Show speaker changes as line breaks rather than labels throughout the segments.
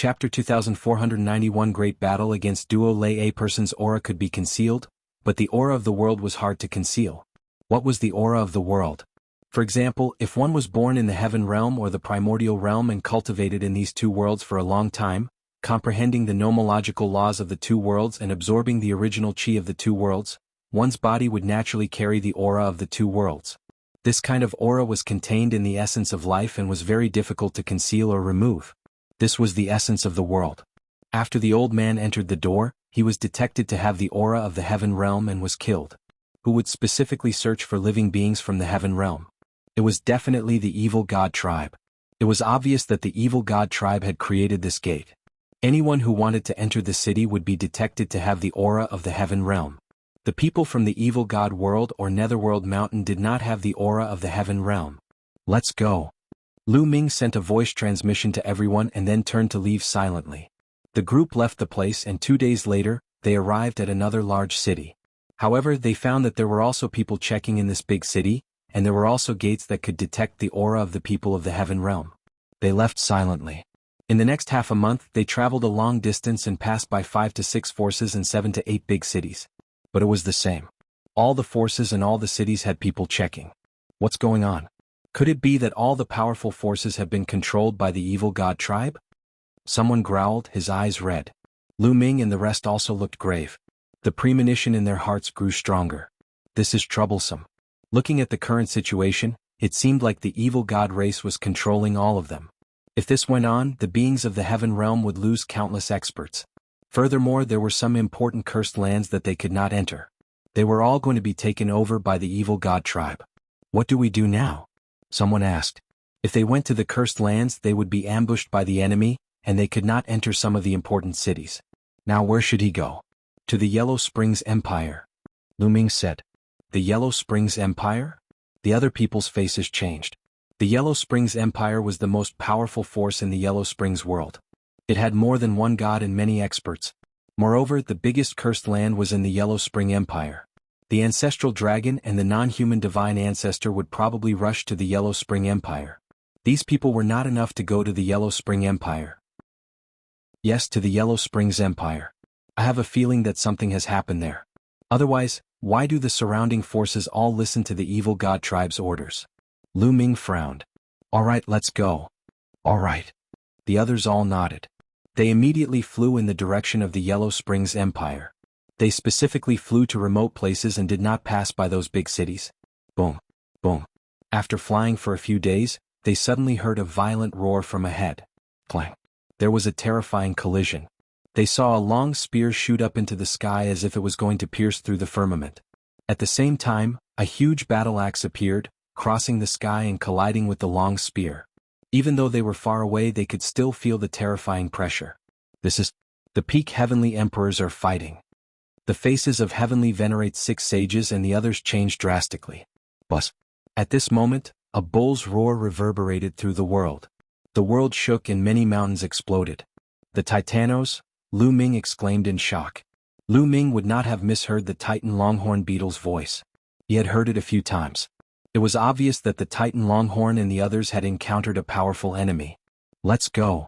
Chapter 2491 Great Battle against Duo Lei. A person's aura could be concealed, but the aura of the world was hard to conceal. What was the aura of the world? For example, if one was born in the heaven realm or the primordial realm and cultivated in these two worlds for a long time, comprehending the nomological laws of the two worlds and absorbing the original chi of the two worlds, one's body would naturally carry the aura of the two worlds. This kind of aura was contained in the essence of life and was very difficult to conceal or remove. This was the essence of the world. After the old man entered the door, he was detected to have the aura of the heaven realm and was killed. Who would specifically search for living beings from the heaven realm? It was definitely the evil god tribe. It was obvious that the evil god tribe had created this gate. Anyone who wanted to enter the city would be detected to have the aura of the heaven realm. The people from the evil god world or netherworld mountain did not have the aura of the heaven realm. Let's go. Lu Ming sent a voice transmission to everyone and then turned to leave silently. The group left the place and 2 days later, they arrived at another large city. However, they found that there were also people checking in this big city, and there were also gates that could detect the aura of the people of the heaven realm. They left silently. In the next half a month, they traveled a long distance and passed by 5 to 6 forces and 7 to 8 big cities. But it was the same. All the forces and all the cities had people checking. What's going on? Could it be that all the powerful forces have been controlled by the evil god tribe? Someone growled, his eyes red. Lu Ming and the rest also looked grave. The premonition in their hearts grew stronger. This is troublesome. Looking at the current situation, it seemed like the evil god race was controlling all of them. If this went on, the beings of the heaven realm would lose countless experts. Furthermore, there were some important cursed lands that they could not enter. They were all going to be taken over by the evil god tribe. What do we do now? Someone asked. If they went to the cursed lands, they would be ambushed by the enemy, and they could not enter some of the important cities. Now where should he go? To the Yellow Springs Empire. Lu Ming said. The Yellow Springs Empire? The other people's faces changed. The Yellow Springs Empire was the most powerful force in the Yellow Springs world. It had more than one god and many experts. Moreover, the biggest cursed land was in the Yellow Spring Empire. The ancestral dragon and the non-human divine ancestor would probably rush to the Yellow Spring Empire. These people were not enough to go to the Yellow Spring Empire. Yes, to the Yellow Springs Empire. I have a feeling that something has happened there. Otherwise, why do the surrounding forces all listen to the evil god tribe's orders? Lu Ming frowned. All right, let's go. All right. The others all nodded. They immediately flew in the direction of the Yellow Springs Empire. They specifically flew to remote places and did not pass by those big cities. Boom. Boom. After flying for a few days, they suddenly heard a violent roar from ahead. Clang. There was a terrifying collision. They saw a long spear shoot up into the sky as if it was going to pierce through the firmament. At the same time, a huge battle axe appeared, crossing the sky and colliding with the long spear. Even though they were far away, they could still feel the terrifying pressure. This is... The peak heavenly emperors are fighting. The faces of heavenly venerate 6 sages and the others changed drastically. Buzz. At this moment, a bull's roar reverberated through the world. The world shook and many mountains exploded. The Titanos? Lu Ming exclaimed in shock. Lu Ming would not have misheard the Titan Longhorn Beetle's voice. He had heard it a few times. It was obvious that the Titan Longhorn and the others had encountered a powerful enemy. Let's go.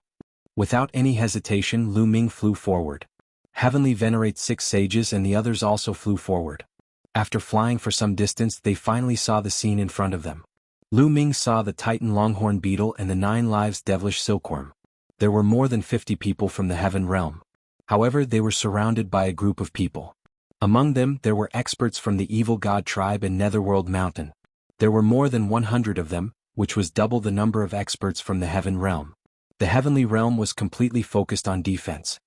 Without any hesitation, Lu Ming flew forward. Heavenly venerate 6 sages and the others also flew forward. After flying for some distance, they finally saw the scene in front of them. Lu Ming saw the Titan Longhorn Beetle and the 9 lives devilish silkworm. There were more than 50 people from the heaven realm. However, they were surrounded by a group of people. Among them, there were experts from the evil god tribe and Netherworld Mountain. There were more than 100 of them, which was double the number of experts from the heaven realm. The heavenly realm was completely focused on defense.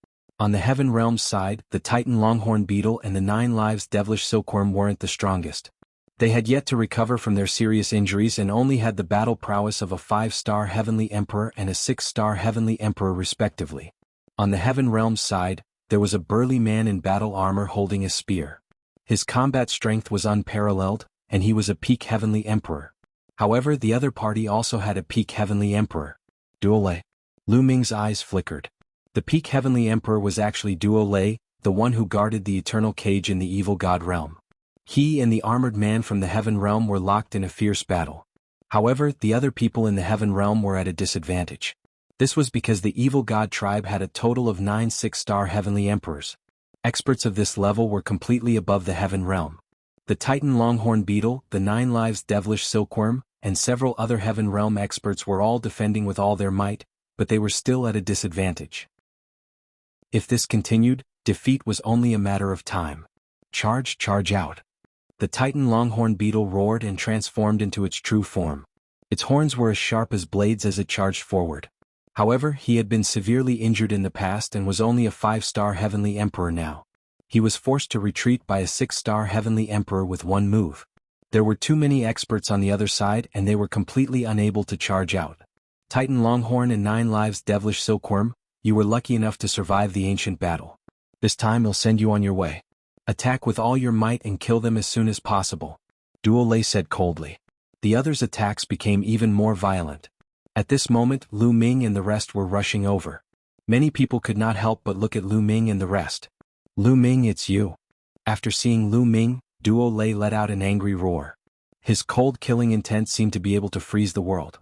On the heaven realm's side, the Titan Longhorn Beetle and the 9 lives devilish silkworm weren't the strongest. They had yet to recover from their serious injuries and only had the battle prowess of a 5-star heavenly emperor and a 6-star heavenly emperor respectively. On the heaven realm's side, there was a burly man in battle armor holding a spear. His combat strength was unparalleled, and he was a peak heavenly emperor. However, the other party also had a peak heavenly emperor. Duo Lei. Lu Ming's eyes flickered. The peak heavenly emperor was actually Duo Lei, the one who guarded the eternal cage in the evil god realm. He and the armored man from the heaven realm were locked in a fierce battle. However, the other people in the heaven realm were at a disadvantage. This was because the evil god tribe had a total of 9 6-star heavenly emperors. Experts of this level were completely above the heaven realm. The Titan Longhorn Beetle, the 9 Lives Devilish Silkworm, and several other heaven realm experts were all defending with all their might, but they were still at a disadvantage. If this continued, defeat was only a matter of time. Charge out. The Titan Longhorn Beetle roared and transformed into its true form. Its horns were as sharp as blades as it charged forward. However, he had been severely injured in the past and was only a 5-star heavenly emperor now. He was forced to retreat by a 6-star heavenly emperor with one move. There were too many experts on the other side and they were completely unable to charge out. Titan Longhorn and 9 Lives Devilish Silkworm, you were lucky enough to survive the ancient battle. This time I'll send you on your way. Attack with all your might and kill them as soon as possible. Duo Lei said coldly. The others' attacks became even more violent. At this moment, Lu Ming and the rest were rushing over. Many people could not help but look at Lu Ming and the rest. Lu Ming, it's you. After seeing Lu Ming, Duo Lei let out an angry roar. His cold killing intent seemed to be able to freeze the world.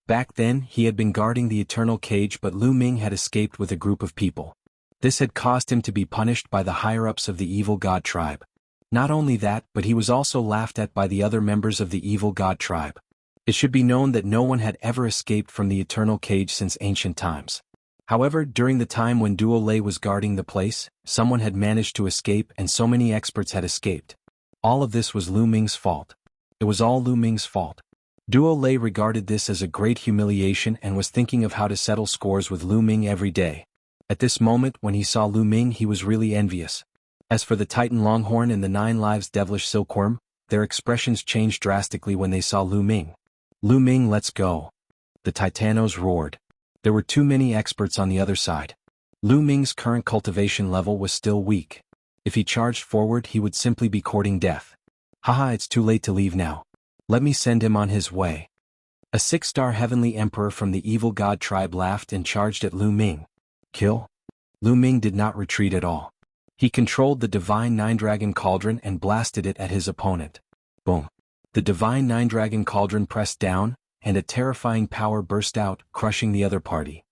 Back then, he had been guarding the eternal cage, but Lu Ming had escaped with a group of people. This had caused him to be punished by the higher-ups of the evil god tribe. Not only that, but he was also laughed at by the other members of the evil god tribe. It should be known that no one had ever escaped from the eternal cage since ancient times. However, during the time when Duo Lei was guarding the place, someone had managed to escape and so many experts had escaped. All of this was Lu Ming's fault. It was all Lu Ming's fault. Duo Lei regarded this as a great humiliation and was thinking of how to settle scores with Lu Ming every day. At this moment, when he saw Lu Ming, he was really envious. As for the Titan Longhorn and the 9 Lives Devilish Silkworm, their expressions changed drastically when they saw Lu Ming. Lu Ming, let's go. The Titanos roared. There were too many experts on the other side. Lu Ming's current cultivation level was still weak. If he charged forward, he would simply be courting death. Haha, it's too late to leave now. Let me send him on his way. A 6-star heavenly emperor from the evil god tribe laughed and charged at Lu Ming. Kill? Lu Ming did not retreat at all. He controlled the divine 9-dragon cauldron and blasted it at his opponent. Boom. The divine 9-dragon cauldron pressed down, and a terrifying power burst out, crushing the other party.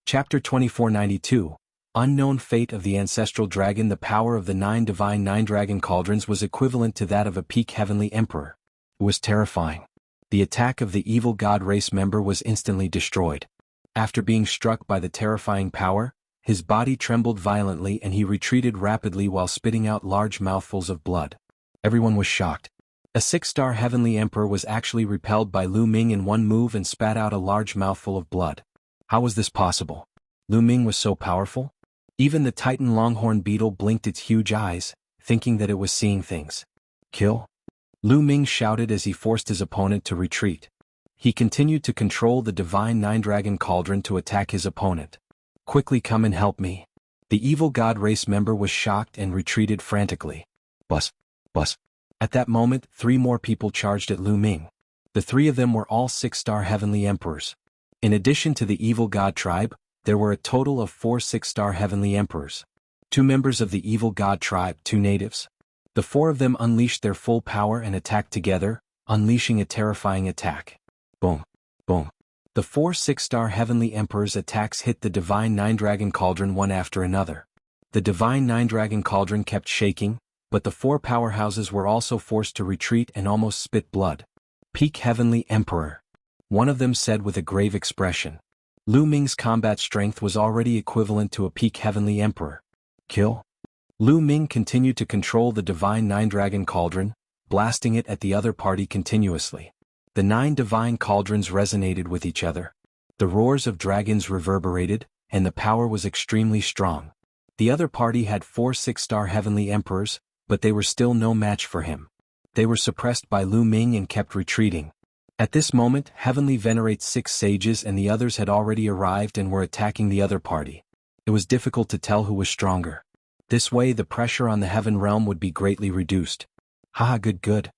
Chapter 2492. Unknown Fate of the Ancestral Dragon. The power of the 9 divine 9-dragon cauldrons was equivalent to that of a peak heavenly emperor. It was terrifying. The attack of the evil god race member was instantly destroyed. After being struck by the terrifying power, his body trembled violently and he retreated rapidly while spitting out large mouthfuls of blood. Everyone was shocked. A 6-star heavenly emperor was actually repelled by Lu Ming in one move and spat out a large mouthful of blood. How was this possible? Lu Ming was so powerful? Even the Titan Longhorn Beetle blinked its huge eyes, thinking that it was seeing things. Kill? Lu Ming shouted as he forced his opponent to retreat. He continued to control the divine 9-dragon cauldron to attack his opponent. Quickly come and help me. The evil god race member was shocked and retreated frantically. Bus. At that moment, 3 more people charged at Lu Ming. The 3 of them were all 6-star heavenly emperors. In addition to the evil god tribe, there were a total of 4 6-star heavenly emperors. 2 members of the evil god tribe, 2 natives. The 4 of them unleashed their full power and attacked together, unleashing a terrifying attack. Boom. The 4 6-star heavenly emperors' attacks hit the divine 9-dragon cauldron one after another. The divine 9-dragon cauldron kept shaking, but the 4 powerhouses were also forced to retreat and almost spit blood. Peak Heavenly Emperor. One of them said with a grave expression. Lu Ming's combat strength was already equivalent to a peak Heavenly Emperor. Kill? Lu Ming continued to control the divine 9-dragon cauldron, blasting it at the other party continuously. The 9 divine cauldrons resonated with each other. The roars of dragons reverberated, and the power was extremely strong. The other party had 4 6-star heavenly emperors, but they were still no match for him. They were suppressed by Lu Ming and kept retreating. At this moment, Heavenly venerates 6 sages and the others had already arrived and were attacking the other party. It was difficult to tell who was stronger. This way the pressure on the heaven realm would be greatly reduced. Haha, good.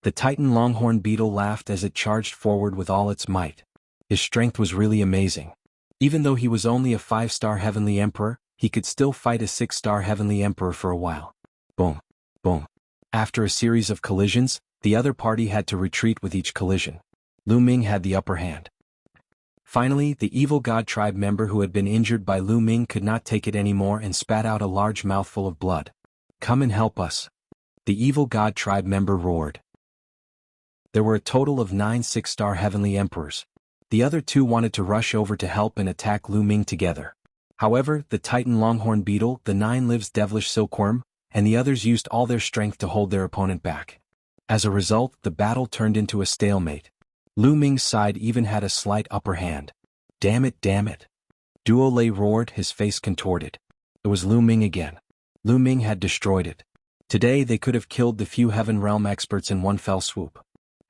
The Titan Longhorn Beetle laughed as it charged forward with all its might. His strength was really amazing. Even though he was only a 5-star heavenly emperor, he could still fight a 6-star heavenly emperor for a while. Boom. After a series of collisions, the other party had to retreat with each collision. Lu Ming had the upper hand. Finally, the evil god tribe member who had been injured by Lu Ming could not take it anymore and spat out a large mouthful of blood. "Come and help us," the evil god tribe member roared. There were a total of 9 6-star heavenly emperors. The other 2 wanted to rush over to help and attack Lu Ming together. However, the Titan Longhorn Beetle, the 9 Lives Devilish Silkworm, and the others used all their strength to hold their opponent back. As a result, the battle turned into a stalemate. Lu Ming's side even had a slight upper hand. Damn it, damn it. Duo Lei roared, his face contorted. It was Lu Ming again. Lu Ming had destroyed it. Today they could have killed the few Heaven Realm experts in one fell swoop.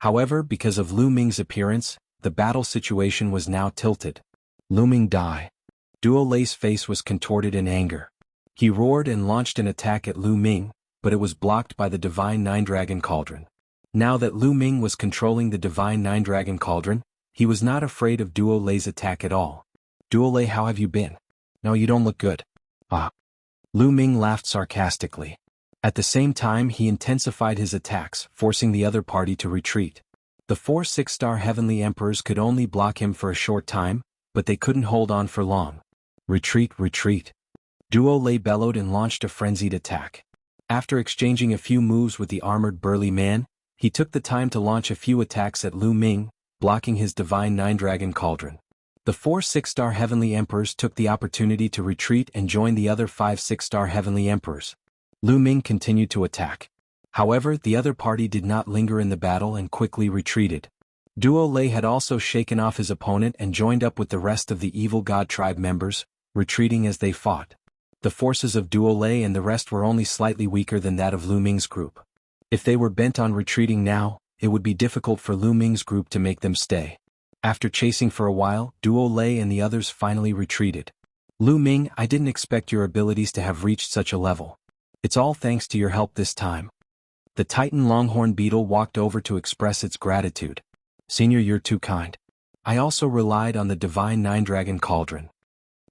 However, because of Lu Ming's appearance, the battle situation was now tilted. Lu Ming die. Duo Lei's face was contorted in anger. He roared and launched an attack at Lu Ming, but it was blocked by the Divine Nine-Dragon Cauldron. Now that Lu Ming was controlling the Divine Nine-Dragon Cauldron, he was not afraid of Duo Lei's attack at all. "Duo Lei, how have you been? No, you don't look good." "Ah." Lu Ming laughed sarcastically. At the same time he intensified his attacks, forcing the other party to retreat. The 4 6-star heavenly emperors could only block him for a short time, but they couldn't hold on for long. "Retreat, retreat." Duo Lei bellowed and launched a frenzied attack. After exchanging a few moves with the armored burly man, he took the time to launch a few attacks at Lu Ming, blocking his Divine Nine-Dragon Cauldron. The 4 6-star heavenly emperors took the opportunity to retreat and join the other 5 6-star heavenly emperors. Lu Ming continued to attack. However, the other party did not linger in the battle and quickly retreated. Duo Lei had also shaken off his opponent and joined up with the rest of the evil god tribe members, retreating as they fought. The forces of Duo Lei and the rest were only slightly weaker than that of Lu Ming's group. If they were bent on retreating now, it would be difficult for Lu Ming's group to make them stay. After chasing for a while, Duo Lei and the others finally retreated. "Lu Ming, I didn't expect your abilities to have reached such a level. It's all thanks to your help this time." The Titan Longhorn Beetle walked over to express its gratitude. "Senior, you're too kind. I also relied on the Divine Nine-Dragon Cauldron."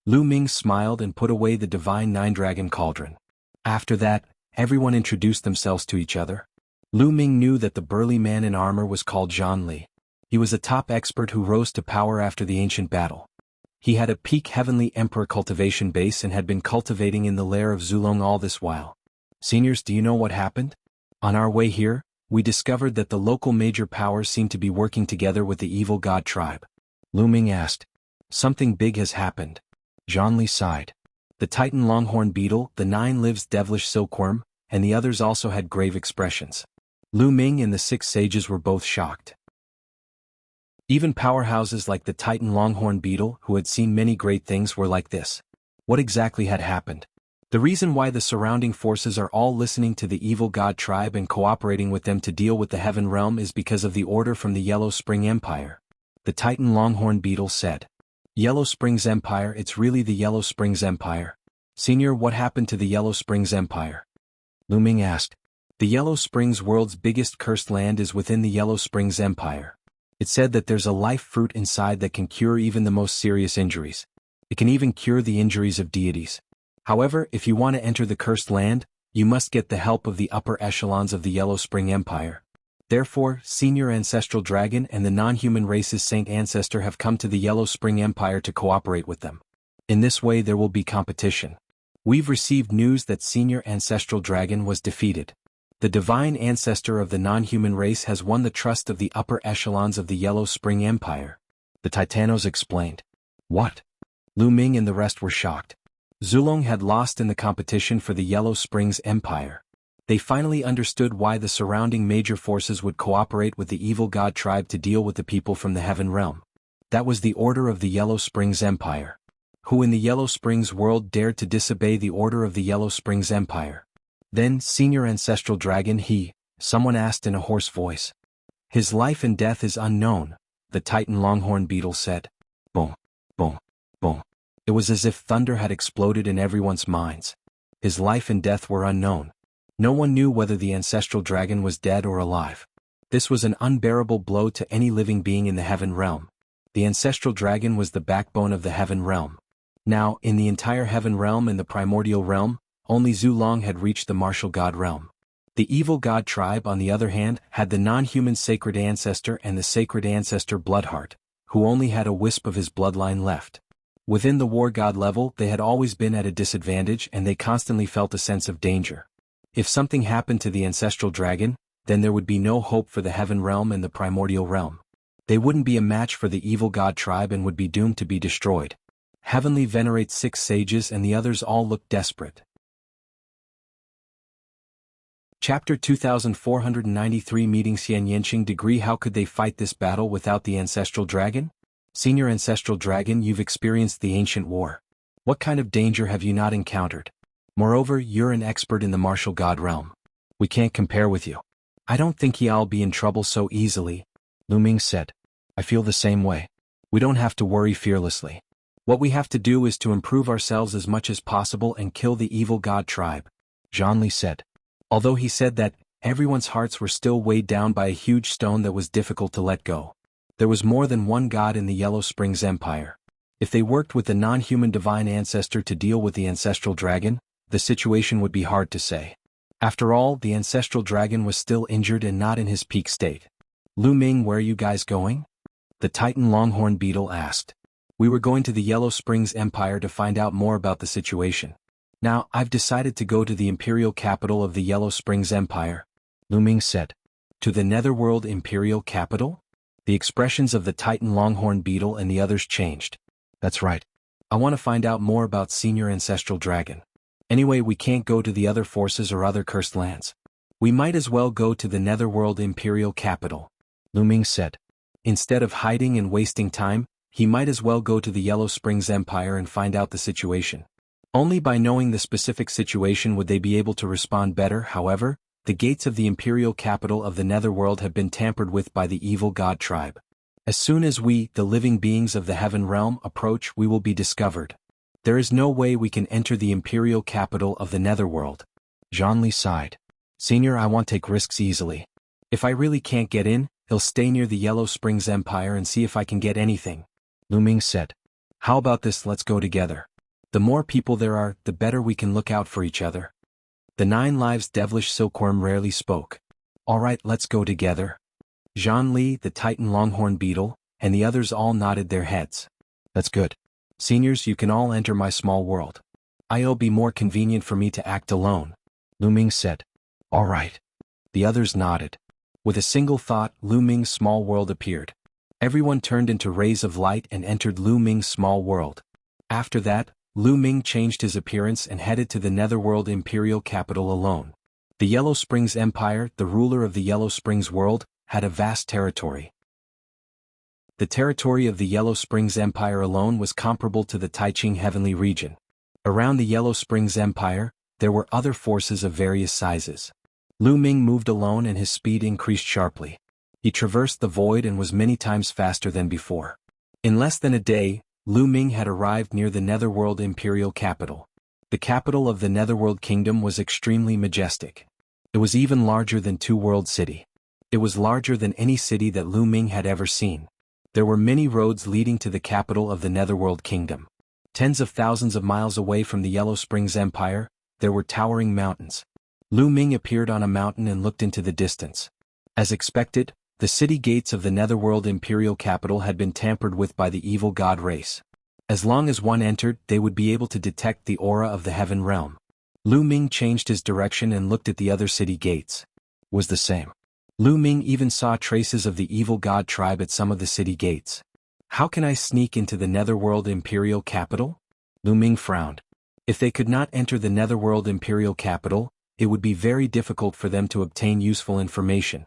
Lu Ming smiled and put away the Divine Nine-Dragon Cauldron. After that, everyone introduced themselves to each other. Lu Ming knew that the burly man in armor was called Zhan Li. He was a top expert who rose to power after the ancient battle. He had a peak Heavenly Emperor cultivation base and had been cultivating in the lair of Zulong all this while. "Seniors, do you know what happened? On our way here, we discovered that the local major powers seem to be working together with the evil god tribe." Lu Ming asked. "Something big has happened." Zhan Li sighed. The Titan Longhorn Beetle, the 9 Lives Devilish Silkworm, and the others also had grave expressions. Lu Ming and the 6 sages were both shocked. Even powerhouses like the Titan Longhorn Beetle, who had seen many great things, were like this. What exactly had happened? The reason why the surrounding forces are all listening to the evil god tribe and cooperating with them to deal with the Heaven Realm is because of the order from the Yellow Spring Empire. The Titan Longhorn Beetle said. "Yellow Springs Empire, it's really the Yellow Springs Empire. Senior, what happened to the Yellow Springs Empire?" Lu Ming asked. "The Yellow Springs world's biggest cursed land is within the Yellow Springs Empire. It's said that there's a life fruit inside that can cure even the most serious injuries. It can even cure the injuries of deities. However, if you want to enter the cursed land, you must get the help of the upper echelons of the Yellow Spring Empire. Therefore, Senior Ancestral Dragon and the non-human race's Saint Ancestor have come to the Yellow Spring Empire to cooperate with them. In this way there will be competition. We've received news that Senior Ancestral Dragon was defeated. The divine ancestor of the non-human race has won the trust of the upper echelons of the Yellow Spring Empire," the Titanos explained. "What?" Lu Ming and the rest were shocked. Zulong had lost in the competition for the Yellow Springs Empire. They finally understood why the surrounding major forces would cooperate with the evil god tribe to deal with the people from the Heaven Realm. That was the order of the Yellow Springs Empire. Who in the Yellow Springs world dared to disobey the order of the Yellow Springs Empire? Then, Senior Ancestral Dragon, someone asked in a hoarse voice. "His life and death is unknown," the Titan Longhorn Beetle said. Boom, boom, boom. It was as if thunder had exploded in everyone's minds. His life and death were unknown. No one knew whether the Ancestral Dragon was dead or alive. This was an unbearable blow to any living being in the Heaven Realm. The Ancestral Dragon was the backbone of the Heaven Realm. Now, in the entire Heaven Realm and the Primordial Realm, only Zulong had reached the Martial God Realm. The Evil God Tribe, on the other hand, had the non-human Sacred Ancestor and the Sacred Ancestor Bloodheart, who only had a wisp of his bloodline left. Within the war god level, they had always been at a disadvantage and they constantly felt a sense of danger. If something happened to the ancestral dragon, then there would be no hope for the heaven realm and the primordial realm. They wouldn't be a match for the evil god tribe and would be doomed to be destroyed. Heavenly venerates 6 sages and the others all looked desperate. Chapter 2493 Meeting Xianyanqing Degree. How could they fight this battle without the ancestral dragon? Senior ancestral dragon, you've experienced the ancient war. What kind of danger have you not encountered? Moreover, you're an expert in the martial god realm. We can't compare with you. I don't think he'll be in trouble so easily, Lu Ming said. I feel the same way. We don't have to worry fearlessly. What we have to do is to improve ourselves as much as possible and kill the evil god tribe, Zhang said. Although he said that, everyone's hearts were still weighed down by a huge stone that was difficult to let go. There was more than one god in the Yellow Springs Empire. If they worked with the non-human divine ancestor to deal with the ancestral dragon, the situation would be hard to say. After all, the ancestral dragon was still injured and not in his peak state. Lu Ming, where are you guys going? The Titan Longhorn Beetle asked. We were going to the Yellow Springs Empire to find out more about the situation. Now, I've decided to go to the imperial capital of the Yellow Springs Empire, Lu Ming said. To the Netherworld imperial capital? The expressions of the Titan Longhorn Beetle and the others changed. That's right. I want to find out more about Senior Ancestral Dragon. Anyway, we can't go to the other forces or other cursed lands. We might as well go to the Netherworld imperial capital, Lu Ming said. Instead of hiding and wasting time, he might as well go to the Yellow Springs Empire and find out the situation. Only by knowing the specific situation would they be able to respond better. However, the gates of the imperial capital of the Netherworld have been tampered with by the evil god tribe. As soon as we, the living beings of the heaven realm, approach, we will be discovered. There is no way we can enter the imperial capital of the Netherworld. Zhang sighed. Senior, I won't take risks easily. If I really can't get in, I'll stay near the Yellow Springs Empire and see if I can get anything, Lu Ming said. How about this, let's go together. The more people there are, the better we can look out for each other. The 9 Lives devilish silkworm rarely spoke. All right, let's go together. Zhang Li, the Titan Longhorn Beetle, and the others all nodded their heads. That's good. Seniors, you can all enter my small world. It'll be more convenient for me to act alone, Lu Ming said. All right. The others nodded. With a single thought, Lu Ming's small world appeared. Everyone turned into rays of light and entered Lu Ming's small world. After that, Lu Ming changed his appearance and headed to the Netherworld imperial capital alone. The Yellow Springs Empire, the ruler of the Yellow Springs world, had a vast territory. The territory of the Yellow Springs Empire alone was comparable to the Taiching Heavenly region. Around the Yellow Springs Empire, there were other forces of various sizes. Lu Ming moved alone and his speed increased sharply. He traversed the void and was many times faster than before. In less than a day, Lu Ming had arrived near the Netherworld imperial capital. The capital of the Netherworld kingdom was extremely majestic. It was even larger than Two World City. It was larger than any city that Lu Ming had ever seen. There were many roads leading to the capital of the Netherworld kingdom. Tens of thousands of miles away from the Yellow Springs Empire, there were towering mountains. Lu Ming appeared on a mountain and looked into the distance. As expected, the city gates of the Netherworld imperial capital had been tampered with by the evil god race. As long as one entered, they would be able to detect the aura of the heaven realm. Lu Ming changed his direction and looked at the other city gates. Was the same. Lu Ming even saw traces of the evil god tribe at some of the city gates. How can I sneak into the Netherworld imperial capital? Lu Ming frowned. If they could not enter the Netherworld imperial capital, it would be very difficult for them to obtain useful information.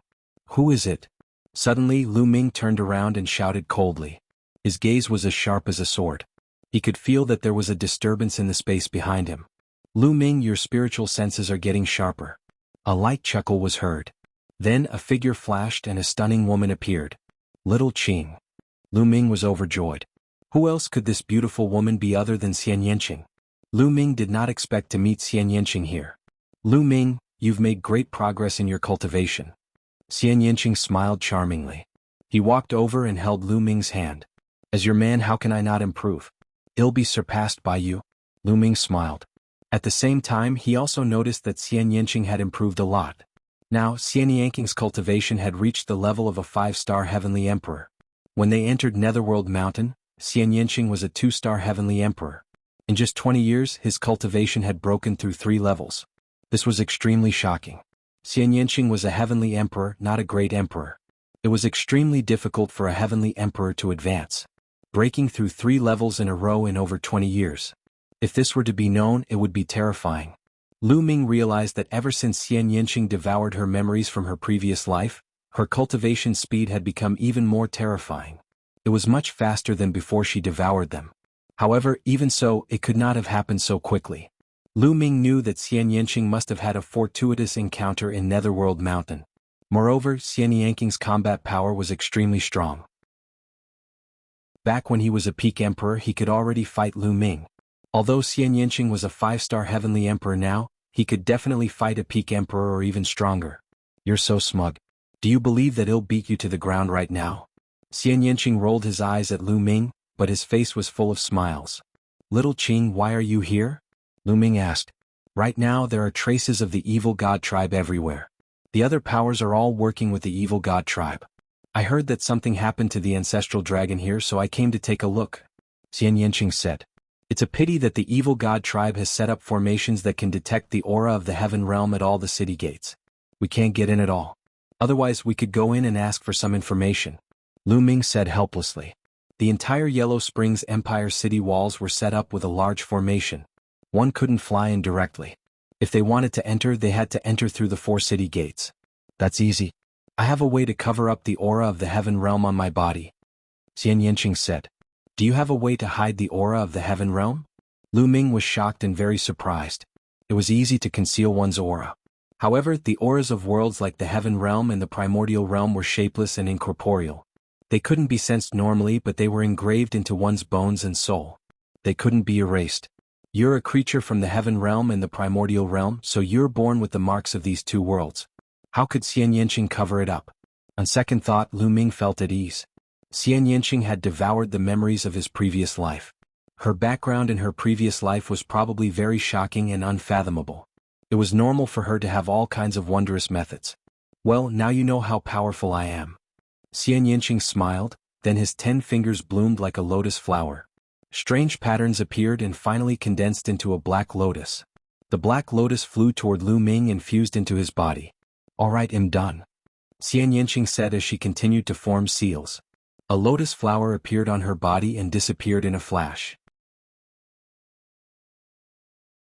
Who is it? Suddenly Lu Ming turned around and shouted coldly. His gaze was as sharp as a sword. He could feel that there was a disturbance in the space behind him. Lu Ming, your spiritual senses are getting sharper. A light chuckle was heard. Then a figure flashed and a stunning woman appeared. Little Qing. Lu Ming was overjoyed. Who else could this beautiful woman be other than Xianyanqing? Lu Ming did not expect to meet Xianyanqing here. Lu Ming, you've made great progress in your cultivation. Xianyanqing smiled charmingly. He walked over and held Lu Ming's hand. As your man, how can I not improve? I'll be surpassed by you. Lu Ming smiled. At the same time, he also noticed that Xianyanqing had improved a lot. Now, Xianyanqing's cultivation had reached the level of a 5-star heavenly emperor. When they entered Netherworld Mountain, Xian Yinxing was a 2-star heavenly emperor. In just 20 years, his cultivation had broken through 3 levels. This was extremely shocking. Xian Yinxing was a heavenly emperor, not a great emperor. It was extremely difficult for a heavenly emperor to advance, breaking through 3 levels in a row in over 20 years. If this were to be known, it would be terrifying. Lu Ming realized that ever since Xian Yinxing devoured her memories from her previous life, her cultivation speed had become even more terrifying. It was much faster than before she devoured them. However, even so, it could not have happened so quickly. Lu Ming knew that Xian Yinxing must have had a fortuitous encounter in Netherworld Mountain. Moreover, Xian Yinxing's combat power was extremely strong. Back when he was a peak emperor, he could already fight Lu Ming. Although Xian Yinxing was a 5-star heavenly emperor now, he could definitely fight a peak emperor or even stronger. You're so smug. Do you believe that he'll beat you to the ground right now? Xian Yinxing rolled his eyes at Lu Ming, but his face was full of smiles. Little Qing, why are you here? Lu Ming asked. Right now there are traces of the evil god tribe everywhere. The other powers are all working with the evil god tribe. I heard that something happened to the ancestral dragon here, so I came to take a look. Xian Yinxing said. It's a pity that the evil god tribe has set up formations that can detect the aura of the heaven realm at all the city gates. We can't get in at all. Otherwise we could go in and ask for some information. Lu Ming said helplessly. The entire Yellow Springs Empire city walls were set up with a large formation. One couldn't fly in directly. If they wanted to enter, they had to enter through the 4 city gates. That's easy. I have a way to cover up the aura of the heaven realm on my body. Xian Yinxing said. Do you have a way to hide the aura of the heaven realm? Lu Ming was shocked and very surprised. It was easy to conceal one's aura. However, the auras of worlds like the heaven realm and the primordial realm were shapeless and incorporeal. They couldn't be sensed normally, but they were engraved into one's bones and soul. They couldn't be erased. You're a creature from the heaven realm and the primordial realm, so you're born with the marks of these 2 worlds. How could Xian Yinxing cover it up? On second thought, Lu Ming felt at ease. Xian Yinxing had devoured the memories of his previous life. Her background in her previous life was probably very shocking and unfathomable. It was normal for her to have all kinds of wondrous methods. Well, now you know how powerful I am. Xian Yinxing smiled, then his 10 fingers bloomed like a lotus flower. Strange patterns appeared and finally condensed into a black lotus. The black lotus flew toward Lu Ming and fused into his body. All right, I'm done. Xian Yinxing said as she continued to form seals. A lotus flower appeared on her body and disappeared in a flash.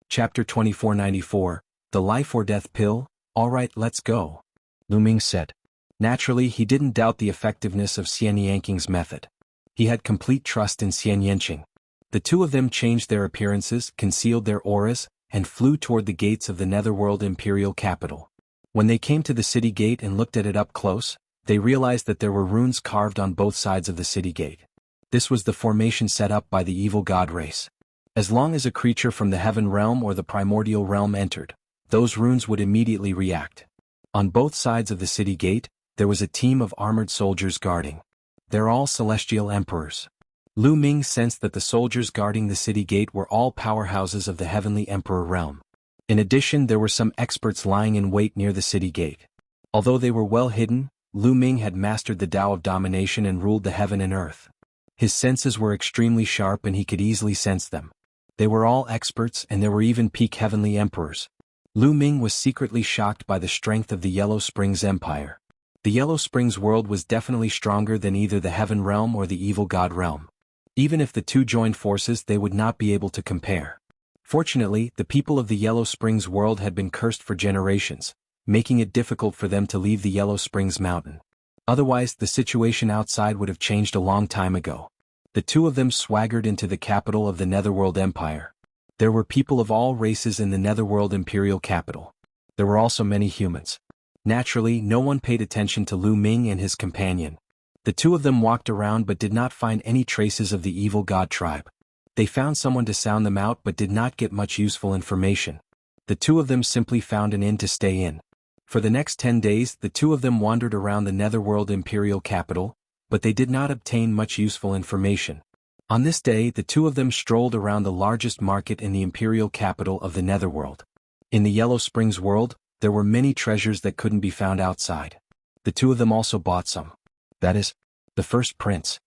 Chapter 2494, The Life or Death Pill. All right, let's go. Lu Ming said. Naturally, he didn't doubt the effectiveness of Xian Yinxing's method. He had complete trust in Xian Yinxing. The 2 of them changed their appearances, concealed their auras, and flew toward the gates of the Netherworld Imperial capital. When they came to the city gate and looked at it up close, they realized that there were runes carved on both sides of the city gate. This was the formation set up by the evil god race. As long as a creature from the heaven realm or the primordial realm entered, those runes would immediately react. On both sides of the city gate, there was a team of armored soldiers guarding. They're all celestial emperors. Lu Ming sensed that the soldiers guarding the city gate were all powerhouses of the heavenly emperor realm. In addition, there were some experts lying in wait near the city gate. Although they were well hidden, Lu Ming had mastered the Tao of domination and ruled the heaven and earth. His senses were extremely sharp and he could easily sense them. They were all experts and there were even peak heavenly emperors. Lu Ming was secretly shocked by the strength of the Yellow Springs Empire. The Yellow Springs world was definitely stronger than either the heaven realm or the evil god realm. Even if the 2 joined forces, they would not be able to compare. Fortunately, the people of the Yellow Springs world had been cursed for generations, making it difficult for them to leave the Yellow Springs mountain. Otherwise, the situation outside would have changed a long time ago. The 2 of them swaggered into the capital of the Netherworld Empire. There were people of all races in the Netherworld Imperial capital. There were also many humans. Naturally, no one paid attention to Lu Ming and his companion. The 2 of them walked around but did not find any traces of the evil god tribe. They found someone to sound them out but did not get much useful information. The 2 of them simply found an inn to stay in. For the next 10 days, the 2 of them wandered around the Netherworld Imperial capital, but they did not obtain much useful information. On this day, the 2 of them strolled around the largest market in the imperial capital of the Netherworld. In the Yellow Springs world, there were many treasures that couldn't be found outside. The 2 of them also bought some. That is, The first prince.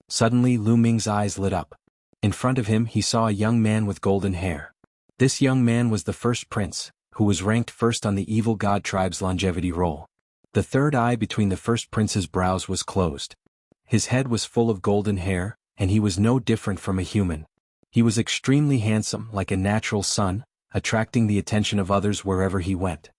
Suddenly Lu Ming's eyes lit up. In front of him he saw a young man with golden hair. This young man was the first prince, who was ranked first on the evil god tribe's longevity roll. The third eye between the first prince's brows was closed. His head was full of golden hair, and he was no different from a human. He was extremely handsome, like a natural sun, attracting the attention of others wherever he went.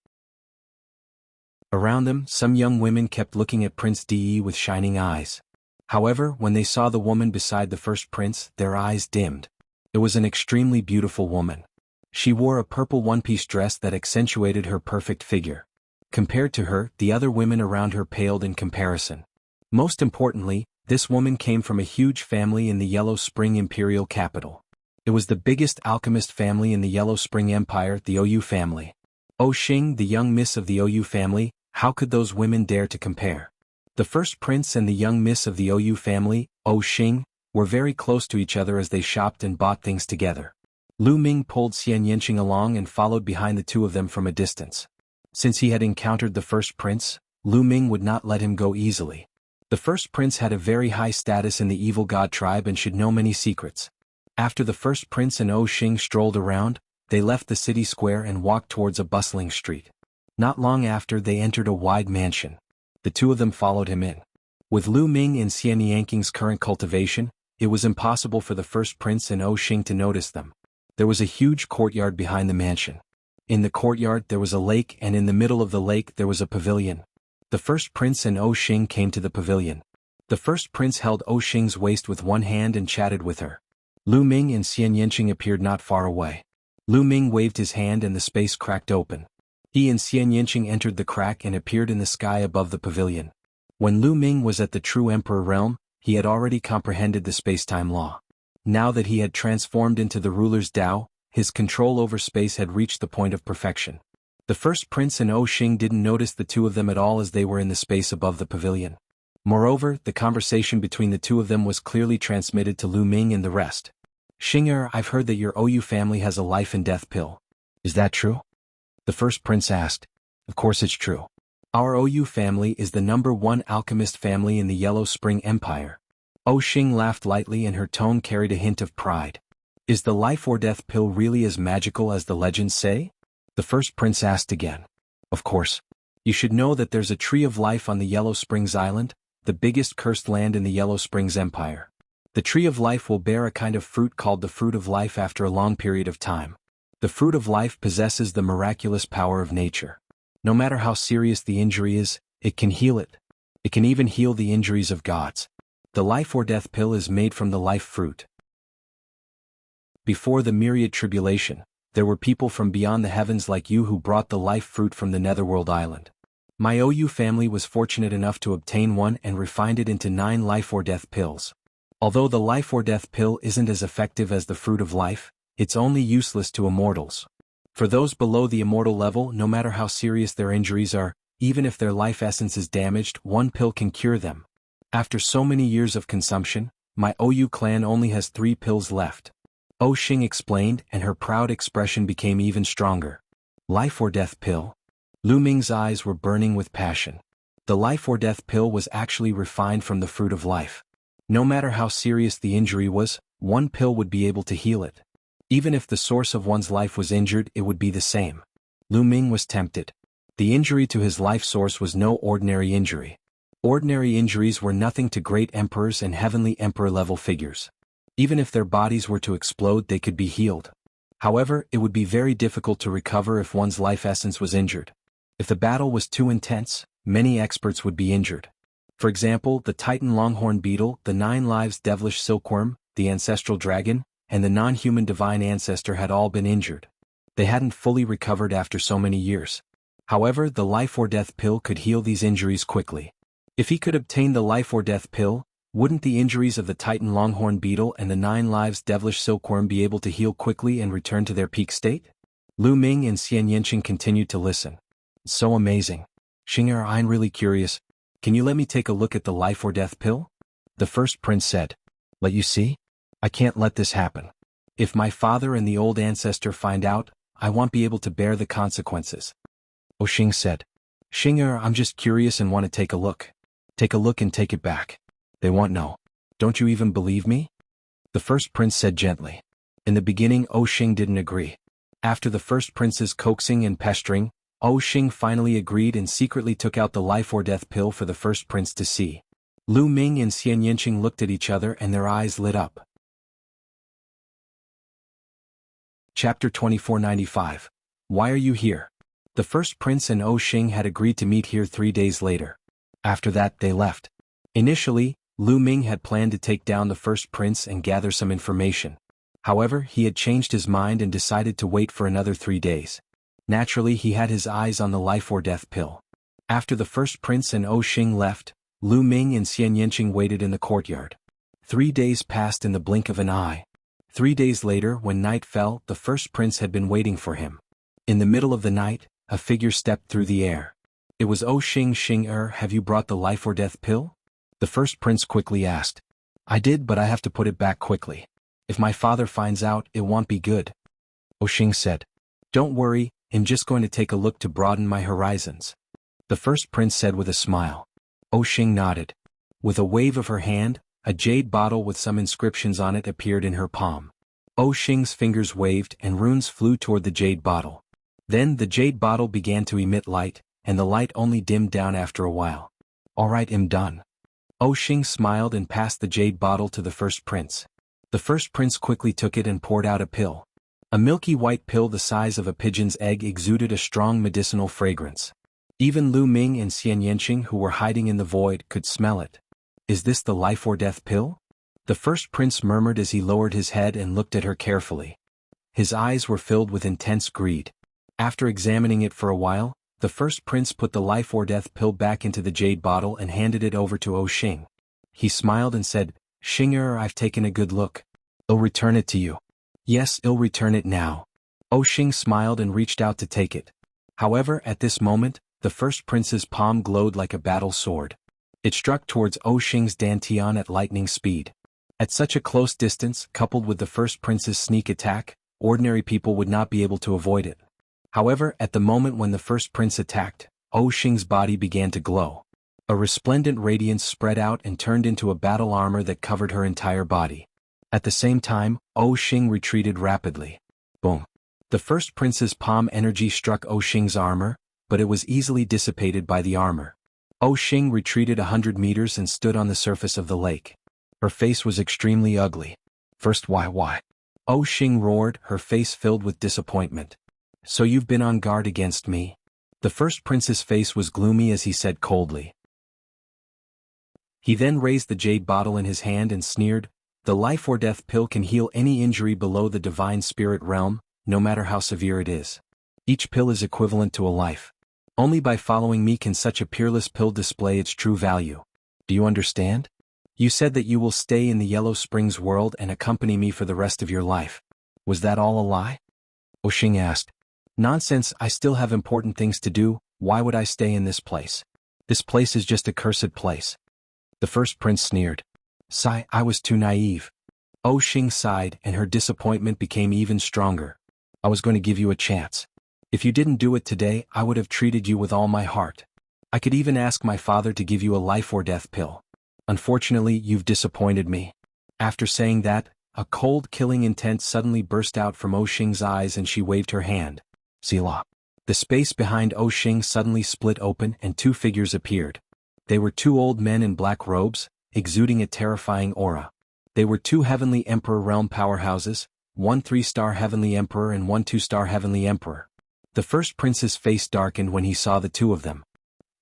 Around them, some young women kept looking at Prince De with shining eyes. However, when they saw the woman beside the first prince, their eyes dimmed. It was an extremely beautiful woman. She wore a purple one-piece dress that accentuated her perfect figure. Compared to her, the other women around her paled in comparison. Most importantly, this woman came from a huge family in the Yellow Spring Imperial capital. It was the biggest alchemist family in the Yellow Spring Empire, the Ou family. Oh Xing, the young miss of the Ou family, how could those women dare to compare? The first prince and the young miss of the Ou family, Oh Xing, were very close to each other as they shopped and bought things together. Lu Ming pulled Xian Yanqing along and followed behind the two of them from a distance. Since he had encountered the first prince, Lu Ming would not let him go easily. The first prince had a very high status in the evil god tribe and should know many secrets. After the first prince and Oh Xing strolled around, they left the city square and walked towards a bustling street. Not long after they entered a wide mansion. The two of them followed him in. With Lu Ming and Xian Yanqing's current cultivation, it was impossible for the first prince and Oh Xing to notice them. There was a huge courtyard behind the mansion. In the courtyard there was a lake, and in the middle of the lake there was a pavilion. The first prince and Oh Xing came to the pavilion. The first prince held Oh Xing's waist with one hand and chatted with her. Lu Ming and Xian Yanqing appeared not far away. Lu Ming waved his hand and the space cracked open. He and Xian Yanqing entered the crack and appeared in the sky above the pavilion. When Lu Ming was at the true emperor realm, he had already comprehended the space-time law. Now that he had transformed into the ruler's Tao, his control over space had reached the point of perfection. The first prince and Oh Xing didn't notice the two of them at all as they were in the space above the pavilion. Moreover, the conversation between the two of them was clearly transmitted to Lu Ming and the rest. Xing'er, I've heard that your Ou family has a life and death pill. Is that true? The first prince asked. Of course it's true. Our Ou family is the #1 alchemist family in the Yellow Spring Empire. Oh Xing laughed lightly and her tone carried a hint of pride. Is the life or death pill really as magical as the legends say? The first prince asked again. Of course. You should know that there's a tree of life on the Yellow Springs Island, the biggest cursed land in the Yellow Springs Empire. The tree of life will bear a kind of fruit called the fruit of life after a long period of time. The fruit of life possesses the miraculous power of nature. No matter how serious the injury is, it can heal it. It can even heal the injuries of gods. The life or death pill is made from the life fruit. Before the myriad tribulation, there were people from beyond the heavens like you who brought the life fruit from the Netherworld Island. My Ou family was fortunate enough to obtain one and refined it into 9 life or death pills. Although the life or death pill isn't as effective as the fruit of life, it's only useless to immortals. For those below the immortal level, no matter how serious their injuries are, even if their life essence is damaged, one pill can cure them. After so many years of consumption, my Ou clan only has 3 pills left. Oh Xing explained, and her proud expression became even stronger. Life or death pill? Lu Ming's eyes were burning with passion. The life or death pill was actually refined from the fruit of life. No matter how serious the injury was, one pill would be able to heal it. Even if the source of one's life was injured, it would be the same. Lu Ming was tempted. The injury to his life source was no ordinary injury. Ordinary injuries were nothing to great emperors and heavenly emperor-level figures. Even if their bodies were to explode, they could be healed. However, it would be very difficult to recover if one's life essence was injured. If the battle was too intense, many experts would be injured. For example, the Titan Longhorn Beetle, the 9 Lives Devilish Silkworm, the Ancestral Dragon, and the non-human Divine Ancestor had all been injured. They hadn't fully recovered after so many years. However, the life or death pill could heal these injuries quickly. If he could obtain the life or death pill, wouldn't the injuries of the Titan Longhorn Beetle and the 9 Lives Devilish Silkworm be able to heal quickly and return to their peak state? Lu Ming and Xian Yanqing continued to listen. It's so amazing. Xing'er, I'm really curious. Can you let me take a look at the life or death pill? The first prince said. Let you see? I can't let this happen. If my father and the old ancestor find out, I won't be able to bear the consequences. Oh Xing said. Xing'er, I'm just curious and want to take a look. Take a look and take it back. They want no. Don't you even believe me? The first prince said gently. In the beginning, Xing didn't agree. After the first prince's coaxing and pestering, Xing finally agreed and secretly took out the life-or-death pill for the first prince to see. Lu Ming and Xian Yanqing looked at each other and their eyes lit up. Chapter 2495. Why are you here? The first prince and Xing had agreed to meet here 3 days later. After that, they left. Initially, Lu Ming had planned to take down the first prince and gather some information. However, he had changed his mind and decided to wait for another 3 days. Naturally, he had his eyes on the life-or-death pill. After the first prince and Xing left, Lu Ming and Xian Yanqing waited in the courtyard. 3 days passed in the blink of an eye. 3 days later, when night fell, the first prince had been waiting for him. In the middle of the night, a figure stepped through the air. It was Xing. Have you brought the life-or-death pill? The first prince quickly asked. I did, but I have to put it back quickly. If my father finds out, it won't be good. Xing said. Don't worry, I'm just going to take a look to broaden my horizons. The first prince said with a smile. Xing nodded. With a wave of her hand, a jade bottle with some inscriptions on it appeared in her palm. Xing's fingers waved and runes flew toward the jade bottle. Then the jade bottle began to emit light, and the light only dimmed down after a while. All right, I'm done. Xing smiled and passed the jade bottle to the first prince. The first prince quickly took it and poured out a pill. A milky white pill the size of a pigeon's egg exuded a strong medicinal fragrance. Even Lu Ming and Xian Yanqing, who were hiding in the void, could smell it. Is this the life-or-death pill? The first prince murmured as he lowered his head and looked at her carefully. His eyes were filled with intense greed. After examining it for a while, the first prince put the life-or-death pill back into the jade bottle and handed it over to Xing. He smiled and said, Xing, I've taken a good look. I'll return it to you. Yes, I'll return it now. Xing smiled and reached out to take it. However, at this moment, the first prince's palm glowed like a battle sword. It struck towards Xing's dantian at lightning speed. At such a close distance, coupled with the first prince's sneak attack, ordinary people would not be able to avoid it. However, at the moment when the first prince attacked, Xing's body began to glow. A resplendent radiance spread out and turned into a battle armor that covered her entire body. At the same time, Xing retreated rapidly. Boom. The first prince's palm energy struck Xing's armor, but it was easily dissipated by the armor. Xing retreated 100 meters and stood on the surface of the lake. Her face was extremely ugly. First, why? Xing roared, her face filled with disappointment. So you've been on guard against me? The first prince's face was gloomy as he said coldly. He then raised the jade bottle in his hand and sneered, the life-or-death pill can heal any injury below the divine spirit realm, no matter how severe it is. Each pill is equivalent to a life. Only by following me can such a peerless pill display its true value. Do you understand? You said that you will stay in the Yellow Springs world and accompany me for the rest of your life. Was that all a lie? Xing asked. Nonsense, I still have important things to do, why would I stay in this place? This place is just a cursed place. The first prince sneered. Sigh, I was too naive. Xing sighed and her disappointment became even stronger. I was going to give you a chance. If you didn't do it today, I would have treated you with all my heart. I could even ask my father to give you a life-or-death pill. Unfortunately, you've disappointed me. After saying that, a cold, killing intent suddenly burst out from Xing's eyes and she waved her hand. Selah. The space behind Xing suddenly split open and 2 figures appeared. They were 2 old men in black robes, exuding a terrifying aura. They were 2 heavenly emperor realm powerhouses, 1 3-star heavenly emperor and 1 2-star heavenly emperor. The first prince's face darkened when he saw the 2 of them.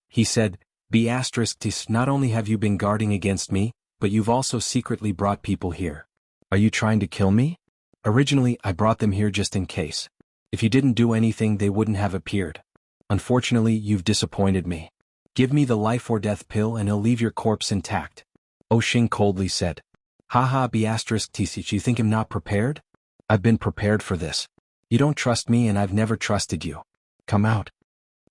He said, **Tis not only have you been guarding against me, but you've also secretly brought people here. Are you trying to kill me? Originally, I brought them here just in case. If you didn't do anything, they wouldn't have appeared. Unfortunately, you've disappointed me. Give me the life-or-death pill and I'll leave your corpse intact. Xing coldly said. Haha, **Tis, you think I'm not prepared? I've been prepared for this. You don't trust me and I've never trusted you. Come out.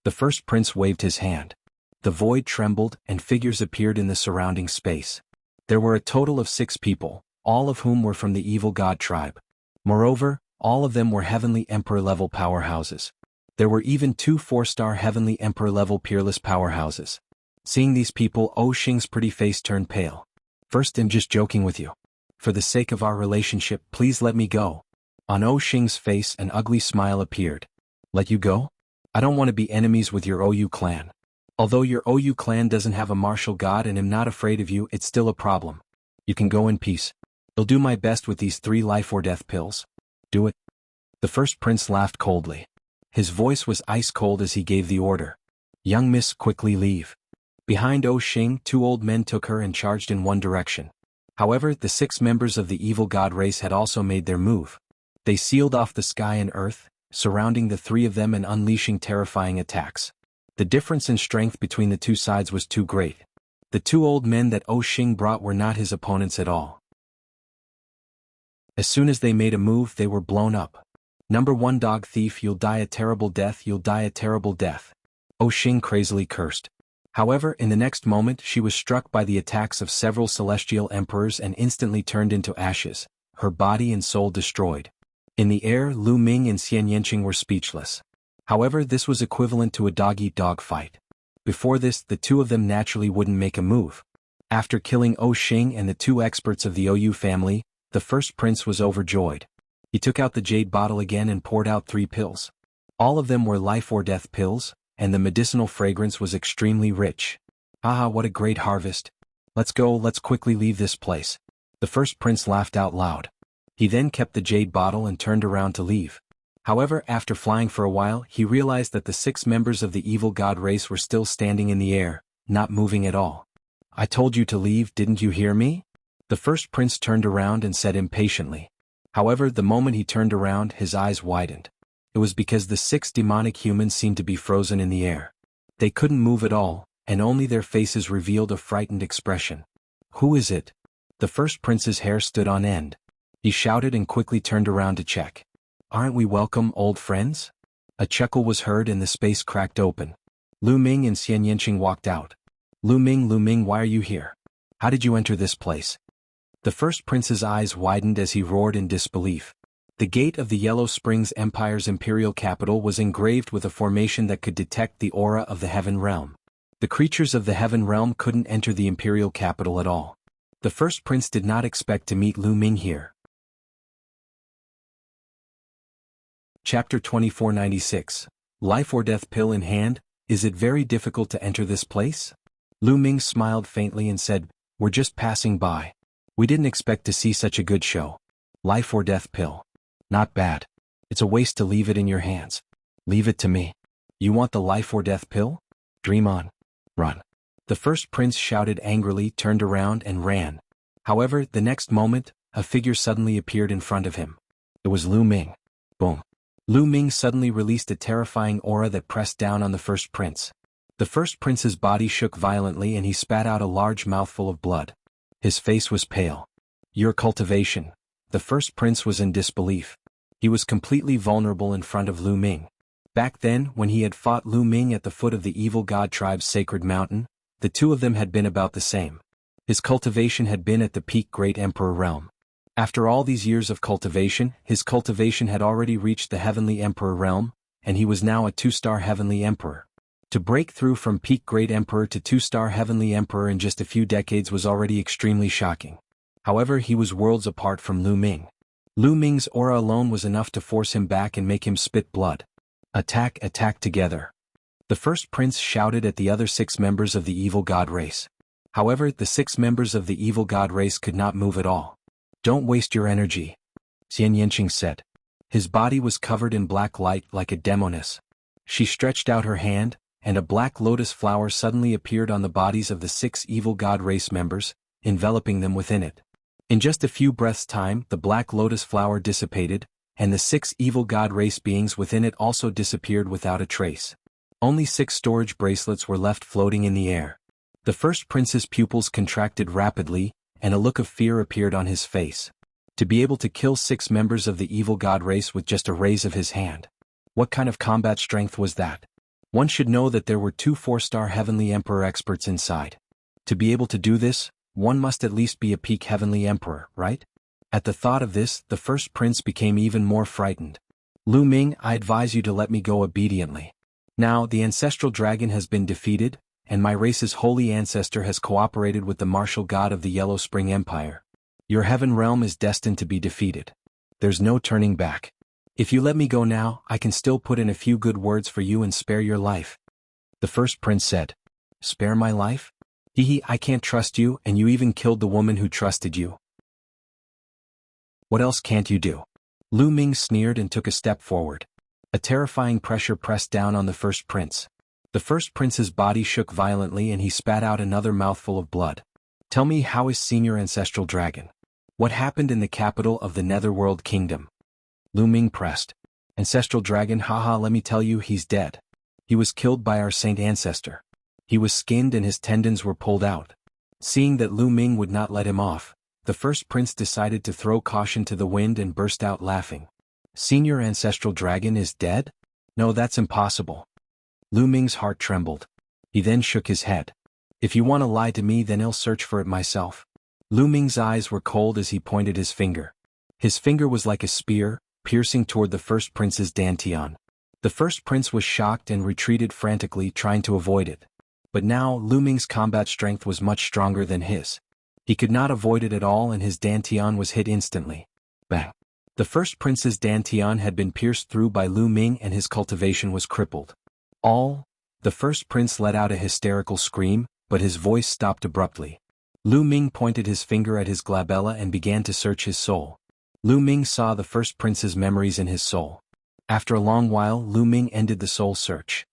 The first prince waved his hand. The void trembled and figures appeared in the surrounding space. There were a total of 6 people, all of whom were from the evil god tribe. Moreover, all of them were heavenly emperor-level powerhouses. There were even 2 4-star heavenly emperor-level peerless powerhouses. Seeing these people, Xing's pretty face turned pale. First, I'm just joking with you. For the sake of our relationship, please let me go. On O Xing's face an ugly smile appeared. Let you go? I don't want to be enemies with your OU clan. Although your OU clan doesn't have a martial god and am not afraid of you, it's still a problem. You can go in peace. I'll do my best with these 3 life or death pills. Do it. The first prince laughed coldly. His voice was ice cold as he gave the order. Young miss, quickly leave. Behind O Xing, 2 old men took her and charged in one direction. However, the 6 members of the evil god race had also made their move. They sealed off the sky and earth, surrounding the 3 of them and unleashing terrifying attacks. The difference in strength between the 2 sides was too great. The 2 old men that O Xing brought were not his opponents at all. As soon as they made a move, they were blown up. Number 1 dog thief, you'll die a terrible death, you'll die a terrible death. O Xing crazily cursed. However, in the next moment she was struck by the attacks of several celestial emperors and instantly turned into ashes, her body and soul destroyed. In the air, Lu Ming and Xian Yanqing were speechless. However, this was equivalent to a dog-eat-dog fight. Before this, the 2 of them naturally wouldn't make a move. After killing O Xing and the 2 experts of the OU family, the first prince was overjoyed. He took out the jade bottle again and poured out 3 pills. All of them were life or death pills, and the medicinal fragrance was extremely rich. Ah, what a great harvest. Let's go, let's quickly leave this place. The first prince laughed out loud. He then kept the jade bottle and turned around to leave. However, after flying for a while, he realized that the 6 members of the evil god race were still standing in the air, not moving at all. I told you to leave, didn't you hear me? The first prince turned around and said impatiently. However, the moment he turned around, his eyes widened. It was because the 6 demonic humans seemed to be frozen in the air. They couldn't move at all, and only their faces revealed a frightened expression. Who is it? The first prince's hair stood on end. He shouted and quickly turned around to check. Aren't we welcome, old friends? A chuckle was heard and the space cracked open. Lu Ming and Xian Yanqing walked out. Lu Ming, why are you here? How did you enter this place? The first prince's eyes widened as he roared in disbelief. The gate of the Yellow Springs Empire's imperial capital was engraved with a formation that could detect the aura of the Heaven Realm. The creatures of the Heaven Realm couldn't enter the imperial capital at all. The first prince did not expect to meet Lu Ming here. Chapter 2496. Life or death pill in hand, is it very difficult to enter this place? Lu Ming smiled faintly and said, we're just passing by. We didn't expect to see such a good show. Life or death pill. Not bad. It's a waste to leave it in your hands. Leave it to me. You want the life or death pill? Dream on. Run. The first prince shouted angrily, turned around and ran. However, the next moment, a figure suddenly appeared in front of him. It was Lu Ming. Boom. Lu Ming suddenly released a terrifying aura that pressed down on the first prince. The first prince's body shook violently and he spat out a large mouthful of blood. His face was pale. Your cultivation. The first prince was in disbelief. He was completely vulnerable in front of Lu Ming. Back then, when he had fought Lu Ming at the foot of the evil god tribe's sacred mountain, the 2 of them had been about the same. His cultivation had been at the peak Great Emperor realm. After all these years of cultivation, his cultivation had already reached the Heavenly Emperor realm, and he was now a 2-star Heavenly Emperor. To break through from peak Great Emperor to 2-star Heavenly Emperor in just a few decades was already extremely shocking. However, he was worlds apart from Lu Ming. Lu Ming's aura alone was enough to force him back and make him spit blood. Attack, attack together. The first prince shouted at the other 6 members of the evil god race. However, the 6 members of the evil god race could not move at all. Don't waste your energy, Xian Yanqing said. His body was covered in black light like a demoness. She stretched out her hand, and a black lotus flower suddenly appeared on the bodies of the 6 evil god race members, enveloping them within it. In just a few breaths' time, the black lotus flower dissipated, and the 6 evil god race beings within it also disappeared without a trace. Only 6 storage bracelets were left floating in the air. The first prince's pupils contracted rapidly, and a look of fear appeared on his face. To be able to kill 6 members of the evil god race with just a raise of his hand. What kind of combat strength was that? One should know that there were 2 4-star Heavenly Emperor experts inside. To be able to do this, one must at least be a peak Heavenly Emperor, right? At the thought of this, the first prince became even more frightened. Lu Ming, I advise you to let me go obediently. Now, the ancestral dragon has been defeated, and my race's holy ancestor has cooperated with the martial god of the Yellow Spring Empire. Your heaven realm is destined to be defeated. There's no turning back. If you let me go now, I can still put in a few good words for you and spare your life." The first prince said, "Spare my life? Hee, I can't trust you, and you even killed the woman who trusted you. What else can't you do?" Lu Ming sneered and took a step forward. A terrifying pressure pressed down on the first prince. The first prince's body shook violently and he spat out another mouthful of blood. "Tell me, how is Senior Ancestral Dragon? What happened in the capital of the Netherworld Kingdom?" Lu Ming pressed. "Ancestral Dragon, haha, let me tell you, he's dead. He was killed by our saint ancestor. He was skinned and his tendons were pulled out." Seeing that Lu Ming would not let him off, the first prince decided to throw caution to the wind and burst out laughing. "Senior Ancestral Dragon is dead? No, that's impossible." Lu Ming's heart trembled. He then shook his head. "If you want to lie to me, then I'll search for it myself." Lu Ming's eyes were cold as he pointed his finger. His finger was like a spear, piercing toward the first prince's dantian. The first prince was shocked and retreated frantically, trying to avoid it. But now Lu Ming's combat strength was much stronger than his. He could not avoid it at all and his dantian was hit instantly. Bang! The first prince's dantian had been pierced through by Lu Ming and his cultivation was crippled. The first prince let out a hysterical scream, but his voice stopped abruptly. Lu Ming pointed his finger at his glabella and began to search his soul. Lu Ming saw the first prince's memories in his soul. After a long while, Lu Ming ended the soul search.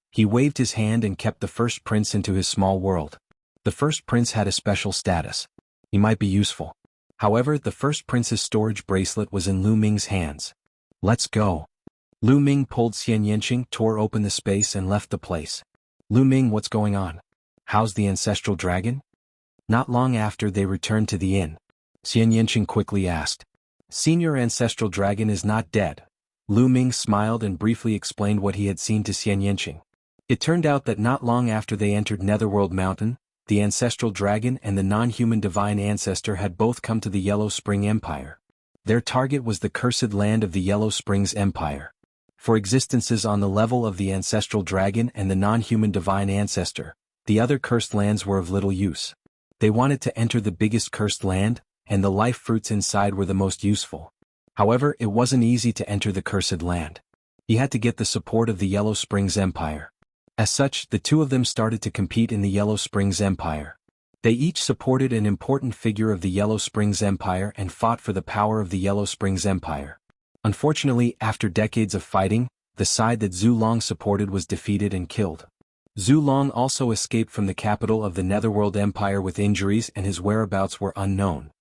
He waved his hand and kept the first prince into his small world. The first prince had a special status. He might be useful. However, the first prince's storage bracelet was in Lu Ming's hands. "Let's go." Lu Ming pulled Xian Yanqing, tore open the space and left the place. "Lu Ming, what's going on? How's the ancestral dragon?" Not long after they returned to the inn. Xian Yanqing quickly asked. "Senior Ancestral Dragon is not dead." Lu Ming smiled and briefly explained what he had seen to Xian Yanqing. It turned out that not long after they entered Netherworld Mountain, the Ancestral Dragon and the non-human Divine Ancestor had both come to the Yellow Spring Empire. Their target was the cursed land of the Yellow Springs Empire. For existences on the level of the Ancestral Dragon and the non-human Divine Ancestor, the other cursed lands were of little use. They wanted to enter the biggest cursed land, and the life fruits inside were the most useful. However, it wasn't easy to enter the cursed land. He had to get the support of the Yellow Springs Empire. As such, the two of them started to compete in the Yellow Springs Empire. They each supported an important figure of the Yellow Springs Empire and fought for the power of the Yellow Springs Empire. Unfortunately, after decades of fighting, the side that Zhu Long supported was defeated and killed. Zhu Long also escaped from the capital of the Netherworld Empire with injuries and his whereabouts were unknown.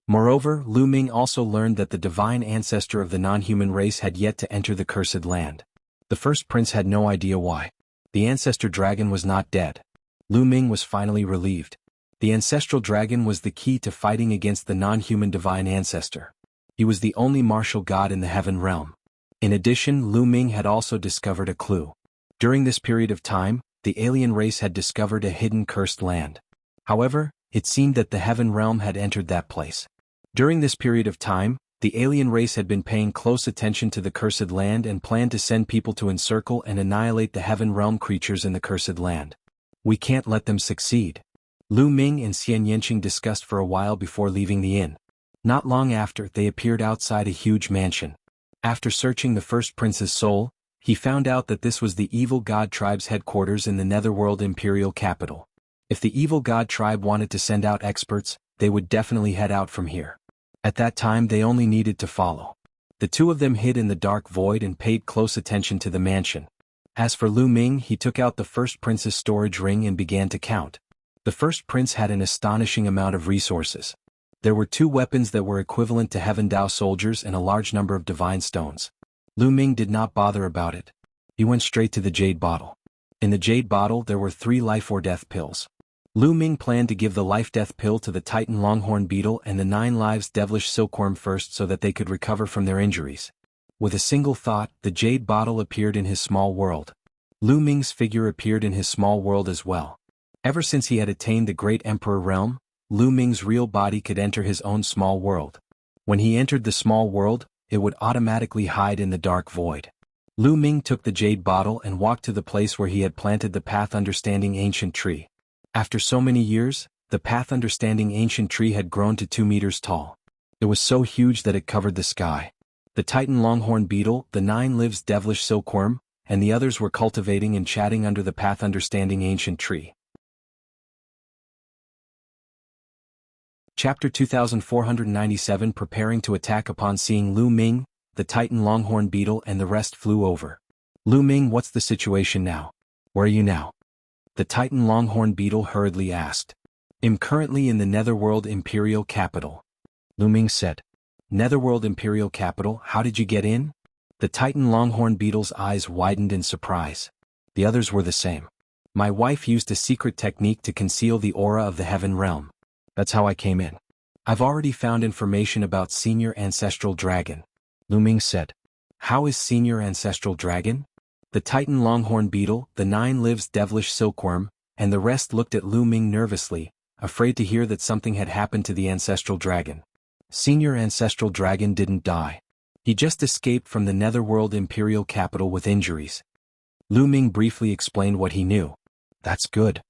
Moreover, Lu Ming also learned that the divine ancestor of the non-human race had yet to enter the cursed land. The first prince had no idea why. The ancestor dragon was not dead. Lu Ming was finally relieved. The ancestral dragon was the key to fighting against the non-human divine ancestor. He was the only martial god in the heaven realm. In addition, Lu Ming had also discovered a clue. During this period of time, the alien race had discovered a hidden cursed land. However, it seemed that the heaven realm had entered that place. During this period of time, the alien race had been paying close attention to the cursed land and planned to send people to encircle and annihilate the heaven realm creatures in the cursed land. "We can't let them succeed." Lu Ming and Xian Yanqing discussed for a while before leaving the inn. Not long after, they appeared outside a huge mansion. After searching the first prince's soul, he found out that this was the evil god tribe's headquarters in the Netherworld imperial capital. If the evil god tribe wanted to send out experts, they would definitely head out from here. At that time they only needed to follow. The two of them hid in the dark void and paid close attention to the mansion. As for Lu Ming, he took out the first prince's storage ring and began to count. The first prince had an astonishing amount of resources. There were 2 weapons that were equivalent to Heaven Dao soldiers and a large number of divine stones. Lu Ming did not bother about it. He went straight to the jade bottle. In the jade bottle there were 3 life or death pills. Lu Ming planned to give the life-death pill to the Titan Longhorn Beetle and the 9 lives Devilish Silkworm first so that they could recover from their injuries. With a single thought, the jade bottle appeared in his small world. Lu Ming's figure appeared in his small world as well. Ever since he had attained the Great Emperor realm, Lu Ming's real body could enter his own small world. When he entered the small world, it would automatically hide in the dark void. Lu Ming took the jade bottle and walked to the place where he had planted the path understanding ancient tree. After so many years, the path understanding ancient tree had grown to 2 meters tall. It was so huge that it covered the sky. The Titan longhorn beetle, the 9 lives devilish silkworm, and the others were cultivating and chatting under the path understanding ancient tree. Chapter 2497. Preparing to attack. Upon seeing Lu Ming, the Titan longhorn beetle and the rest flew over. Lu Ming, what's the situation now? Where are you now? The Titan longhorn beetle hurriedly asked. I'm currently in the Netherworld Imperial Capital. Lu Ming said. Netherworld Imperial Capital, how did you get in? The Titan longhorn beetle's eyes widened in surprise. The others were the same. My wife used a secret technique to conceal the aura of the heaven realm. That's how I came in. I've already found information about Senior Ancestral Dragon. Lu Ming said. How is Senior Ancestral Dragon? The Titan longhorn beetle, the 9 lives devilish silkworm, and the rest looked at Lu Ming nervously, afraid to hear that something had happened to the Ancestral Dragon. Senior Ancestral Dragon didn't die. He just escaped from the Netherworld Imperial Capital with injuries. Lu Ming briefly explained what he knew. That's good.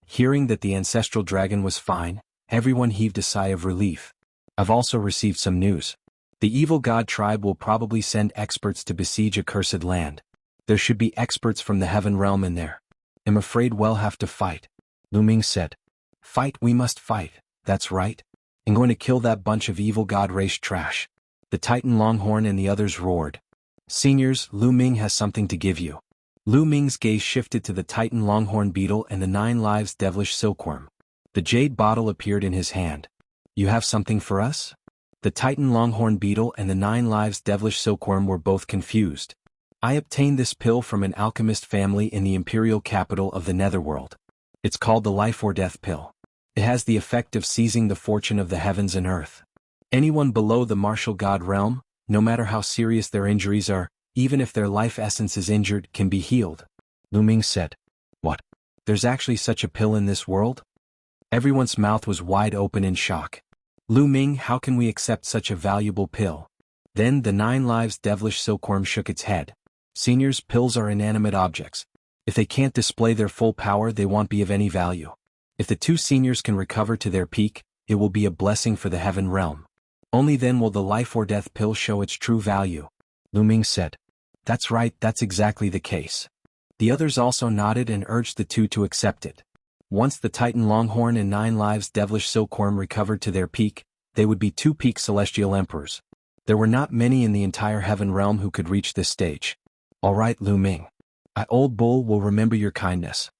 Hearing that the Ancestral Dragon was fine, everyone heaved a sigh of relief. I've also received some news. The evil god tribe will probably send experts to besiege accursed land. There should be experts from the heaven realm in there. I'm afraid we'll have to fight. Lu Ming said. Fight, we must fight, that's right. I'm going to kill that bunch of evil god race trash. The Titan longhorn and the others roared. Seniors, Lu Ming has something to give you. Lu Ming's gaze shifted to the Titan longhorn beetle and the 9 lives devilish silkworm. The jade bottle appeared in his hand. You have something for us? The Titan longhorn beetle and the 9 lives devilish silkworm were both confused. I obtained this pill from an alchemist family in the imperial capital of the Netherworld. It's called the life or death pill. It has the effect of seizing the fortune of the heavens and earth. Anyone below the martial god realm, no matter how serious their injuries are, even if their life essence is injured, can be healed. Lu Ming said. What? There's actually such a pill in this world? Everyone's mouth was wide open in shock. Lu Ming, how can we accept such a valuable pill? Then the 9 lives devilish silkworm shook its head. Seniors, pills are inanimate objects. If they can't display their full power, they won't be of any value. If the 2 seniors can recover to their peak, it will be a blessing for the heaven realm. Only then will the life or death pill show its true value. Lu Ming said. That's right, that's exactly the case. The others also nodded and urged the 2 to accept it. Once the Titan longhorn and 9 lives devilish silkworm recovered to their peak, they would be 2 peak celestial emperors. There were not many in the entire heaven realm who could reach this stage. All right, Lu Ming. I, Old Bull, will remember your kindness.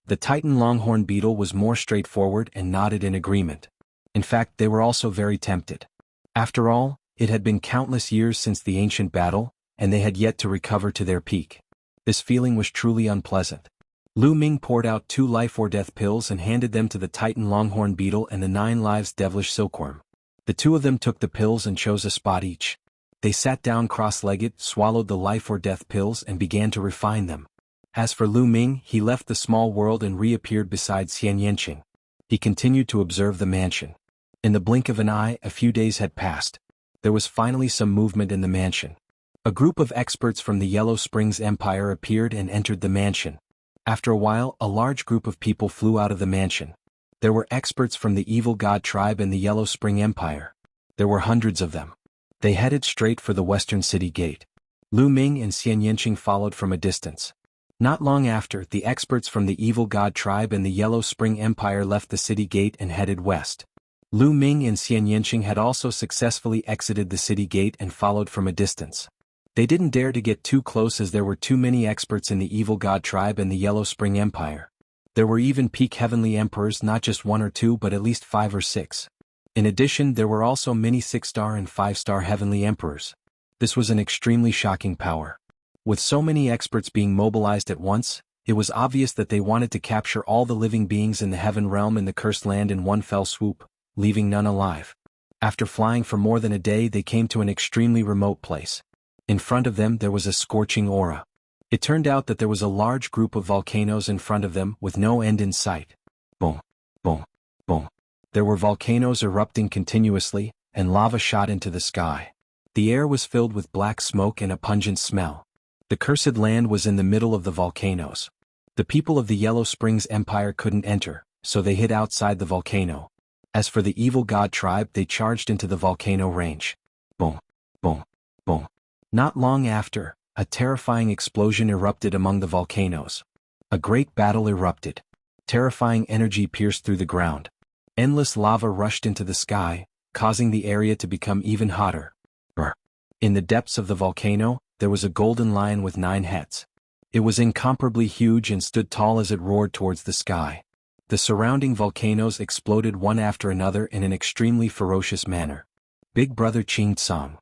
The Titan longhorn beetle was more straightforward and nodded in agreement. In fact, they were also very tempted. After all, it had been countless years since the ancient battle, and they had yet to recover to their peak. This feeling was truly unpleasant. Lu Ming poured out 2 life or death pills and handed them to the Titan longhorn beetle and the 9 lives devilish silkworm. The 2 of them took the pills and chose a spot each. They sat down cross-legged, swallowed the life or death pills and began to refine them. As for Lu Ming, he left the small world and reappeared beside Xian Yanqing. He continued to observe the mansion. In the blink of an eye, a few days had passed. There was finally some movement in the mansion. A group of experts from the Yellow Springs Empire appeared and entered the mansion. After a while, a large group of people flew out of the mansion. There were experts from the evil god tribe and the Yellow Spring Empire. There were hundreds of them. They headed straight for the western city gate. Lu Ming and Xian Yanqing followed from a distance. Not long after, the experts from the evil god tribe and the Yellow Spring Empire left the city gate and headed west. Lu Ming and Xian Yanqing had also successfully exited the city gate and followed from a distance. They didn't dare to get too close as there were too many experts in the evil god tribe and the Yellow Spring Empire. There were even peak heavenly emperors, not just 1 or 2 but at least 5 or 6. In addition, there were also many 6-star and 5-star heavenly emperors. This was an extremely shocking power. With so many experts being mobilized at once, it was obvious that they wanted to capture all the living beings in the heaven realm and the cursed land in one fell swoop, leaving none alive. After flying for more than a day, they came to an extremely remote place. In front of them there was a scorching aura. It turned out that there was a large group of volcanoes in front of them with no end in sight. Boom, boom, boom. There were volcanoes erupting continuously, and lava shot into the sky. The air was filled with black smoke and a pungent smell. The cursed land was in the middle of the volcanoes. The people of the Yellow Springs Empire couldn't enter, so they hid outside the volcano. As for the evil god tribe, they charged into the volcano range. Boom, boom, boom. Not long after, a terrifying explosion erupted among the volcanoes. A great battle erupted. Terrifying energy pierced through the ground. Endless lava rushed into the sky, causing the area to become even hotter. Brr. In the depths of the volcano, there was a golden lion with 9 heads. It was incomparably huge and stood tall as it roared towards the sky. The surrounding volcanoes exploded one after another in an extremely ferocious manner. Big brother Qing Tsang.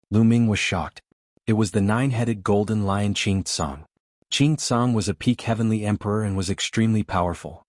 Lu Ming was shocked. It was the 9-headed golden lion Qing Tsang. Qing Tsang was a peak heavenly emperor and was extremely powerful.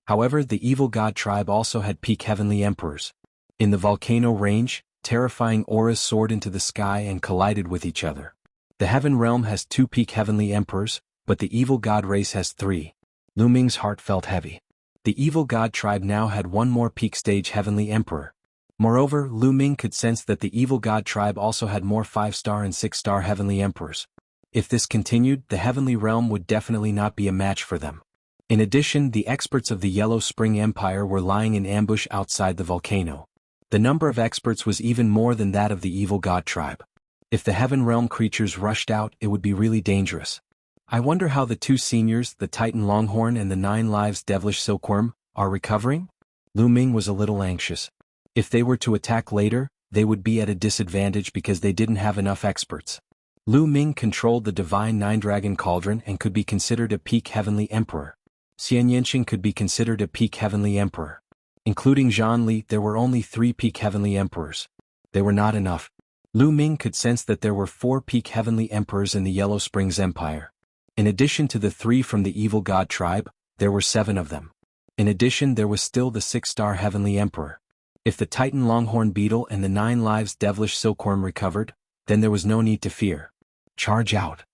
However, the evil god tribe also had peak heavenly emperors. In the volcano range, terrifying auras soared into the sky and collided with each other. The heaven realm has 2 peak heavenly emperors, but the evil god race has 3. Lu Ming's heart felt heavy. The evil god tribe now had 1 more peak stage heavenly emperor. Moreover, Lu Ming could sense that the evil god tribe also had more 5-star and 6-star heavenly emperors. If this continued, the heavenly realm would definitely not be a match for them. In addition, the experts of the Yellow Spring Empire were lying in ambush outside the volcano. The number of experts was even more than that of the evil god tribe. If the heaven realm creatures rushed out, it would be really dangerous. I wonder how the 2 seniors, the Titan Longhorn and the 9 Lives Devilish Silkworm, are recovering? Lu Ming was a little anxious. If they were to attack later, they would be at a disadvantage because they didn't have enough experts. Lu Ming controlled the divine 9-dragon cauldron and could be considered a peak heavenly emperor. Xian Yanqing could be considered a peak heavenly emperor. Including Zhan Li, there were only 3 peak heavenly emperors. They were not enough. Lu Ming could sense that there were 4 peak heavenly emperors in the Yellow Springs Empire. In addition to the 3 from the evil god tribe, there were 7 of them. In addition, there was still the 6-star heavenly emperor. If the Titan Longhorn Beetle and the 9 Lives Devilish Silkworm recovered, then there was no need to fear. Charge out!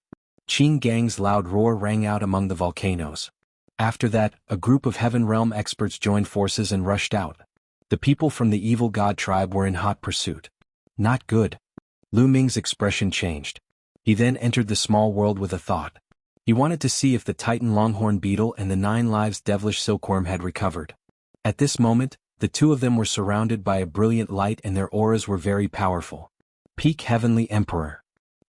Qing Gang's loud roar rang out among the volcanoes. After that, a group of Heaven Realm experts joined forces and rushed out. The people from the evil god tribe were in hot pursuit. Not good. Lu Ming's expression changed. He then entered the small world with a thought. He wanted to see if the Titan Longhorn Beetle and the 9 Lives Devilish Silkworm had recovered. At this moment, the 2 of them were surrounded by a brilliant light and their auras were very powerful. Peak Heavenly Emperor.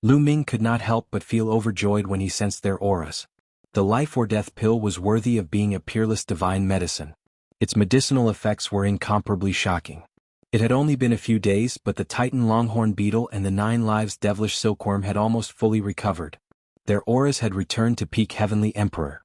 Lu Ming could not help but feel overjoyed when he sensed their auras. The life or death pill was worthy of being a peerless divine medicine. Its medicinal effects were incomparably shocking. It had only been a few days, but the Titan Longhorn Beetle and the 9 Lives Devilish Silkworm had almost fully recovered. Their auras had returned to peak Heavenly Emperor.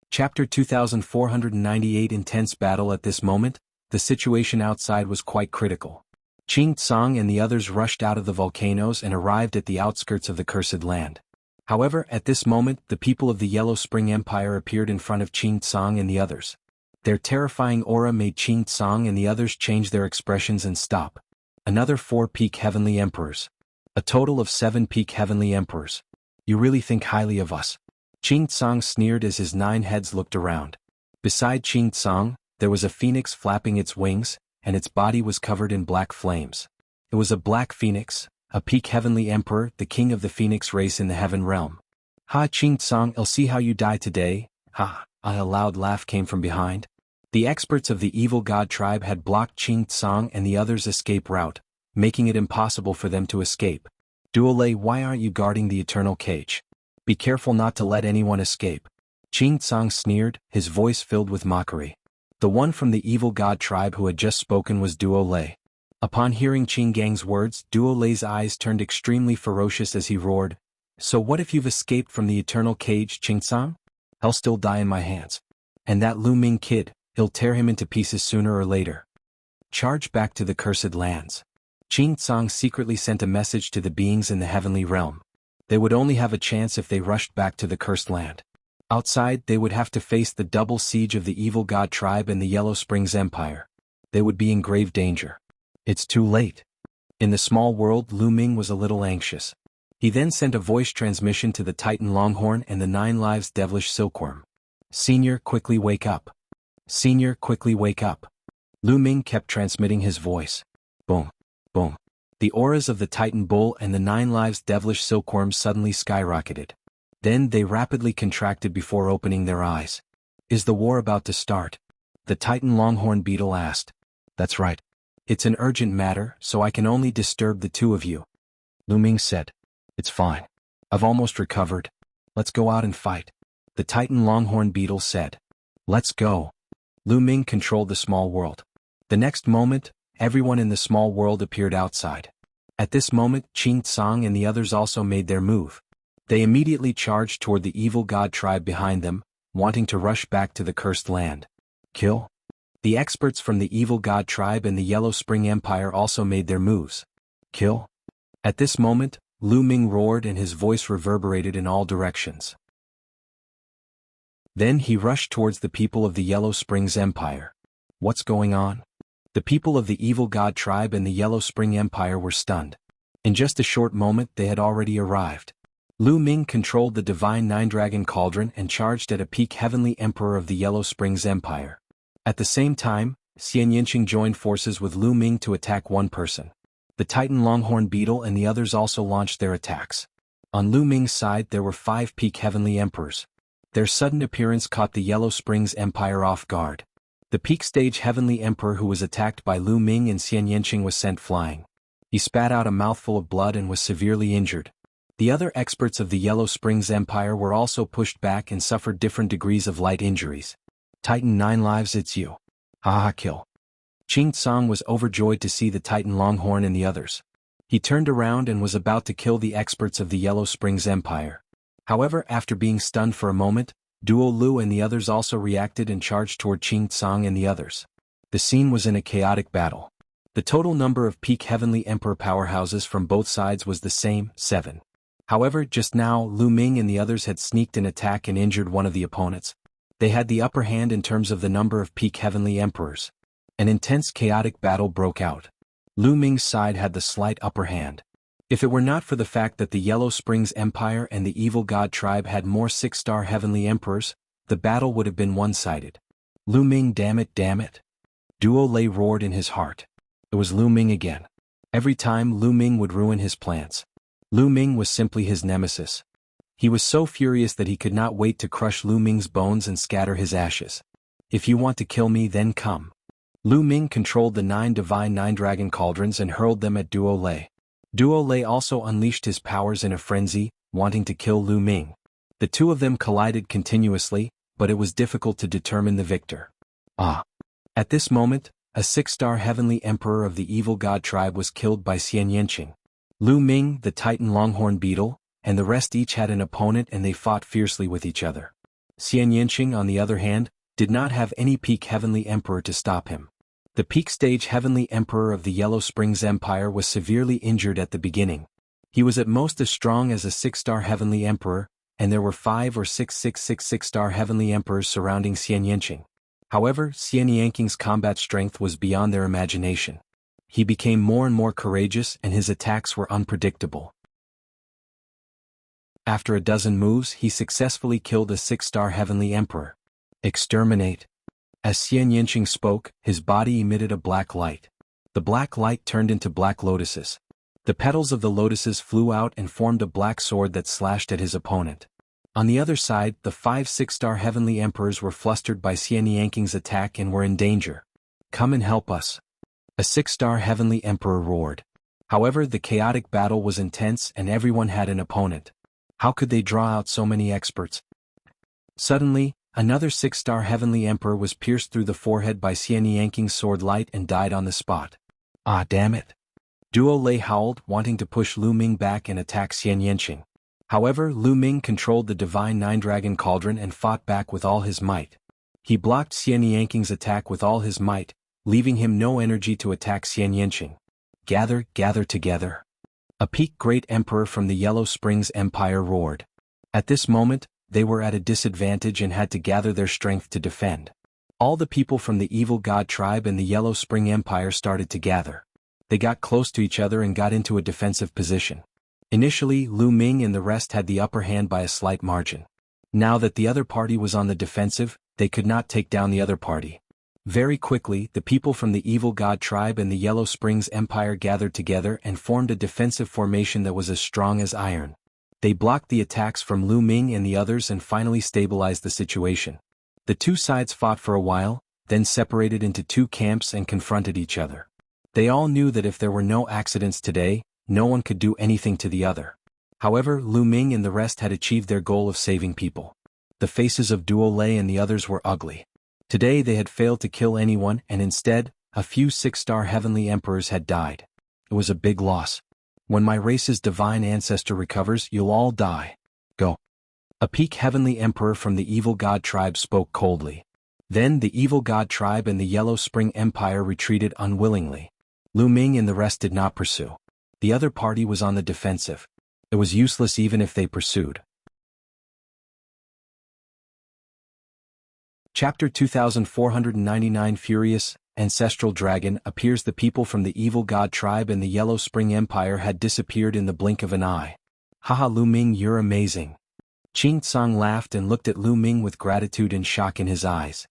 Chapter 2498 Intense battle. At this moment, the situation outside was quite critical. Qing Tsang and the others rushed out of the volcanoes and arrived at the outskirts of the cursed land. However, at this moment, the people of the Yellow Spring Empire appeared in front of Qing Tsang and the others. Their terrifying aura made Qing Tsang and the others change their expressions and stop. Another 4 peak heavenly emperors. A total of 7 peak heavenly emperors. You really think highly of us. Qing Tsang sneered as his 9 heads looked around. Beside Qing Tsang, there was a phoenix flapping its wings, and its body was covered in black flames. It was a black phoenix, a peak heavenly emperor, the king of the phoenix race in the heaven realm. Ha Qing Tsang, I'll see how you die today. Ha, a loud laugh came from behind. The experts of the evil god tribe had blocked Qing Tsang and the others' escape route, making it impossible for them to escape. Duolei, why aren't you guarding the eternal cage? Be careful not to let anyone escape. Qing Tsang sneered, his voice filled with mockery. The one from the evil god tribe who had just spoken was Duolei. Upon hearing Qing Gang's words, Duolei's eyes turned extremely ferocious as he roared, "So what if you've escaped from the eternal cage, Qing Tsang? I'll still die in my hands. And that Lu Ming kid, he'll tear him into pieces sooner or later. Charge back to the cursed lands." Qing Tsang secretly sent a message to the beings in the heavenly realm. They would only have a chance if they rushed back to the cursed land. Outside, they would have to face the double siege of the evil god tribe and the Yellow Springs Empire. They would be in grave danger. It's too late. In the small world, Lu Ming was a little anxious. He then sent a voice transmission to the Titan Longhorn and the 9 Lives Devilish Silkworm. "Senior, quickly wake up. Senior, quickly wake up." Lu Ming kept transmitting his voice. Boom. Boom. The auras of the Titan Bull and the 9 lives devilish silkworms suddenly skyrocketed. Then they rapidly contracted before opening their eyes. Is the war about to start? The Titan Longhorn Beetle asked. That's right. It's an urgent matter, so I can only disturb the two of you. Lu Ming said. It's fine. I've almost recovered. Let's go out and fight. The Titan Longhorn Beetle said. Let's go. Lu Ming controlled the small world. The next moment, everyone in the small world appeared outside. At this moment, Qing Tsang and the others also made their move. They immediately charged toward the evil god tribe behind them, wanting to rush back to the cursed land. Kill? The experts from the evil god tribe and the Yellow Spring Empire also made their moves. Kill? At this moment, Lu Ming roared and his voice reverberated in all directions. Then he rushed towards the people of the Yellow Springs Empire. What's going on? The people of the evil god tribe and the Yellow Spring Empire were stunned. In just a short moment they had already arrived. Lu Ming controlled the divine Nine-Dragon Cauldron and charged at a peak heavenly emperor of the Yellow Springs Empire. At the same time, Xian Yinqing joined forces with Lu Ming to attack one person. The Titan Longhorn Beetle and the others also launched their attacks. On Lu Ming's side there were 5 peak heavenly emperors. Their sudden appearance caught the Yellow Springs Empire off guard. The peak stage heavenly emperor who was attacked by Lu Ming and Xian Yinqing was sent flying. He spat out a mouthful of blood and was severely injured. The other experts of the Yellow Springs Empire were also pushed back and suffered different degrees of light injuries. Titan 9 lives, it's you. Haha, kill. Qing Tsang was overjoyed to see the Titan Longhorn and the others. He turned around and was about to kill the experts of the Yellow Springs Empire. However, after being stunned for a moment, Duo Lu and the others also reacted and charged toward Qing Tsang and the others. The scene was in a chaotic battle. The total number of peak heavenly emperor powerhouses from both sides was the same, 7. However, just now Lu Ming and the others had sneaked an attack and injured one of the opponents. They had the upper hand in terms of the number of peak heavenly emperors. An intense chaotic battle broke out. Lu Ming's side had the slight upper hand. If it were not for the fact that the Yellow Springs Empire and the Evil God Tribe had more 6-star heavenly emperors, the battle would have been one-sided. Lu Ming, damn it, damn it. Duo Lei roared in his heart. It was Lu Ming again. Every time Lu Ming would ruin his plans. Lu Ming was simply his nemesis. He was so furious that he could not wait to crush Lu Ming's bones and scatter his ashes. If you want to kill me, then come. Lu Ming controlled the 9 divine Nine-Dragon Cauldrons and hurled them at Duo Lei. Duo Lei also unleashed his powers in a frenzy, wanting to kill Lu Ming. The two of them collided continuously, but it was difficult to determine the victor. At this moment, a 6-star heavenly emperor of the evil god tribe was killed by Xian Yinqing. Lu Ming, the Titan Longhorn Beetle, and the rest each had an opponent and they fought fiercely with each other. Xian Yinqing, on the other hand, did not have any peak heavenly emperor to stop him. The peak stage heavenly emperor of the Yellow Springs Empire was severely injured at the beginning. He was at most as strong as a 6-star heavenly emperor, and there were 5 or 6 6-star heavenly emperors surrounding Xian Yinqing. However, Xian Yinqing's combat strength was beyond their imagination. He became more and more courageous and his attacks were unpredictable. After a dozen moves, he successfully killed a 6-star heavenly emperor. Exterminate. As Xian Yinqing spoke, his body emitted a black light. The black light turned into black lotuses. The petals of the lotuses flew out and formed a black sword that slashed at his opponent. On the other side, the 5 6-star heavenly emperors were flustered by Xian Yinqing's attack and were in danger. Come and help us. A 6-star heavenly emperor roared. However, the chaotic battle was intense and everyone had an opponent. How could they draw out so many experts? Suddenly, another 6-star heavenly emperor was pierced through the forehead by Xian Yinqing's sword light and died on the spot. Ah, damn it. Duo Lei howled, wanting to push Lu Ming back and attack Xian Yinqing. However, Lu Ming controlled the divine Nine-Dragon Cauldron and fought back with all his might. He blocked Xian Yinqing's attack with all his might, leaving him no energy to attack Xian Yinqing. Gather, gather together. A peak great emperor from the Yellow Springs Empire roared. At this moment, they were at a disadvantage and had to gather their strength to defend. All the people from the Evil God Tribe and the Yellow Spring Empire started to gather. They got close to each other and got into a defensive position. Initially, Lu Ming and the rest had the upper hand by a slight margin. Now that the other party was on the defensive, they could not take down the other party. Very quickly, the people from the Evil God tribe and the Yellow Springs Empire gathered together and formed a defensive formation that was as strong as iron. They blocked the attacks from Lu Ming and the others and finally stabilized the situation. The two sides fought for a while, then separated into two camps and confronted each other. They all knew that if there were no accidents today, no one could do anything to the other. However, Lu Ming and the rest had achieved their goal of saving people. The faces of Duo Lei and the others were ugly. Today they had failed to kill anyone and instead, a few 6-star heavenly emperors had died. It was a big loss. When my race's divine ancestor recovers, you'll all die. Go. A peak heavenly emperor from the Evil God tribe spoke coldly. Then the Evil God tribe and the Yellow Spring Empire retreated unwillingly. Lu Ming and the rest did not pursue. The other party was on the defensive. It was useless even if they pursued. Chapter 2499 Furious, Ancestral Dragon appears. The people from the Evil God tribe and the Yellow Spring Empire had disappeared in the blink of an eye. Haha, Lu Ming, you're amazing. Qing Tsang laughed and looked at Lu Ming with gratitude and shock in his eyes.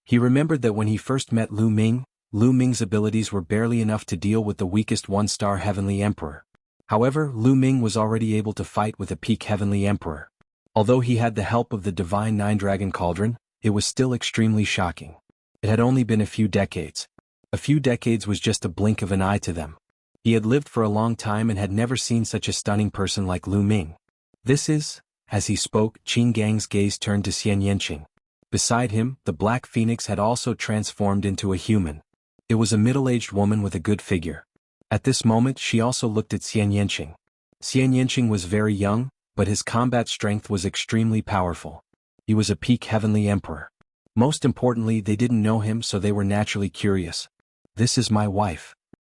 He remembered that when he first met Lu Ming's abilities were barely enough to deal with the weakest 1-star heavenly emperor. However, Lu Ming was already able to fight with a peak heavenly emperor. Although he had the help of the divine 9-dragon cauldron, it was still extremely shocking. It had only been a few decades. A few decades was just a blink of an eye to them. He had lived for a long time and had never seen such a stunning person like Lu Ming. This is, as he spoke, Qin Gang's gaze turned to Xian Yanqing. Beside him, the Black Phoenix had also transformed into a human. It was a middle-aged woman with a good figure. At this moment she also looked at Xian Yanqing. Xian Yanqing was very young, but his combat strength was extremely powerful. He was a peak heavenly emperor. Most importantly, they didn't know him, so they were naturally curious. This is my wife.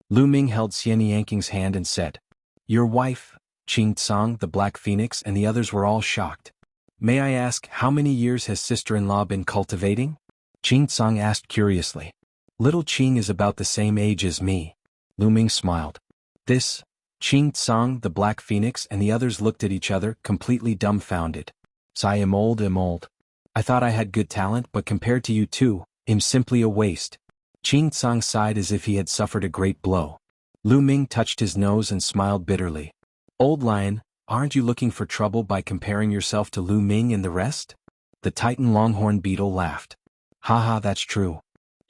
Lu Ming held Xian Yanqing's hand and said. Your wife? Qing Tsang, the Black Phoenix, and the others were all shocked. May I ask, how many years has sister-in-law been cultivating? Qing Tsang asked curiously. Little Qing is about the same age as me. Lu Ming smiled. This? Qing Tsang, the Black Phoenix, and the others looked at each other, completely dumbfounded. I am old. I thought I had good talent, but compared to you two, I'm simply a waste. Qing Tsang sighed as if he had suffered a great blow. Lu Ming touched his nose and smiled bitterly. Old lion, aren't you looking for trouble by comparing yourself to Lu Ming and the rest? The Titan Longhorn Beetle laughed. Haha, that's true.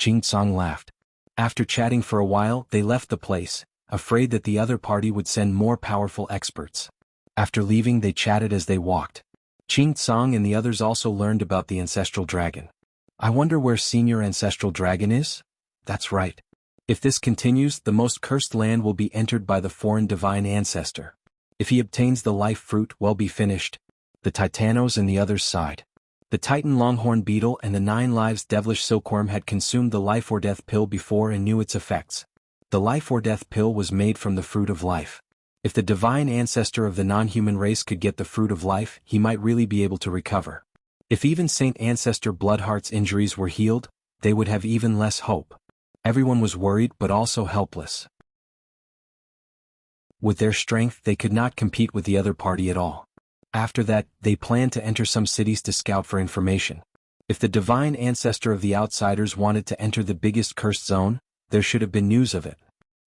Qing Tsang laughed. After chatting for a while, they left the place, afraid that the other party would send more powerful experts. After leaving, they chatted as they walked. Qing Tsang and the others also learned about the ancestral dragon. I wonder where senior ancestral dragon is? That's right. If this continues, the most cursed land will be entered by the foreign divine ancestor. If he obtains the life fruit, we'll be finished. The Titanos and the others sighed. The Titan Longhorn Beetle and the 9 Lives Devilish Silkworm had consumed the life or death pill before and knew its effects. The life or death pill was made from the fruit of life. If the divine ancestor of the non-human race could get the fruit of life, he might really be able to recover. If even Saint Ancestor Bloodheart's injuries were healed, they would have even less hope. Everyone was worried but also helpless. With their strength, they could not compete with the other party at all. After that, they planned to enter some cities to scout for information. If the divine ancestor of the outsiders wanted to enter the biggest cursed zone, there should have been news of it.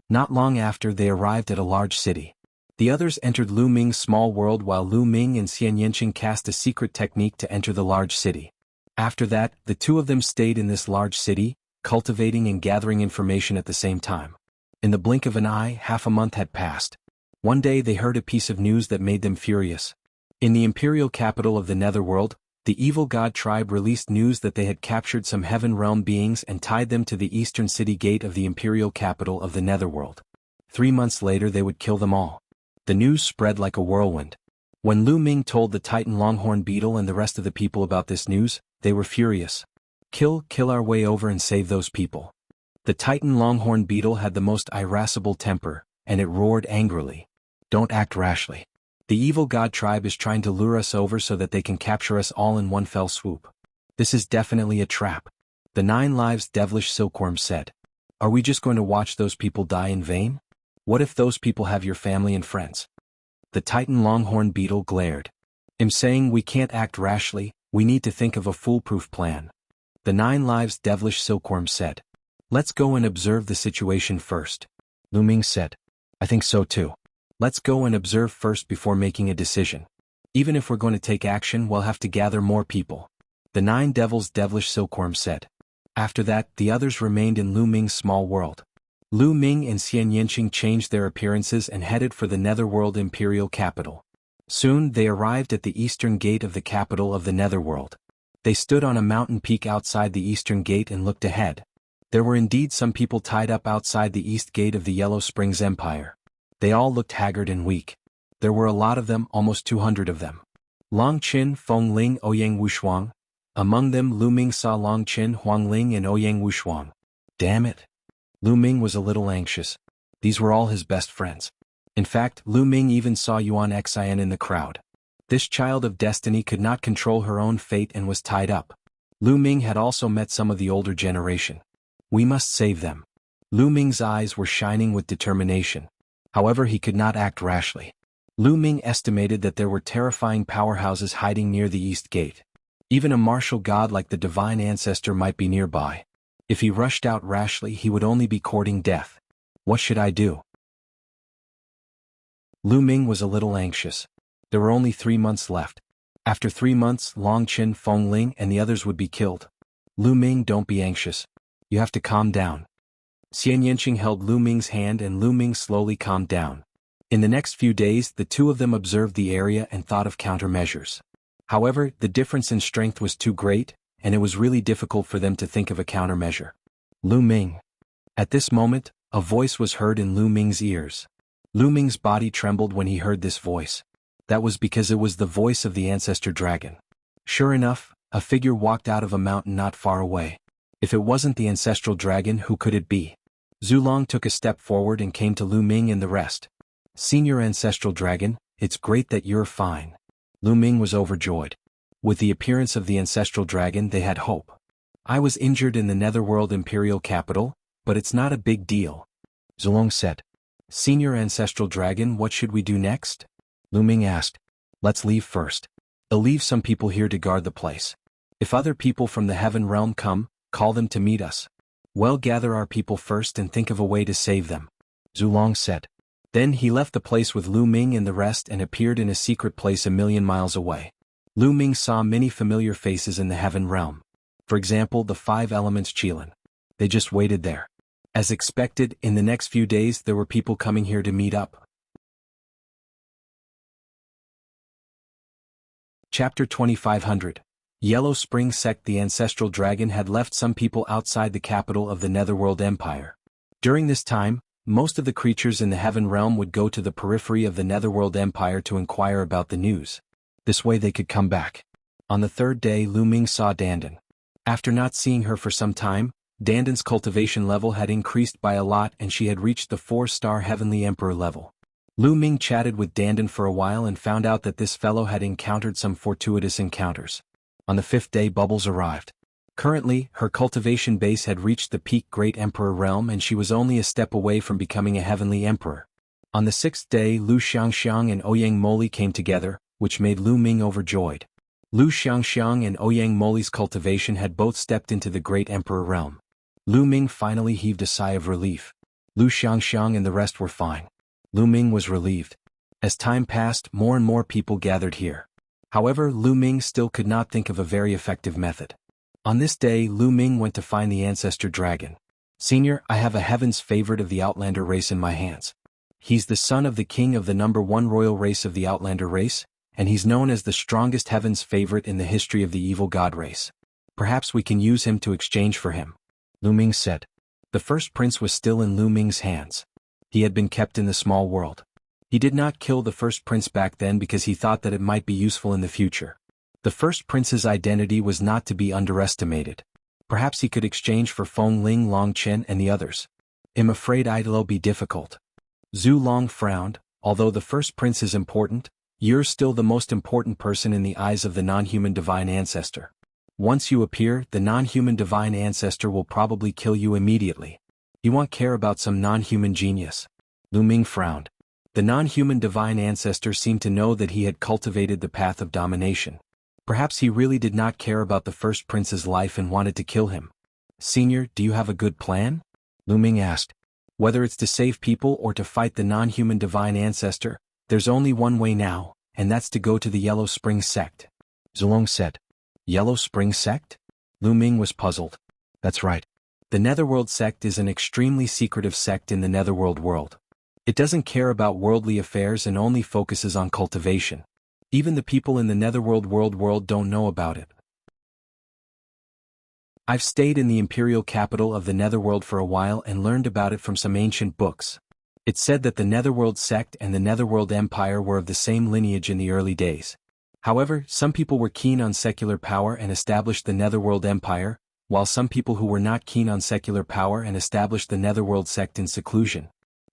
Not long after, they arrived at a large city. The others entered Lu Ming's small world while Lu Ming and Xian Yanqing cast a secret technique to enter the large city. After that, the two of them stayed in this large city, cultivating and gathering information at the same time. In the blink of an eye, half a month had passed. One day they heard a piece of news that made them furious. In the imperial capital of the Netherworld, the Evil God tribe released news that they had captured some Heaven Realm beings and tied them to the eastern city gate of the imperial capital of the Netherworld. 3 months later they would kill them all. The news spread like a whirlwind. When Lu Ming told the Titan Longhorn Beetle and the rest of the people about this news, they were furious. Kill our way over and save those people. The Titan Longhorn Beetle had the most irascible temper, and it roared angrily. Don't act rashly. The Evil God tribe is trying to lure us over so that they can capture us all in one fell swoop. This is definitely a trap. The 9 Lives Devilish Silkworm said. Are we just going to watch those people die in vain? What if those people have your family and friends? The Titan Longhorn Beetle glared. I'm saying we can't act rashly, we need to think of a foolproof plan. The 9 lives devilish silkworm said. Let's go and observe the situation first. Lu Ming said. I think so too. Let's go and observe first before making a decision. Even if we're going to take action, we'll have to gather more people. The 9 devils devilish silkworm said. After that, the others remained in Lu Ming's small world. Lu Ming and Xian Yanqing changed their appearances and headed for the Netherworld imperial capital. Soon they arrived at the eastern gate of the capital of the Netherworld. They stood on a mountain peak outside the eastern gate and looked ahead. There were indeed some people tied up outside the east gate of the Yellow Springs Empire. They all looked haggard and weak. There were a lot of them, almost 200 of them. Long Qin, Feng Ling, Ouyang Wushuang. Among them Lu Ming saw Long Qin, Huang Ling and Ouyang Wushuang. Damn it. Lu Ming was a little anxious. These were all his best friends. In fact, Lu Ming even saw Yuan Xian in the crowd. This child of destiny could not control her own fate and was tied up. Lu Ming had also met some of the older generation. We must save them. Lu Ming's eyes were shining with determination. However, he could not act rashly. Lu Ming estimated that there were terrifying powerhouses hiding near the east gate. Even a martial god like the divine ancestor might be nearby. If he rushed out rashly, he would only be courting death. What should I do? Lu Ming was a little anxious. There were only 3 months left. After 3 months, Long Qin, Feng Ling and the others would be killed. Lu Ming, don't be anxious. You have to calm down. Xian Yanqing held Lu Ming's hand and Lu Ming slowly calmed down. In the next few days, the two of them observed the area and thought of countermeasures. However, the difference in strength was too great, and it was really difficult for them to think of a countermeasure. Lu Ming. At this moment, a voice was heard in Lu Ming's ears. Lu Ming's body trembled when he heard this voice. That was because it was the voice of the ancestor dragon. Sure enough, a figure walked out of a mountain not far away. If it wasn't the ancestral dragon, who could it be? Zulong took a step forward and came to Lu Ming and the rest. Senior ancestral dragon, it's great that you're fine. Lu Ming was overjoyed. With the appearance of the ancestral dragon, they had hope. I was injured in the Netherworld imperial capital, but it's not a big deal. Zulong said. Senior ancestral dragon, what should we do next? Lu Ming asked. Let's leave first. I'll leave some people here to guard the place. If other people from the heaven realm come, call them to meet us. Well, gather our people first and think of a way to save them. Zulong said. Then he left the place with Lu Ming and the rest and appeared in a secret place a million miles away. Lu Ming saw many familiar faces in the heaven realm. For example, the 5 elements Qilin. They just waited there. As expected, in the next few days there were people coming here to meet up. Chapter 2500. Yellow Spring Sect. The ancestral dragon had left some people outside the capital of the Netherworld Empire. During this time, most of the creatures in the heaven realm would go to the periphery of the Netherworld Empire to inquire about the news. This way they could come back. On the 3rd day, Lu Ming saw Dandan. After not seeing her for some time, Dandan's cultivation level had increased by a lot and she had reached the 4-star Heavenly Emperor level. Lu Ming chatted with Dandan for a while and found out that this fellow had encountered some fortuitous encounters. On the 5th day, Bubbles arrived. Currently, her cultivation base had reached the peak Great Emperor realm and she was only a step away from becoming a Heavenly Emperor. On the 6th day, Lu Xiangxiang and Ouyang Moli came together, which made Lu Ming overjoyed. Lu Xiangxiang and Ouyang Moli's cultivation had both stepped into the Great Emperor realm. Lu Ming finally heaved a sigh of relief. Lu Xiangxiang and the rest were fine. Lu Ming was relieved. As time passed, more and more people gathered here. However, Lu Ming still could not think of a very effective method. On this day, Lu Ming went to find the ancestor dragon. Senior, I have a heaven's favorite of the Outlander race in my hands. He's the son of the king of the number 1 royal race of the Outlander race, and he's known as the strongest heaven's favorite in the history of the evil god race. Perhaps we can use him to exchange for him. Lu Ming said. The first prince was still in Lu Ming's hands. He had been kept in the small world. He did not kill the first prince back then because he thought that it might be useful in the future. The first prince's identity was not to be underestimated. Perhaps he could exchange for Feng Ling, Long Qin and the others. I'm afraid it'll be difficult. Zhu Long frowned. Although the first prince is important, you're still the most important person in the eyes of the non-human divine ancestor. Once you appear, the non-human divine ancestor will probably kill you immediately. He won't care about some non-human genius. Lu Ming frowned. The non-human divine ancestor seemed to know that he had cultivated the path of domination. Perhaps he really did not care about the first prince's life and wanted to kill him. Senior, do you have a good plan? Lu Ming asked. Whether it's to save people or to fight the non-human divine ancestor, there's only one way now, and that's to go to the Yellow Spring sect. Zulong said. Yellow Spring sect? Lu Ming was puzzled. That's right. The Netherworld sect is an extremely secretive sect in the Netherworld world. It doesn't care about worldly affairs and only focuses on cultivation. Even the people in the Netherworld world don't know about it. I've stayed in the imperial capital of the Netherworld for a while and learned about it from some ancient books. It said that the Netherworld sect and the Netherworld Empire were of the same lineage in the early days. However, some people were keen on secular power and established the Netherworld Empire, while some people who were not keen on secular power and established the Netherworld sect in seclusion.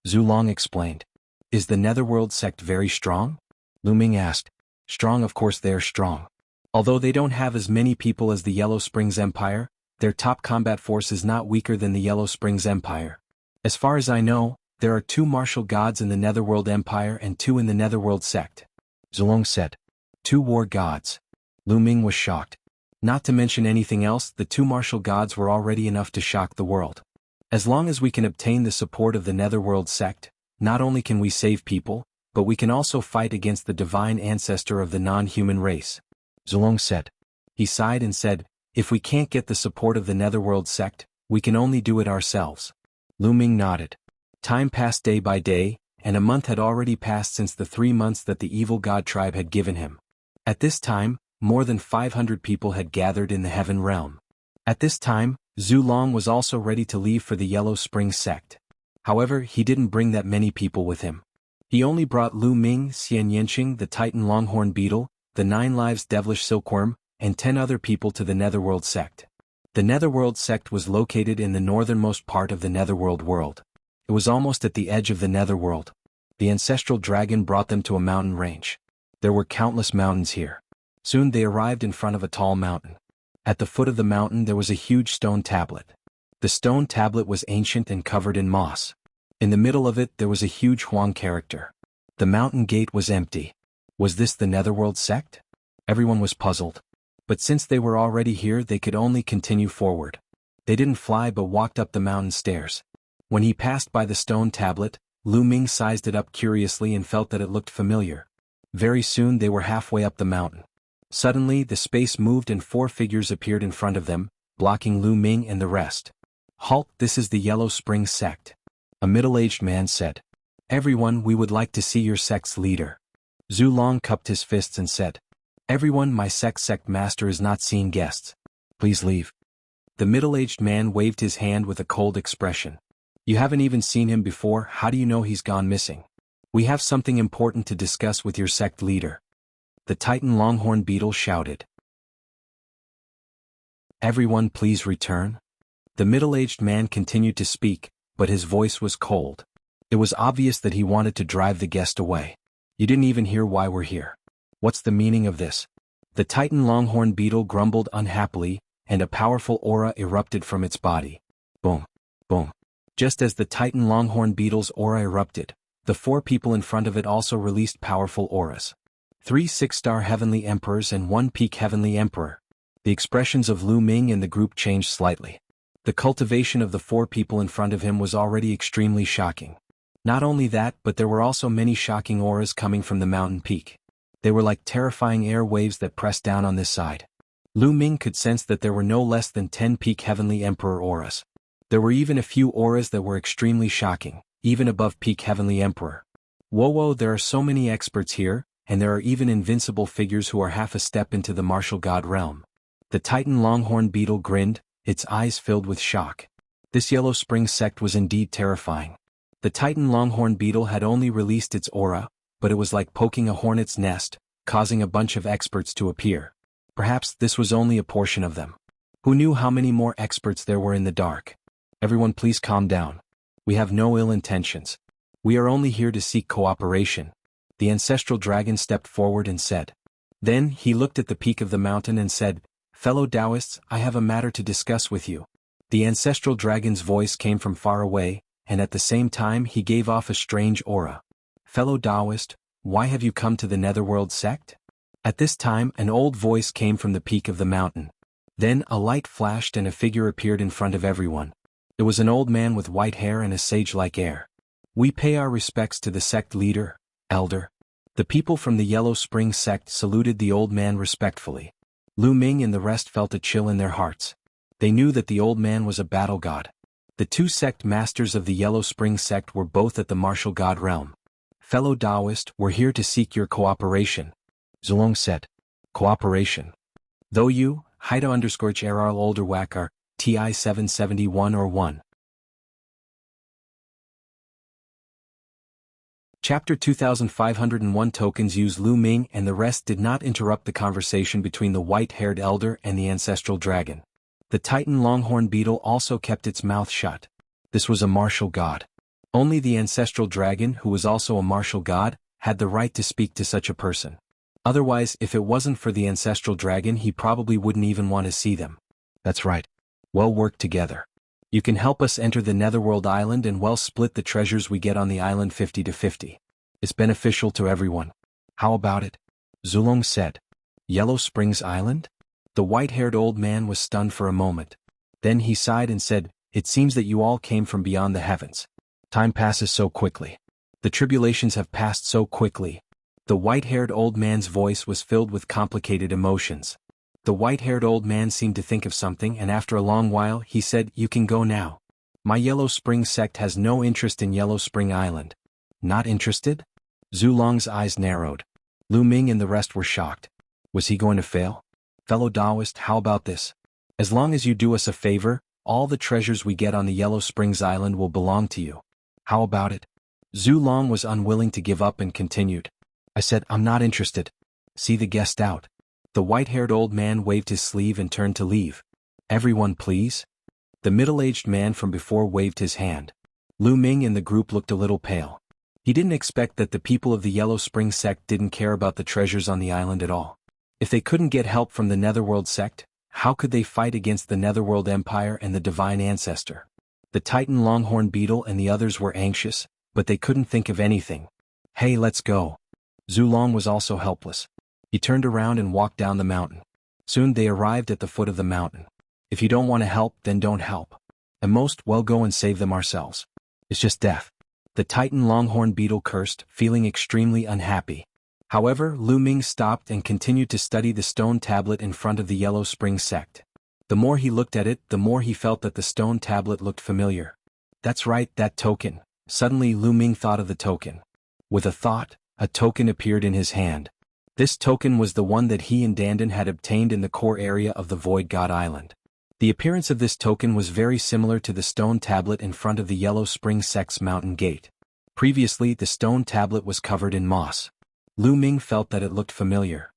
Zulong explained. Is the Netherworld sect very strong? Lu Ming asked. Strong, of course they're strong. Although they don't have as many people as the Yellow Springs Empire, their top combat force is not weaker than the Yellow Springs Empire. As far as I know, there are 2 martial gods in the Netherworld Empire and 2 in the Netherworld sect. Zulong said. 2 war gods. Lu Ming was shocked. Not to mention anything else, the 2 martial gods were already enough to shock the world. As long as we can obtain the support of the Netherworld sect, not only can we save people, but we can also fight against the divine ancestor of the non-human race. Zulong said. He sighed and said, if we can't get the support of the Netherworld sect, we can only do it ourselves. Lu Ming nodded. Time passed day by day, and a month had already passed since the 3 months that the evil god tribe had given him. At this time, more than 500 people had gathered in the Heaven Realm. At this time, Zulong was also ready to leave for the Yellow Spring sect. However, he didn't bring that many people with him. He only brought Lu Ming, Xian Yanqing the Titan Longhorn Beetle, the 9 Lives Devilish Silkworm, and 10 other people to the Netherworld sect. The Netherworld sect was located in the northernmost part of the Netherworld world. It was almost at the edge of the Netherworld. The ancestral dragon brought them to a mountain range. There were countless mountains here. Soon they arrived in front of a tall mountain. At the foot of the mountain there was a huge stone tablet. The stone tablet was ancient and covered in moss. In the middle of it there was a huge Huang character. The mountain gate was empty. Was this the Netherworld sect? Everyone was puzzled. But since they were already here they could only continue forward. They didn't fly but walked up the mountain stairs. When he passed by the stone tablet, Lu Ming sized it up curiously and felt that it looked familiar. Very soon they were halfway up the mountain. Suddenly the space moved and 4 figures appeared in front of them, blocking Lu Ming and the rest. Halt, this is the Yellow Spring sect. A middle-aged man said. Everyone, we would like to see your sect's leader. Zulong cupped his fists and said. Everyone, my sect master is not seeing guests. Please leave. The middle-aged man waved his hand with a cold expression. You haven't even seen him before, how do you know he's gone missing? We have something important to discuss with your sect leader. The Titan Longhorn Beetle shouted. Everyone please return. The middle-aged man continued to speak, but his voice was cold. It was obvious that he wanted to drive the guest away. You didn't even hear why we're here. What's the meaning of this? The Titan Longhorn Beetle grumbled unhappily, and a powerful aura erupted from its body. Boom. Boom. Just as the Titan Longhorn Beetle's aura erupted, the 4 people in front of it also released powerful auras. 3 6-star Heavenly Emperors and 1 Peak Heavenly Emperor. The expressions of Lu Ming and the group changed slightly. The cultivation of the 4 people in front of him was already extremely shocking. Not only that, but there were also many shocking auras coming from the mountain peak. They were like terrifying air waves that pressed down on this side. Lu Ming could sense that there were no less than 10 Peak Heavenly Emperor auras. There were even a few auras that were extremely shocking, even above Peak Heavenly Emperor. Whoa, there are so many experts here, and there are even invincible figures who are half a step into the martial god realm. The Titan Longhorn Beetle grinned, its eyes filled with shock. This Yellow Spring sect was indeed terrifying. The Titan Longhorn Beetle had only released its aura, but it was like poking a hornet's nest, causing a bunch of experts to appear. Perhaps this was only a portion of them. Who knew how many more experts there were in the dark? Everyone please calm down. We have no ill intentions. We are only here to seek cooperation. The ancestral dragon stepped forward and said. Then he looked at the peak of the mountain and said, Fellow Taoists, I have a matter to discuss with you. The ancestral dragon's voice came from far away, and at the same time he gave off a strange aura. Fellow Taoist, why have you come to the Netherworld sect? At this time an old voice came from the peak of the mountain. Then a light flashed and a figure appeared in front of everyone. It was an old man with white hair and a sage-like air. "We pay our respects to the sect leader, elder." The people from the Yellow Spring sect saluted the old man respectfully. Lu Ming and the rest felt a chill in their hearts. They knew that the old man was a battle god. The two sect masters of the Yellow Spring sect were both at the martial god realm. "Fellow Taoist, we're here to seek your cooperation," Zulong said. "Cooperation? Though you, Haida_HRR older Wakar, TI 771 or 1. Chapter 2501 Tokens use Lu Ming and the rest did not interrupt the conversation between the white-haired elder and the ancestral dragon. The Titan longhorn beetle also kept its mouth shut. This was a martial god. Only the ancestral dragon, who was also a martial god, had the right to speak to such a person. Otherwise, if it wasn't for the ancestral dragon, he probably wouldn't even want to see them. "That's right. Well worked together. You can help us enter the Netherworld Island and well split the treasures we get on the island 50 to 50. It's beneficial to everyone. How about it?" Zulong said. "Yellow Springs Island?" The white-haired old man was stunned for a moment. Then he sighed and said, "It seems that you all came from beyond the heavens. Time passes so quickly. The tribulations have passed so quickly." The white-haired old man's voice was filled with complicated emotions. The white-haired old man seemed to think of something and after a long while he said, "You can go now. My Yellow Spring sect has no interest in Yellow Spring Island." "Not interested?" Zulong's eyes narrowed. Lu Ming and the rest were shocked. Was he going to fail? "Fellow Taoist, how about this? As long as you do us a favor, all the treasures we get on the Yellow Springs Island will belong to you. How about it?" Zulong was unwilling to give up and continued. "I said I'm not interested. See the guest out." The white-haired old man waved his sleeve and turned to leave. "Everyone please." The middle-aged man from before waved his hand. Lu Ming and the group looked a little pale. He didn't expect that the people of the Yellow Spring sect didn't care about the treasures on the island at all. If they couldn't get help from the Netherworld sect, how could they fight against the Netherworld Empire and the Divine Ancestor? The Titan longhorn beetle and the others were anxious, but they couldn't think of anything. "Hey, let's go." Zulong was also helpless. He turned around and walked down the mountain. Soon they arrived at the foot of the mountain. "If you don't want to help, then don't help. At most, we'll go and save them ourselves. It's just death." The Titan longhorn beetle cursed, feeling extremely unhappy. However, Lu Ming stopped and continued to study the stone tablet in front of the Yellow Spring sect. The more he looked at it, the more he felt that the stone tablet looked familiar. "That's right, that token." Suddenly Lu Ming thought of the token. With a thought, a token appeared in his hand. This token was the one that he and Dandan had obtained in the core area of the Void God Island. The appearance of this token was very similar to the stone tablet in front of the Yellow Spring sect's mountain gate. Previously, the stone tablet was covered in moss. Lu Ming felt that it looked familiar.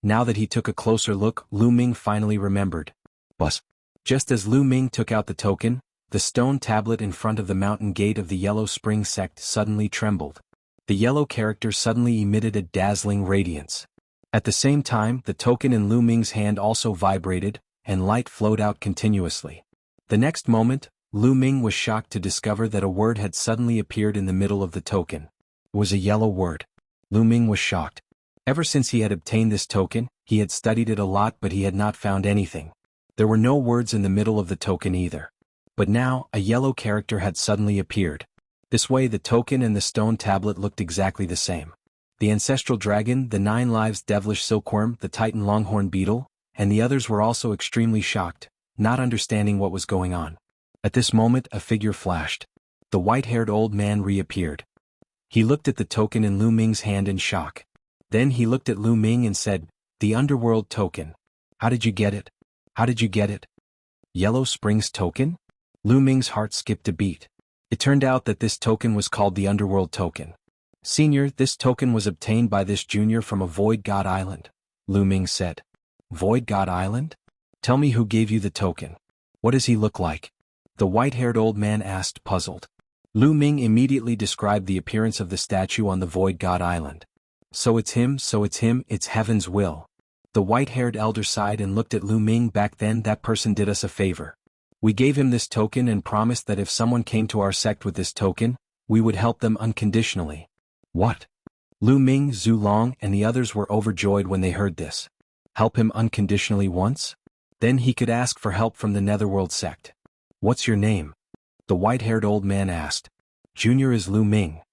Now that he took a closer look, Lu Ming finally remembered. Bus. Just as Lu Ming took out the token, the stone tablet in front of the mountain gate of the Yellow Spring sect suddenly trembled. The yellow character suddenly emitted a dazzling radiance. At the same time, the token in Lu Ming's hand also vibrated, and light flowed out continuously. The next moment, Lu Ming was shocked to discover that a word had suddenly appeared in the middle of the token. It was a yellow word. Lu Ming was shocked. Ever since he had obtained this token, he had studied it a lot but he had not found anything. There were no words in the middle of the token either. But now, a yellow character had suddenly appeared. This way the token and the stone tablet looked exactly the same. The ancestral dragon, the 9 lives devilish silkworm, the Titan longhorn beetle, and the others were also extremely shocked, not understanding what was going on. At this moment a figure flashed. The white-haired old man reappeared. He looked at the token in Lu Ming's hand in shock. Then he looked at Lu Ming and said, "The underworld token. How did you get it? How did you get it?" "Yellow Springs token?" Lu Ming's heart skipped a beat. It turned out that this token was called the Underworld Token. "Senior, this token was obtained by this junior from a Void God Island," Lu Ming said. "Void God Island? Tell me who gave you the token. What does he look like?" The white-haired old man asked, puzzled. Lu Ming immediately described the appearance of the statue on the Void God Island. So it's him, it's heaven's will." The white-haired elder sighed and looked at Lu Ming. "Back then that person did us a favor. We gave him this token and promised that if someone came to our sect with this token, we would help them unconditionally." "What?" Lu Ming, Zhu Long, and the others were overjoyed when they heard this. Help him unconditionally once? Then he could ask for help from the Netherworld sect. What's your name? The white-haired old man asked. Junior is Lu Ming.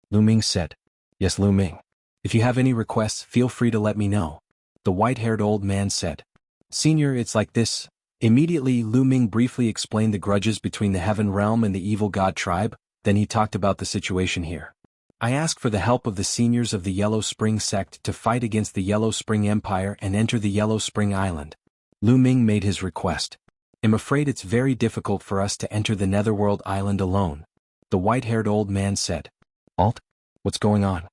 Lu Ming said. Yes, Lu Ming. If you have any requests, feel free to let me know. The white-haired old man said. Senior, it's like this. Immediately, Lu Ming briefly explained the grudges between the Heaven Realm and the Evil God tribe, then he talked about the situation here. I ask for the help of the seniors of the Yellow Spring sect to fight against the Yellow Spring Empire and enter the Yellow Spring Island. Lu Ming made his request. I'm afraid it's very difficult for us to enter the Netherworld Island alone. The white-haired old man said. Alt? What's going on?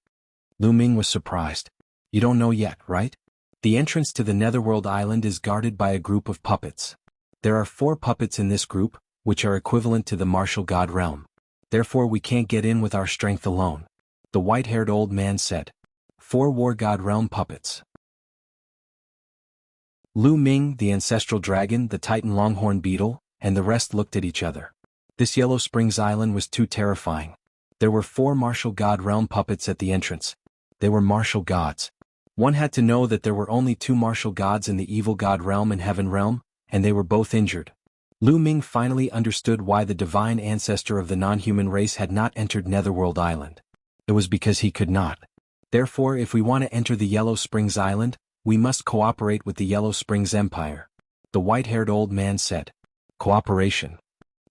Lu Ming was surprised. You don't know yet, right? The entrance to the Netherworld Island is guarded by a group of puppets. There are 4 puppets in this group, which are equivalent to the martial god realm. Therefore we can't get in with our strength alone. The white-haired old man said. 4 war god realm puppets. Lu Ming, the ancestral dragon, the titan longhorn beetle, and the rest looked at each other. This Yellow Springs Island was too terrifying. There were 4 martial god realm puppets at the entrance. They were martial gods. One had to know that there were only 2 martial gods in the evil god realm and heaven realm, and they were both injured. Lu Ming finally understood why the divine ancestor of the non-human race had not entered Netherworld Island. It was because he could not. Therefore, if we want to enter the Yellow Springs Island, we must cooperate with the Yellow Springs Empire. The white-haired old man said. Cooperation.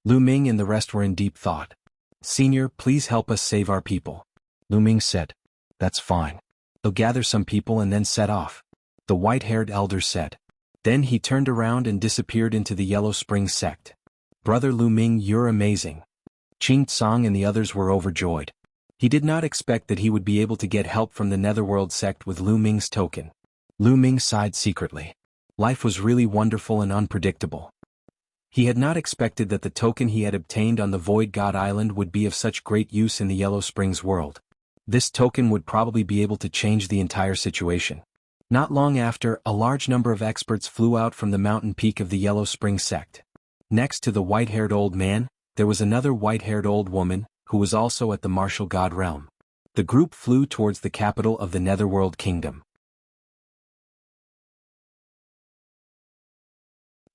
Lu Ming and the rest were in deep thought. Senior, please help us save our people. Lu Ming said. That's fine. They'll gather some people and then set off. The white-haired elder said. Then he turned around and disappeared into the Yellow Springs sect. Brother Lu Ming, you're amazing. Qing Tsang and the others were overjoyed. He did not expect that he would be able to get help from the Netherworld sect with Lu Ming's token. Lu Ming sighed secretly. Life was really wonderful and unpredictable. He had not expected that the token he had obtained on the Void God Island would be of such great use in the Yellow Springs world. This token would probably be able to change the entire situation. Not long after, a large number of experts flew out from the mountain peak of the Yellow Springs sect. Next to the white-haired old man, there was another white-haired old woman, who was also at the martial god realm. The group flew towards the capital of the Netherworld Kingdom.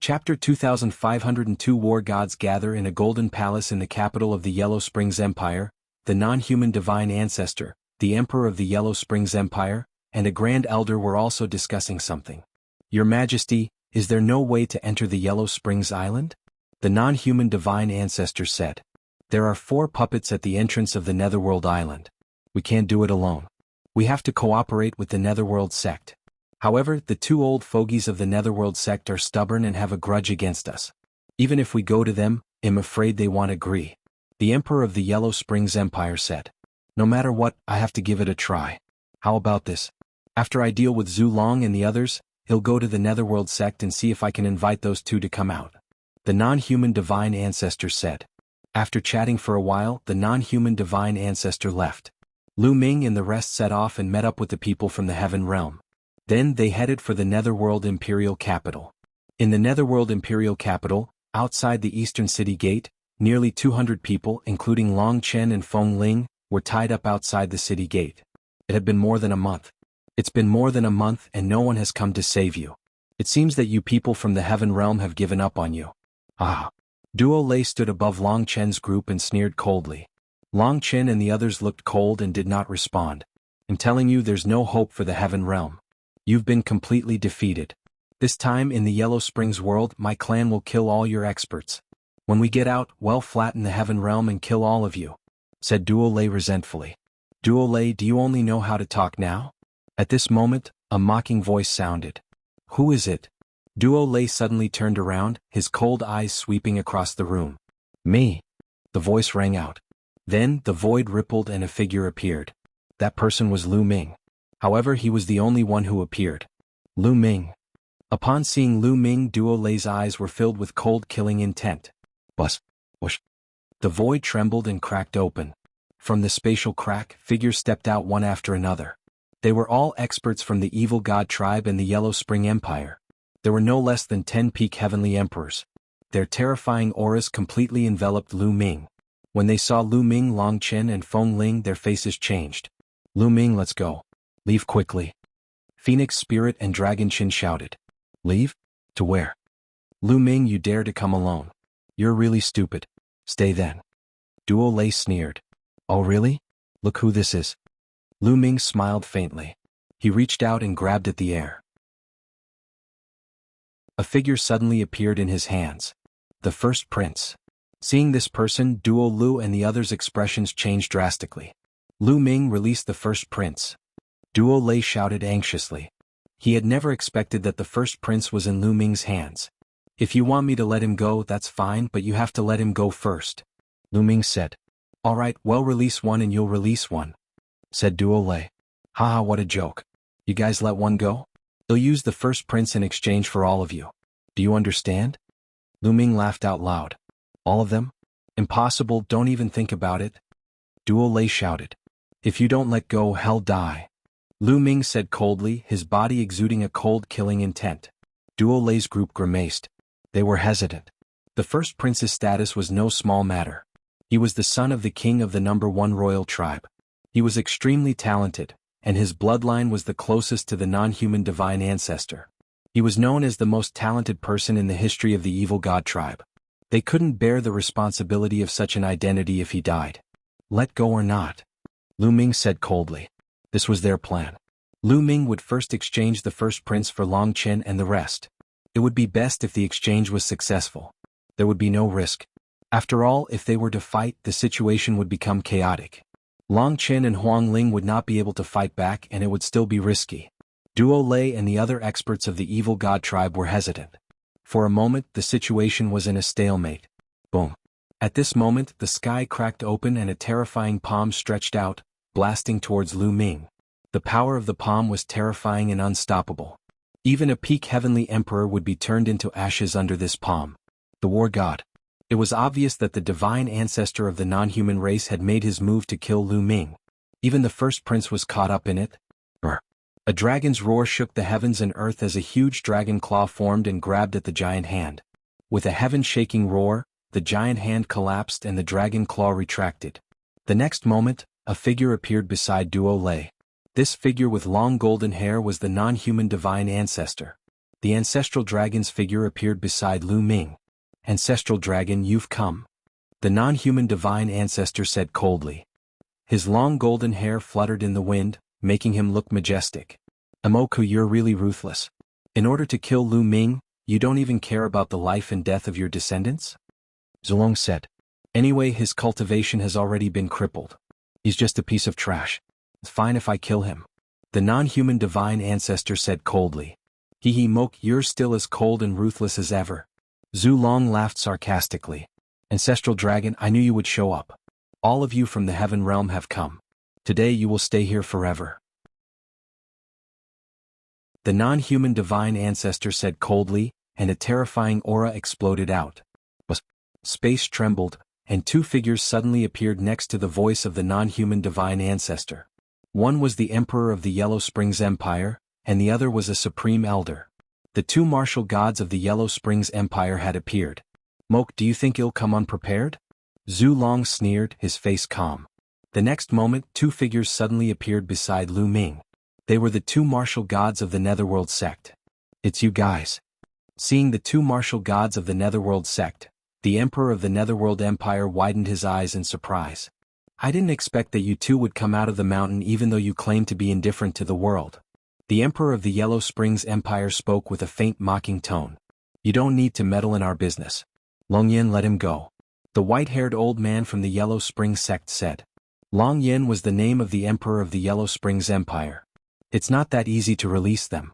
Chapter 2502 War Gods gather in a golden palace in the capital of the Yellow Springs Empire. The non-human divine ancestor, the emperor of the Yellow Springs Empire, and a grand elder were also discussing something. Your Majesty, is there no way to enter the Yellow Springs Island? The non-human divine ancestor said. There are 4 puppets at the entrance of the Netherworld Island. We can't do it alone. We have to cooperate with the Netherworld sect. However, the 2 old fogies of the Netherworld sect are stubborn and have a grudge against us. Even if we go to them, I'm afraid they won't agree. The Emperor of the Yellow Springs Empire said. No matter what, I have to give it a try. How about this? After I deal with Zhu Long and the others, he'll go to the Netherworld sect and see if I can invite those 2 to come out. The non-human divine ancestor said. After chatting for a while, the non-human divine ancestor left. Lu Ming and the rest set off and met up with the people from the Heaven Realm. Then they headed for the Netherworld Imperial Capital. In the Netherworld Imperial Capital, outside the Eastern City Gate, nearly 200 people, including Long Chen and Feng Ling, were tied up outside the city gate. It had been more than a month. It's been more than a month and no one has come to save you. It seems that you people from the Heaven Realm have given up on you. Ah. Duo Lei stood above Long Chen's group and sneered coldly. Long Chen and the others looked cold and did not respond. I'm telling you, there's no hope for the Heaven Realm. You've been completely defeated. This time in the Yellow Springs world, my clan will kill all your experts. When we get out, we'll flatten the Heaven Realm and kill all of you, said Duo Lei resentfully. Duo Lei, do you only know how to talk now? At this moment, a mocking voice sounded. Who is it? Duo Lei suddenly turned around, his cold eyes sweeping across the room. Me. The voice rang out. Then, the void rippled and a figure appeared. That person was Lu Ming. However, he was the only one who appeared. Lu Ming. Upon seeing Lu Ming, Duo Lei's eyes were filled with cold killing intent. Bus. Whoosh. The void trembled and cracked open. From the spatial crack, figures stepped out one after another. They were all experts from the Evil God tribe and the Yellow Spring Empire. There were no less than 10 peak heavenly emperors. Their terrifying auras completely enveloped Lu Ming. When they saw Lu Ming, Long Chen and Feng Ling, their faces changed. Lu Ming, let's go. Leave quickly. Phoenix Spirit and Dragon Qin shouted. Leave? To where? Lu Ming, you dare to come alone. You're really stupid. Stay then. Duo Lei sneered. Oh really? Look who this is. Lu Ming smiled faintly. He reached out and grabbed at the air. A figure suddenly appeared in his hands. The first prince. Seeing this person, Duo Lu and the others' expressions changed drastically. Lu Ming released the first prince. Duo Lei shouted anxiously. He had never expected that the first prince was in Lu Ming's hands. If you want me to let him go, that's fine, but you have to let him go first. Lu Ming said. All right, well, release one and you'll release one, said Duo Lei. Haha, what a joke. You guys let one go? He'll use the first prince in exchange for all of you. Do you understand? Lu Ming laughed out loud. All of them? Impossible, don't even think about it. Duo Lei shouted. If you don't let go, hell die. Lu Ming said coldly, his body exuding a cold killing intent. Duo Lei's group grimaced. They were hesitant. The first prince's status was no small matter. He was the son of the king of the #1 royal tribe. He was extremely talented, and his bloodline was the closest to the non-human divine ancestor. He was known as the most talented person in the history of the evil god tribe. They couldn't bear the responsibility of such an identity if he died. Let go or not? Lu Ming said coldly. This was their plan. Lu Ming would first exchange the first prince for Long Qin and the rest. It would be best if the exchange was successful. There would be no risk. After all, if they were to fight, the situation would become chaotic. Long Qin and Huang Ling would not be able to fight back and it would still be risky. Duo Lei and the other experts of the evil god tribe were hesitant. For a moment, the situation was in a stalemate. Boom. At this moment, the sky cracked open and a terrifying palm stretched out, blasting towards Lu Ming. The power of the palm was terrifying and unstoppable. Even a peak heavenly emperor would be turned into ashes under this palm. The war god. It was obvious that the divine ancestor of the non-human race had made his move to kill Lu Ming. Even the first prince was caught up in it. A dragon's roar shook the heavens and earth as a huge dragon claw formed and grabbed at the giant hand. With a heaven-shaking roar, the giant hand collapsed and the dragon claw retracted. The next moment, a figure appeared beside Duo Lei. This figure with long golden hair was the non-human divine ancestor. The ancestral dragon's figure appeared beside Lu Ming. Ancestral dragon, you've come. The non-human divine ancestor said coldly. His long golden hair fluttered in the wind, making him look majestic. Amoku, you're really ruthless. In order to kill Lu Ming, you don't even care about the life and death of your descendants? Zilong said. Anyway, his cultivation has already been crippled. He's just a piece of trash. It's fine if I kill him. The non-human divine ancestor said coldly. Hee Mok, you're still as cold and ruthless as ever. Zhu Long laughed sarcastically. Ancestral dragon, I knew you would show up. All of you from the heaven realm have come. Today you will stay here forever. The non-human divine ancestor said coldly, and a terrifying aura exploded out. Space trembled, and two figures suddenly appeared next to the voice of the non-human divine ancestor. One was the emperor of the Yellow Springs Empire, and the other was a supreme elder. The two martial gods of the Yellow Springs Empire had appeared. Mok, do you think he'll come unprepared? Zhu Long sneered, his face calm. The next moment, two figures suddenly appeared beside Lu Ming. They were the two martial gods of the Netherworld sect. It's you guys. Seeing the two martial gods of the Netherworld sect, the emperor of the Netherworld Empire widened his eyes in surprise. I didn't expect that you two would come out of the mountain even though you claim to be indifferent to the world. The emperor of the Yellow Springs Empire spoke with a faint mocking tone. You don't need to meddle in our business. Long Yin, let him go. The white-haired old man from the Yellow Springs sect said. Long Yin was the name of the emperor of the Yellow Springs Empire. It's not that easy to release them.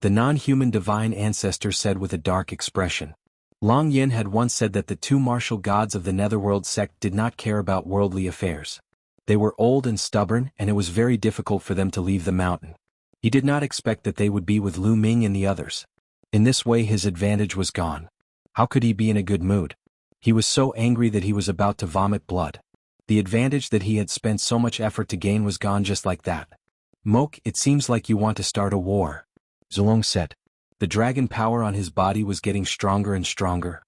The non-human divine ancestor said with a dark expression. Long Yin had once said that the two martial gods of the Netherworld sect did not care about worldly affairs. They were old and stubborn, and it was very difficult for them to leave the mountain. He did not expect that they would be with Lu Ming and the others. In this way his advantage was gone. How could he be in a good mood? He was so angry that he was about to vomit blood. The advantage that he had spent so much effort to gain was gone just like that. Mok, it seems like you want to start a war. Zilong said. The dragon power on his body was getting stronger and stronger.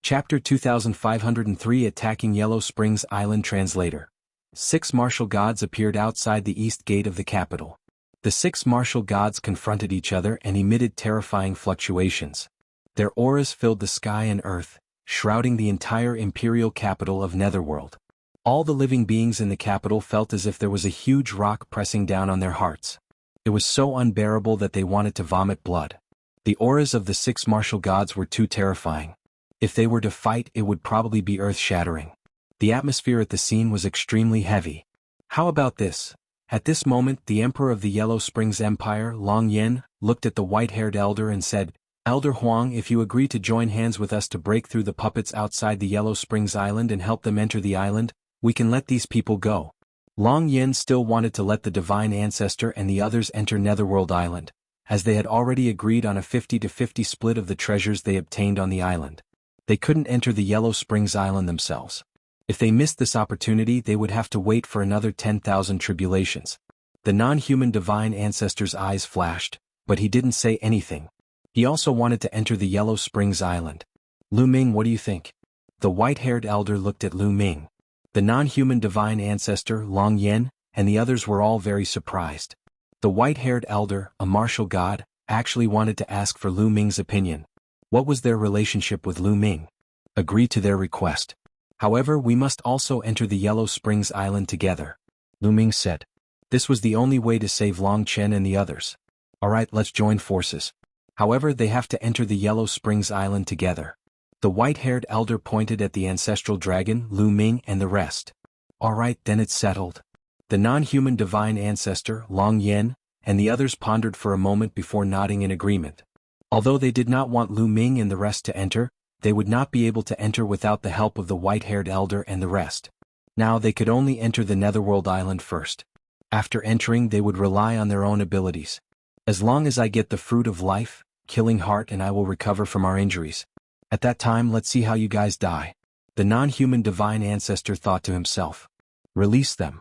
Chapter 2503 Attacking Yellow Springs Island Translator. 6 martial gods appeared outside the east gate of the capital. The 6 martial gods confronted each other and emitted terrifying fluctuations. Their auras filled the sky and earth, shrouding the entire imperial capital of Netherworld. All the living beings in the capital felt as if there was a huge rock pressing down on their hearts. It was so unbearable that they wanted to vomit blood. The auras of the 6 martial gods were too terrifying. If they were to fight, it would probably be earth-shattering. The atmosphere at the scene was extremely heavy. How about this? At this moment, the Emperor of the Yellow Springs Empire, Long Yin, looked at the white-haired elder and said, "Elder Huang, if you agree to join hands with us to break through the puppets outside the Yellow Springs Island and help them enter the island, we can let these people go." Long Yin still wanted to let the Divine Ancestor and the others enter Netherworld Island, as they had already agreed on a 50-50 split of the treasures they obtained on the island. They couldn't enter the Yellow Springs Island themselves. If they missed this opportunity, they would have to wait for another 10,000 tribulations. The non-human Divine Ancestor's eyes flashed, but he didn't say anything. He also wanted to enter the Yellow Springs Island. "Lu Ming, what do you think?" The white-haired elder looked at Lu Ming. The non-human Divine Ancestor, Long Yin, and the others were all very surprised. The white-haired elder, a martial god, actually wanted to ask for Lu Ming's opinion. What was their relationship with Lu Ming? Agree to their request. However, we must also enter the Yellow Springs Island together, Lu Ming said. This was the only way to save Long Chen and the others. Alright, let's join forces. However, they have to enter the Yellow Springs Island together. The white-haired elder pointed at the ancestral dragon, Lu Ming, and the rest. Alright, then it's settled. The non-human Divine Ancestor, Long Yin, and the others pondered for a moment before nodding in agreement. Although they did not want Lu Ming and the rest to enter, they would not be able to enter without the help of the white-haired elder and the rest. Now they could only enter the Netherworld Island first. After entering, they would rely on their own abilities. As long as I get the fruit of life, killing heart, and I will recover from our injuries. At that time, let's see how you guys die. The non-human Divine Ancestor thought to himself. Release them.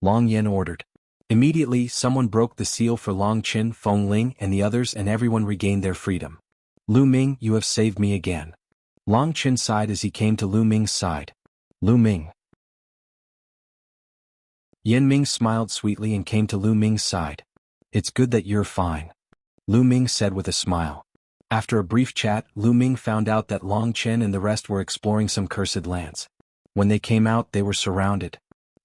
Long Yin ordered. Immediately, someone broke the seal for Long Qin, Feng Ling, and the others, and everyone regained their freedom. Lu Ming, you have saved me again. Long Qin sighed as he came to Lu Ming's side. Lu Ming. Yin Ming smiled sweetly and came to Lu Ming's side. It's good that you're fine, Lu Ming said with a smile. After a brief chat, Lu Ming found out that Long Chen and the rest were exploring some cursed lands. When they came out, they were surrounded.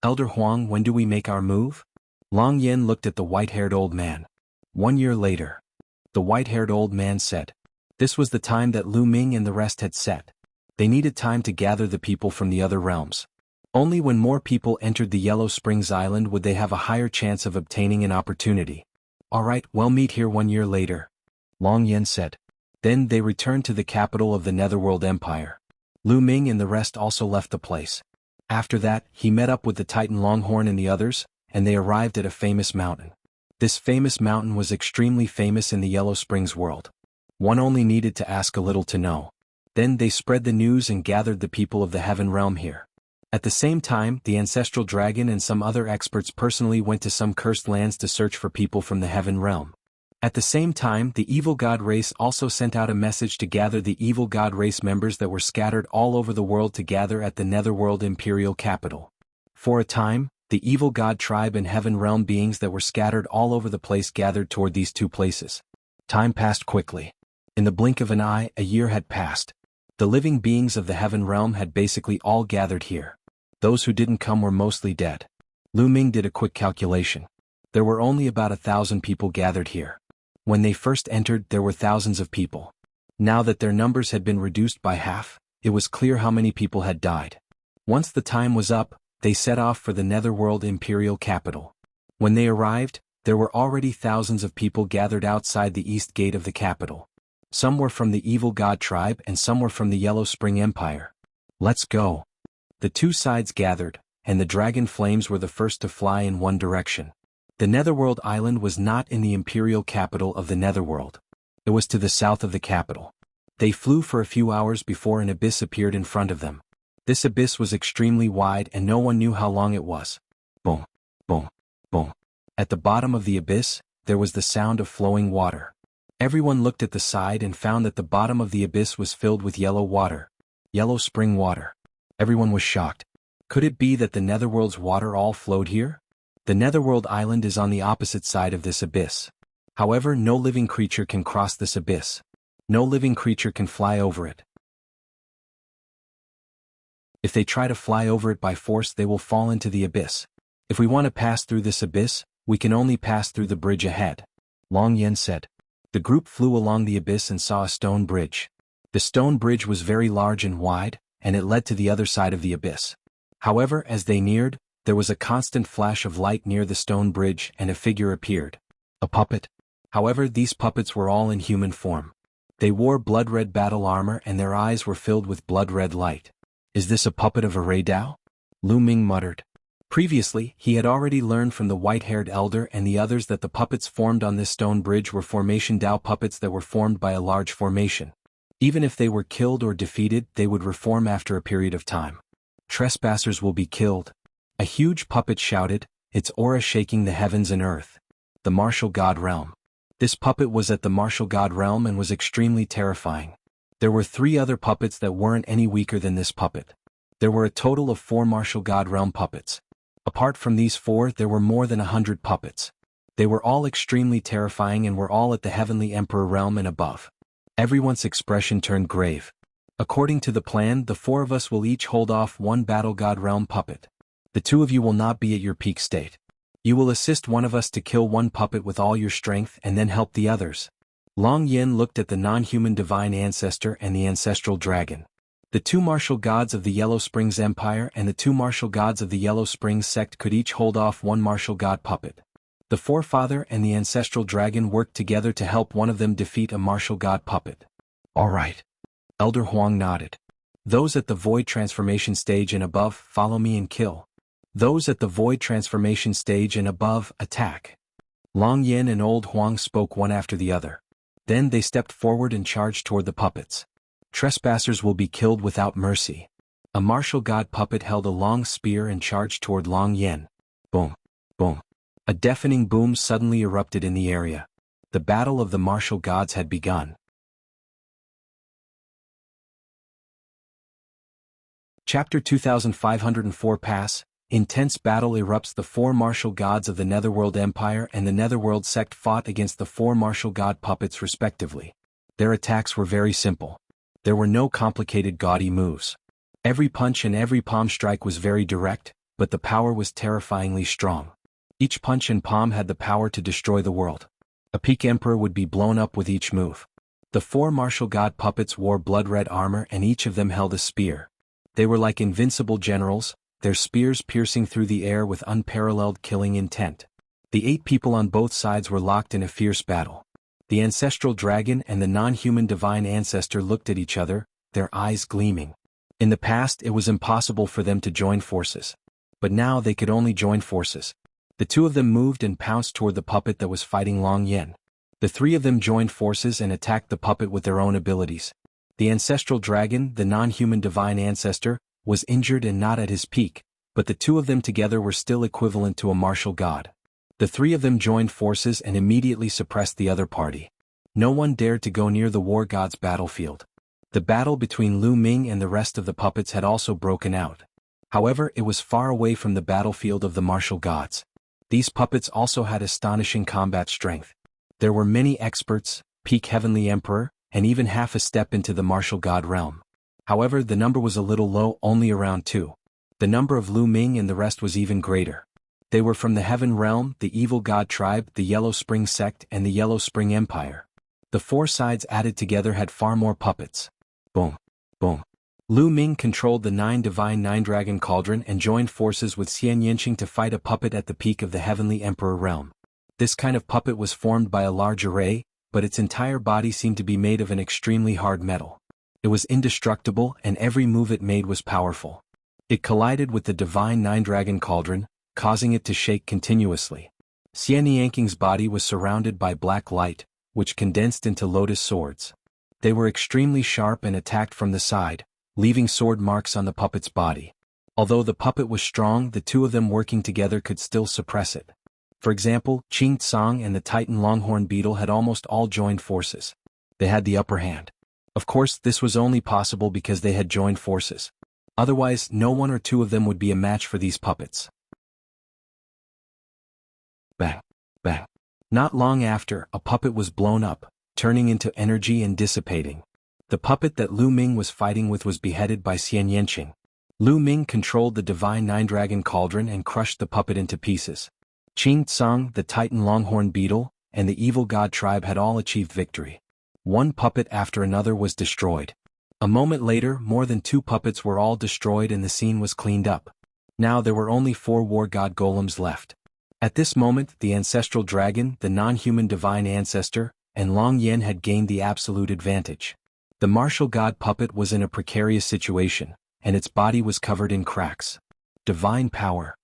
Elder Huang, when do we make our move? Long Yin looked at the white-haired old man. 1 year later. The white-haired old man said. This was the time that Lu Ming and the rest had set. They needed time to gather the people from the other realms. Only when more people entered the Yellow Springs Island would they have a higher chance of obtaining an opportunity. Alright, we'll meet here 1 year later, Long Yin said. Then they returned to the capital of the Netherworld Empire. Lu Ming and the rest also left the place. After that, he met up with the Titan Longhorn and the others, and they arrived at a famous mountain. This famous mountain was extremely famous in the Yellow Springs world. One only needed to ask a little to know. Then they spread the news and gathered the people of the Heaven Realm here. At the same time, the ancestral dragon and some other experts personally went to some cursed lands to search for people from the Heaven Realm. At the same time, the evil god race also sent out a message to gather the evil god race members that were scattered all over the world to gather at the Netherworld Imperial Capital. For a time, the evil god tribe and Heaven Realm beings that were scattered all over the place gathered toward these 2 places. Time passed quickly. In the blink of an eye, a year had passed. The living beings of the Heaven Realm had basically all gathered here. Those who didn't come were mostly dead. Lu Ming did a quick calculation. There were only about 1,000 people gathered here. When they first entered, there were thousands of people. Now that their numbers had been reduced by half, it was clear how many people had died. Once the time was up, they set off for the Netherworld Imperial Capital. When they arrived, there were already thousands of people gathered outside the east gate of the capital. Some were from the evil god tribe and some were from the Yellow Spring Empire. Let's go. The 2 sides gathered, and the dragon flames were the first to fly in one direction. The Netherworld Island was not in the imperial capital of the Netherworld. It was to the south of the capital. They flew for a few hours before an abyss appeared in front of them. This abyss was extremely wide and no one knew how long it was. Boom, boom, boom. At the bottom of the abyss, there was the sound of flowing water. Everyone looked at the side and found that the bottom of the abyss was filled with yellow water. Yellow spring water. Everyone was shocked. Could it be that the Netherworld's water all flowed here? The Netherworld island is on the opposite side of this abyss. However, no living creature can cross this abyss. No living creature can fly over it. If they try to fly over it by force, they will fall into the abyss. If we want to pass through this abyss, we can only pass through the bridge ahead. Long Yen said. The group flew along the abyss and saw a stone bridge. The stone bridge was very large and wide, and it led to the other side of the abyss. However, as they neared, there was a constant flash of light near the stone bridge and a figure appeared. A puppet. However, these puppets were all in human form. They wore blood-red battle armor and their eyes were filled with blood-red light. Is this a puppet of a Ray Dao? Lu Ming muttered. Previously, he had already learned from the white-haired elder and the others that the puppets formed on this stone bridge were formation Dao puppets that were formed by a large formation. Even if they were killed or defeated, they would reform after a period of time. Trespassers will be killed. A huge puppet shouted, its aura shaking the heavens and earth. The martial god realm. This puppet was at the martial god realm and was extremely terrifying. There were 3 other puppets that weren't any weaker than this puppet. There were a total of 4 martial god realm puppets. Apart from these 4, there were more than 100 puppets. They were all extremely terrifying and were all at the heavenly emperor realm and above. Everyone's expression turned grave. According to the plan, the 4 of us will each hold off 1 battle god realm puppet. The 2 of you will not be at your peak state. You will assist one of us to kill 1 puppet with all your strength and then help the others. Long Yen looked at the non-human divine ancestor and the ancestral dragon. The 2 martial gods of the Yellow Springs Empire and the 2 martial gods of the Yellow Springs sect could each hold off 1 martial god puppet. The forefather and the ancestral dragon worked together to help one of them defeat a martial god puppet. All right. Elder Huang nodded. Those at the void transformation stage and above, follow me and kill. Those at the void transformation stage and above, attack. Long Yen and Old Huang spoke one after the other. Then they stepped forward and charged toward the puppets. Trespassers will be killed without mercy. A martial god puppet held a long spear and charged toward Long Yen. Boom. Boom. A deafening boom suddenly erupted in the area. The battle of the martial gods had begun. Chapter 2504 Pass. Intense battle erupts. The 4 martial gods of the Netherworld Empire and the Netherworld sect fought against the 4 martial god puppets respectively. Their attacks were very simple. There were no complicated gaudy moves. Every punch and every palm strike was very direct, but the power was terrifyingly strong. Each punch and palm had the power to destroy the world. A peak emperor would be blown up with each move. The 4 martial god puppets wore blood-red armor and each of them held a spear. They were like invincible generals, their spears piercing through the air with unparalleled killing intent. The 8 people on both sides were locked in a fierce battle. The ancestral dragon and the non-human divine ancestor looked at each other, their eyes gleaming. In the past, it was impossible for them to join forces. But now they could only join forces. The 2 of them moved and pounced toward the puppet that was fighting Long Yen. The 3 of them joined forces and attacked the puppet with their own abilities. The ancestral dragon, the non-human divine ancestor, was injured and not at his peak, but the 2 of them together were still equivalent to a martial god. The 3 of them joined forces and immediately suppressed the other party. No one dared to go near the war god's battlefield. The battle between Lu Ming and the rest of the puppets had also broken out. However, it was far away from the battlefield of the martial gods. These puppets also had astonishing combat strength. There were many experts, peak heavenly emperor, and even half a step into the martial god realm. However, the number was a little low, only around 2. The number of Lu Ming and the rest was even greater. They were from the Heaven Realm, the Evil God Tribe, the Yellow Spring Sect and the Yellow Spring Empire. The 4 sides added together had far more puppets. Boom. Boom. Lu Ming controlled the 9 Divine 9 Dragon Cauldron and joined forces with Xian Yinqing to fight a puppet at the peak of the Heavenly Emperor Realm. This kind of puppet was formed by a large array, but its entire body seemed to be made of an extremely hard metal. It was indestructible and every move it made was powerful. It collided with the Divine 9 Dragon Cauldron, causing it to shake continuously. Xian Yinqing's body was surrounded by black light, which condensed into lotus swords. They were extremely sharp and attacked from the side, leaving sword marks on the puppet's body. Although the puppet was strong, the 2 of them working together could still suppress it. For example, Qing Tsang and the Titan Longhorn Beetle had almost all joined forces. They had the upper hand. Of course, this was only possible because they had joined forces. Otherwise, no one or two of them would be a match for these puppets. Bang, bang. Not long after, a puppet was blown up, turning into energy and dissipating. The puppet that Lu Ming was fighting with was beheaded by Xian Yanqing. Lu Ming controlled the divine nine-dragon cauldron and crushed the puppet into pieces. Qing Tsang, the Titan Longhorn Beetle, and the evil god tribe had all achieved victory. One puppet after another was destroyed. A moment later, more than 2 puppets were all destroyed and the scene was cleaned up. Now there were only 4 war god golems left. At this moment, the ancestral dragon, the non-human divine ancestor, and Long Yen had gained the absolute advantage. The martial god puppet was in a precarious situation, and its body was covered in cracks. Divine power.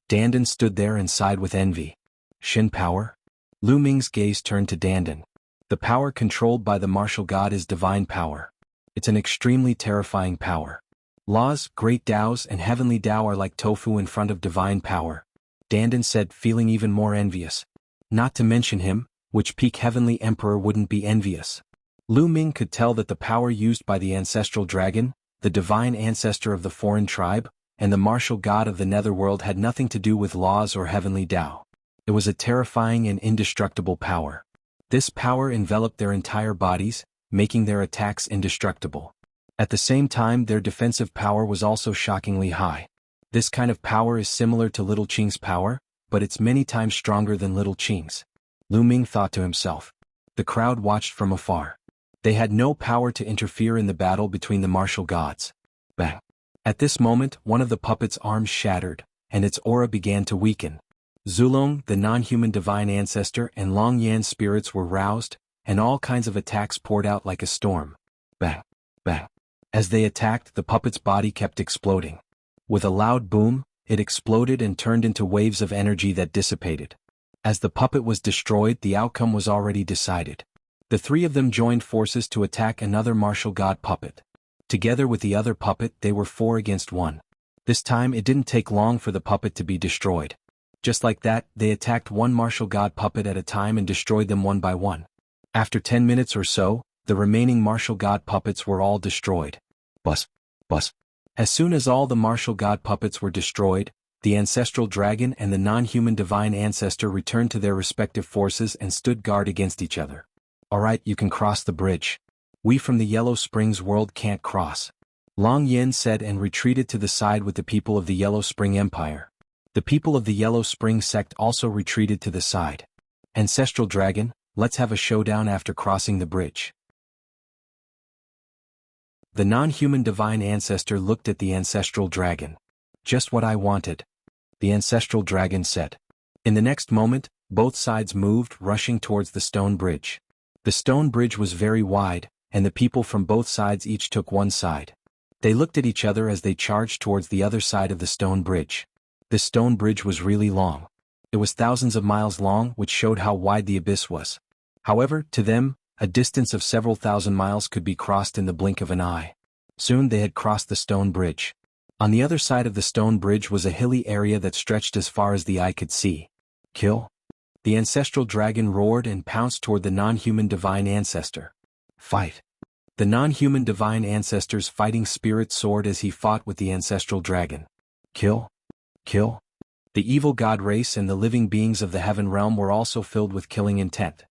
Dandan stood there and sighed with envy. Shin power? Lu Ming's gaze turned to Dandan. The power controlled by the martial god is divine power. It's an extremely terrifying power. Laws, great Taos and heavenly Tao are like tofu in front of divine power. Dandan said, feeling even more envious. Not to mention him, which peak heavenly emperor wouldn't be envious. Lu Ming could tell that the power used by the ancestral dragon, the divine ancestor of the foreign tribe, and the martial god of the netherworld had nothing to do with laws or heavenly Tao. It was a terrifying and indestructible power. This power enveloped their entire bodies, making their attacks indestructible. At the same time, their defensive power was also shockingly high. This kind of power is similar to Little Qing's power, but it's many times stronger than Little Qing's. Lu Ming thought to himself. The crowd watched from afar. They had no power to interfere in the battle between the martial gods. Bang! At this moment, one of the puppet's arms shattered, and its aura began to weaken. Zulong, the non-human divine ancestor, and Long Yan's spirits were roused, and all kinds of attacks poured out like a storm. Bang! Bang! As they attacked, the puppet's body kept exploding. With a loud boom, it exploded and turned into waves of energy that dissipated. As the puppet was destroyed, the outcome was already decided. The 3 of them joined forces to attack another martial god puppet. Together with the other puppet, they were 4 against 1. This time it didn't take long for the puppet to be destroyed. Just like that, they attacked one martial god puppet at a time and destroyed them one by one. After 10 minutes or so, the remaining martial god puppets were all destroyed. Bus, bus. As soon as all the martial god puppets were destroyed, the ancestral dragon and the non-human divine ancestor returned to their respective forces and stood guard against each other. Alright, you can cross the bridge. We from the Yellow Springs world can't cross. Long Yen said and retreated to the side with the people of the Yellow Spring Empire. The people of the Yellow Spring sect also retreated to the side. Ancestral dragon, let's have a showdown after crossing the bridge. The non-human divine ancestor looked at the ancestral dragon. Just what I wanted. The ancestral dragon said. In the next moment, both sides moved, rushing towards the stone bridge. The stone bridge was very wide, and the people from both sides each took one side. They looked at each other as they charged towards the other side of the stone bridge. This stone bridge was really long. It was thousands of miles long, which showed how wide the abyss was. However, to them, a distance of several thousand miles could be crossed in the blink of an eye. Soon they had crossed the stone bridge. On the other side of the stone bridge was a hilly area that stretched as far as the eye could see. Kill? The ancestral dragon roared and pounced toward the non-human divine ancestor. Fight! The non-human divine ancestor's fighting spirit soared as he fought with the ancestral dragon. Kill? Kill? The evil god race and the living beings of the heaven realm were also filled with killing intent.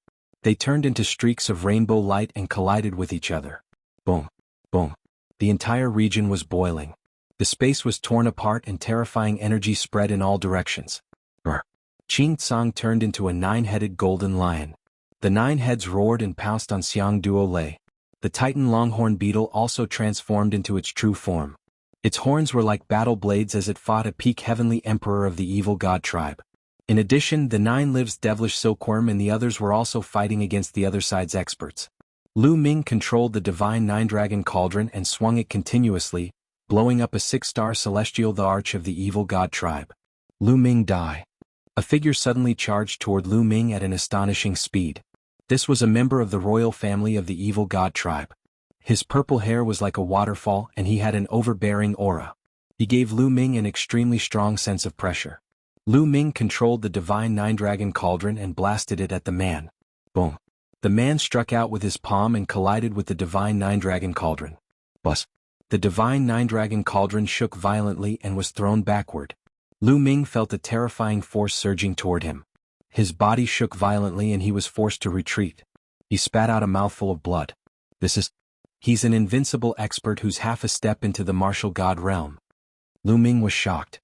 They turned into streaks of rainbow light and collided with each other. Boom! Boom! The entire region was boiling. The space was torn apart and terrifying energy spread in all directions. Brr! Qing Tsang turned into a 9-headed golden lion. The 9 heads roared and pounced on Xiang Duolei. The Titan Longhorn Beetle also transformed into its true form. Its horns were like battle blades as it fought a peak heavenly emperor of the evil god tribe. In addition, the 9 lives devilish silkworm and the others were also fighting against the other side's experts. Lu Ming controlled the divine 9-dragon cauldron and swung it continuously, blowing up a 6-star celestial, the arch of the evil god tribe. Lu Ming die. A figure suddenly charged toward Lu Ming at an astonishing speed. This was a member of the royal family of the evil god tribe. His purple hair was like a waterfall and he had an overbearing aura. He gave Lu Ming an extremely strong sense of pressure. Lu Ming controlled the divine 9-dragon cauldron and blasted it at the man. Boom! The man struck out with his palm and collided with the divine nine-dragon cauldron. Bus. The divine nine-dragon cauldron shook violently and was thrown backward. Lu Ming felt a terrifying force surging toward him. His body shook violently and he was forced to retreat. He spat out a mouthful of blood. He's an invincible expert who's half a step into the martial god realm. Lu Ming was shocked.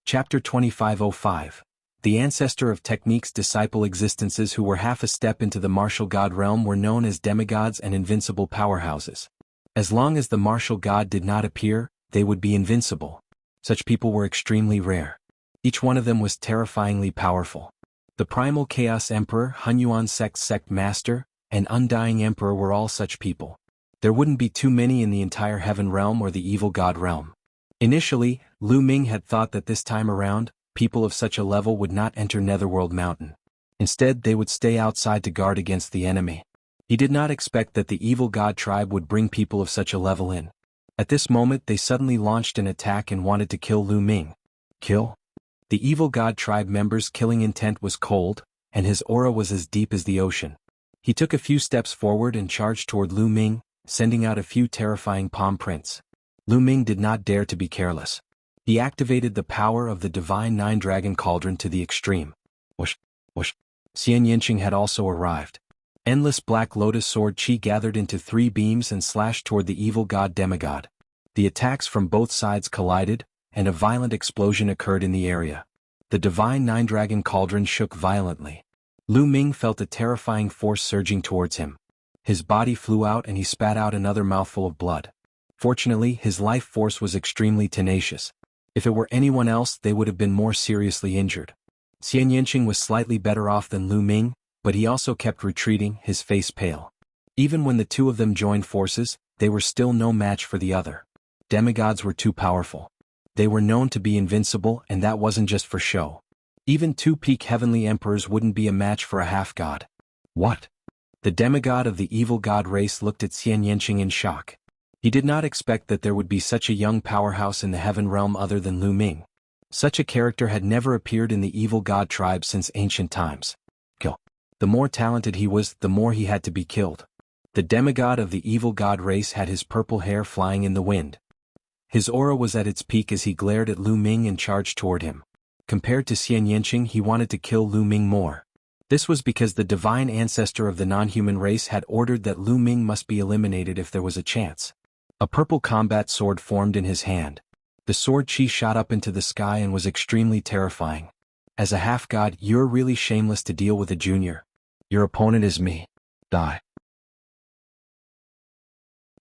Chapter 2505. The ancestor of technique's disciple existences who were half a step into the martial god realm were known as demigods and invincible powerhouses. As long as the martial god did not appear, they would be invincible. Such people were extremely rare. Each one of them was terrifyingly powerful. The Primal Chaos Emperor, Hunyuan Sect Master, and Undying Emperor were all such people. There wouldn't be too many in the entire heaven realm or the evil god realm. Initially, Lu Ming had thought that this time around, people of such a level would not enter Netherworld Mountain. Instead, they would stay outside to guard against the enemy. He did not expect that the evil god tribe would bring people of such a level in. At this moment they suddenly launched an attack and wanted to kill Lu Ming. Kill? The evil god tribe member's killing intent was cold, and his aura was as deep as the ocean. He took a few steps forward and charged toward Lu Ming, sending out a few terrifying palm prints. Lu Ming did not dare to be careless. He activated the power of the divine nine-dragon cauldron to the extreme. Whoosh, whoosh. Xian Yinqing had also arrived. Endless black lotus sword chi gathered into 3 beams and slashed toward the evil god demigod. The attacks from both sides collided, and a violent explosion occurred in the area. The divine nine-dragon cauldron shook violently. Lu Ming felt a terrifying force surging towards him. His body flew out and he spat out another mouthful of blood. Fortunately, his life force was extremely tenacious. If it were anyone else, they would have been more seriously injured. Xian Yinqing was slightly better off than Lu Ming, but he also kept retreating, his face pale. Even when the two of them joined forces, they were still no match for the other. Demigods were too powerful. They were known to be invincible, and that wasn't just for show. Even 2 peak heavenly emperors wouldn't be a match for a half-god. What? The demigod of the evil god race looked at Xian Yinqing in shock. He did not expect that there would be such a young powerhouse in the heaven realm other than Lu Ming. Such a character had never appeared in the evil god tribe since ancient times. Kill. The more talented he was, the more he had to be killed. The demigod of the evil god race had his purple hair flying in the wind. His aura was at its peak as he glared at Lu Ming and charged toward him. Compared to Xian Yinqing, he wanted to kill Lu Ming more. This was because the divine ancestor of the non-human race had ordered that Lu Ming must be eliminated if there was a chance. A purple combat sword formed in his hand. The sword chi shot up into the sky and was extremely terrifying. As a half-god, you're really shameless to deal with a junior. Your opponent is me. Die.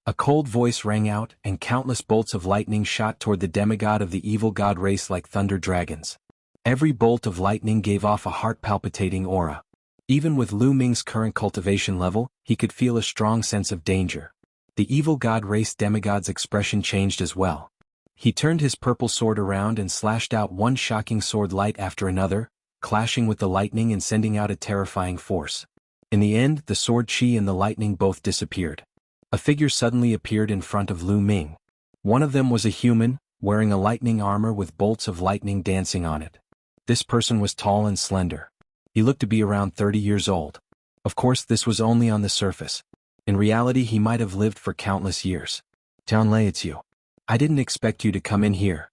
A cold voice rang out, and countless bolts of lightning shot toward the demigod of the evil god race like thunder dragons. Every bolt of lightning gave off a heart-palpitating aura. Even with Lu Ming's current cultivation level, he could feel a strong sense of danger. The evil god race demigod's expression changed as well. He turned his purple sword around and slashed out one shocking sword light after another, clashing with the lightning and sending out a terrifying force. In the end, the sword chi and the lightning both disappeared. A figure suddenly appeared in front of Lu Ming. One of them was a human, wearing a lightning armor with bolts of lightning dancing on it. This person was tall and slender. He looked to be around 30 years old. Of course, this was only on the surface. In reality, he might have lived for countless years. Tianlei, it's you. I didn't expect you to come in here,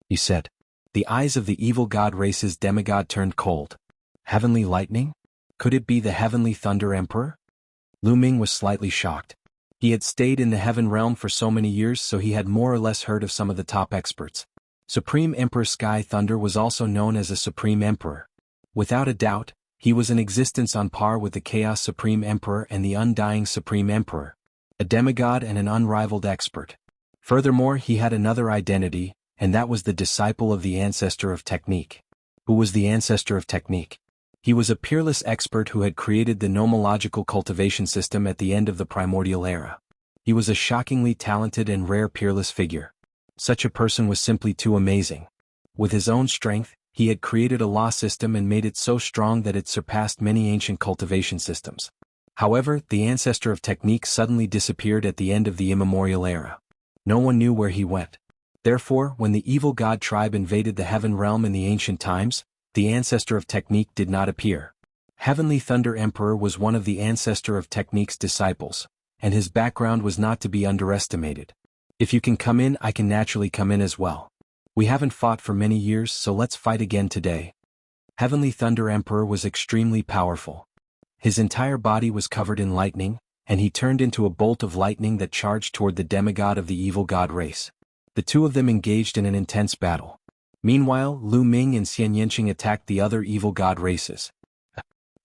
he said. The eyes of the evil god race's demigod turned cold. Heavenly lightning? Could it be the heavenly thunder emperor? Lu Ming was slightly shocked. He had stayed in the heaven realm for so many years, so he had more or less heard of some of the top experts. Supreme Emperor Sky Thunder was also known as a Supreme Emperor. Without a doubt, he was in existence on par with the Chaos Supreme Emperor and the Undying Supreme Emperor. A demigod and an unrivaled expert. Furthermore, he had another identity, and that was the disciple of the ancestor of technique. Who was the ancestor of technique? He was a peerless expert who had created the nomological cultivation system at the end of the primordial era. He was a shockingly talented and rare peerless figure. Such a person was simply too amazing. With his own strength, he had created a law system and made it so strong that it surpassed many ancient cultivation systems. However, the ancestor of technique suddenly disappeared at the end of the immemorial era. No one knew where he went. Therefore, when the evil god tribe invaded the heaven realm in the ancient times, the ancestor of technique did not appear. Heavenly Thunder Emperor was one of the ancestor of technique's disciples, and his background was not to be underestimated. If you can come in, I can naturally come in as well. We haven't fought for many years, so let's fight again today. Heavenly Thunder Emperor was extremely powerful. His entire body was covered in lightning, and he turned into a bolt of lightning that charged toward the demigod of the evil god race. The two of them engaged in an intense battle. Meanwhile, Lu Ming and Xian Yanqing attacked the other evil god races.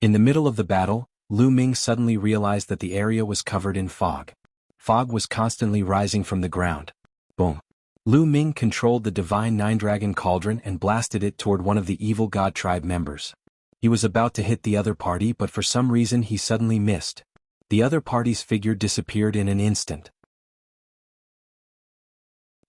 In the middle of the battle, Lu Ming suddenly realized that the area was covered in fog. Fog was constantly rising from the ground. Boom. Lu Ming controlled the divine nine-dragon cauldron and blasted it toward one of the evil god tribe members. He was about to hit the other party, but for some reason he suddenly missed. The other party's figure disappeared in an instant.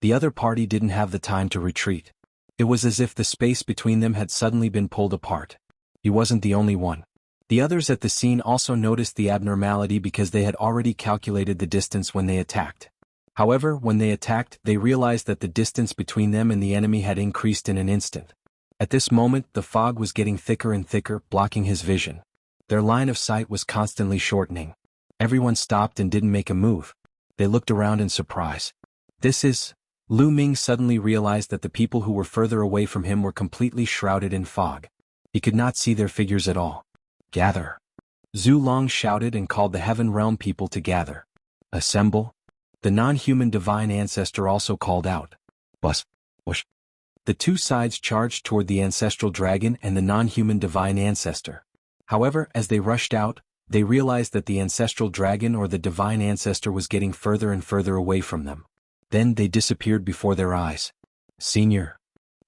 The other party didn't have the time to retreat. It was as if the space between them had suddenly been pulled apart. He wasn't the only one. The others at the scene also noticed the abnormality because they had already calculated the distance when they attacked. However, when they attacked, they realized that the distance between them and the enemy had increased in an instant. At this moment, the fog was getting thicker and thicker, blocking his vision. Their line of sight was constantly shortening. Everyone stopped and didn't make a move. They looked around in surprise. Lu Ming suddenly realized that the people who were further away from him were completely shrouded in fog. He could not see their figures at all. Gather. Zhu Long shouted and called the Heaven Realm people to gather. Assemble. The non-human divine ancestor also called out. Bus. Whoosh. The two sides charged toward the ancestral dragon and the non-human divine ancestor. However, as they rushed out, they realized that the ancestral dragon or the divine ancestor was getting further and further away from them. Then they disappeared before their eyes. Senior.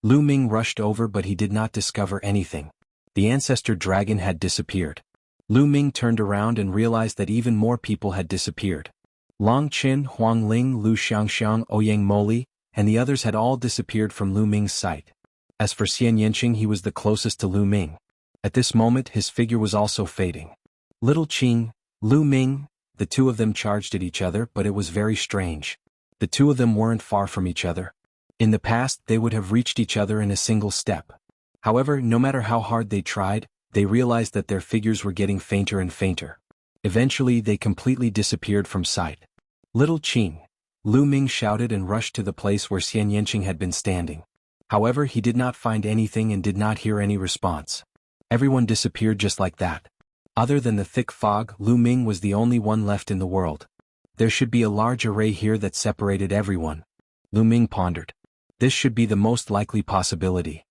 Lu Ming rushed over, but he did not discover anything. The ancestor dragon had disappeared. Lu Ming turned around and realized that even more people had disappeared. Long Qin, Huang Ling, Lu Xiangxiang, Ouyang Moli, and the others had all disappeared from Lu Ming's sight. As for Xian Yanqing, he was the closest to Lu Ming. At this moment his figure was also fading. Little Qing, Lu Ming, the two of them charged at each other, but it was very strange. The two of them weren't far from each other. In the past, they would have reached each other in a single step. However, no matter how hard they tried, they realized that their figures were getting fainter and fainter. Eventually, they completely disappeared from sight. Little Qing, Lu Ming shouted and rushed to the place where Xian Yanqing had been standing. However, he did not find anything and did not hear any response. Everyone disappeared just like that. Other than the thick fog, Lu Ming was the only one left in the world. There should be a large array here that separated everyone. Lu Ming pondered. This should be the most likely possibility.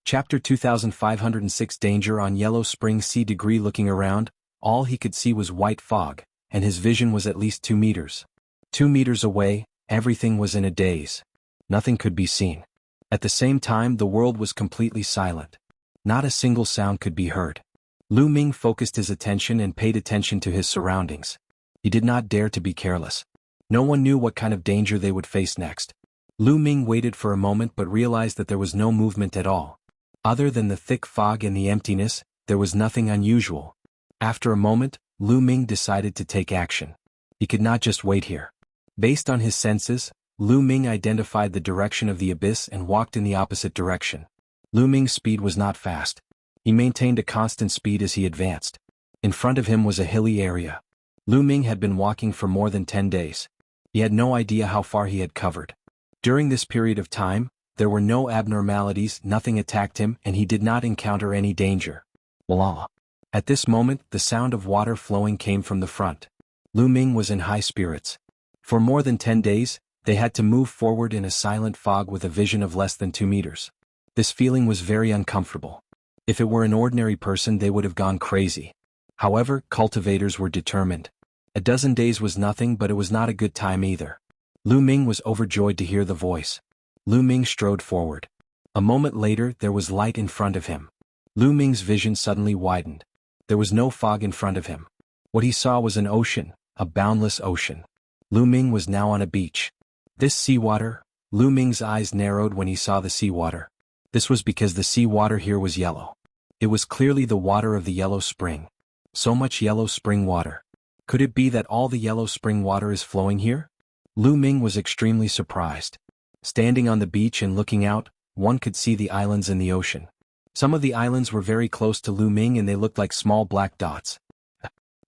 Chapter 2506 Danger on Yellow Spring Sea. Degree. Looking around, all he could see was white fog, and his vision was at least 2 meters. 2 meters away, everything was in a daze. Nothing could be seen. At the same time, the world was completely silent. Not a single sound could be heard. Lu Ming focused his attention and paid attention to his surroundings. He did not dare to be careless. No one knew what kind of danger they would face next. Lu Ming waited for a moment but realized that there was no movement at all. Other than the thick fog and the emptiness, there was nothing unusual. After a moment, Lu Ming decided to take action. He could not just wait here. Based on his senses, Lu Ming identified the direction of the abyss and walked in the opposite direction. Lu Ming's speed was not fast. He maintained a constant speed as he advanced. In front of him was a hilly area. Lu Ming had been walking for more than 10 days. He had no idea how far he had covered. During this period of time, there were no abnormalities, nothing attacked him, and he did not encounter any danger. Voila! At this moment, the sound of water flowing came from the front. Lu Ming was in high spirits. For more than 10 days, they had to move forward in a silent fog with a vision of less than 2 meters. This feeling was very uncomfortable. If it were an ordinary person, they would have gone crazy. However, cultivators were determined. A dozen days was nothing, but it was not a good time either. Lu Ming was overjoyed to hear the voice. Lu Ming strode forward. A moment later, there was light in front of him. Lu Ming's vision suddenly widened. There was no fog in front of him. What he saw was an ocean, a boundless ocean. Lu Ming was now on a beach. This seawater, Lu Ming's eyes narrowed when he saw the seawater. This was because the seawater here was yellow. It was clearly the water of the yellow spring. So much yellow spring water. Could it be that all the yellow spring water is flowing here? Lu Ming was extremely surprised. Standing on the beach and looking out, one could see the islands in the ocean. Some of the islands were very close to Lu Ming and they looked like small black dots.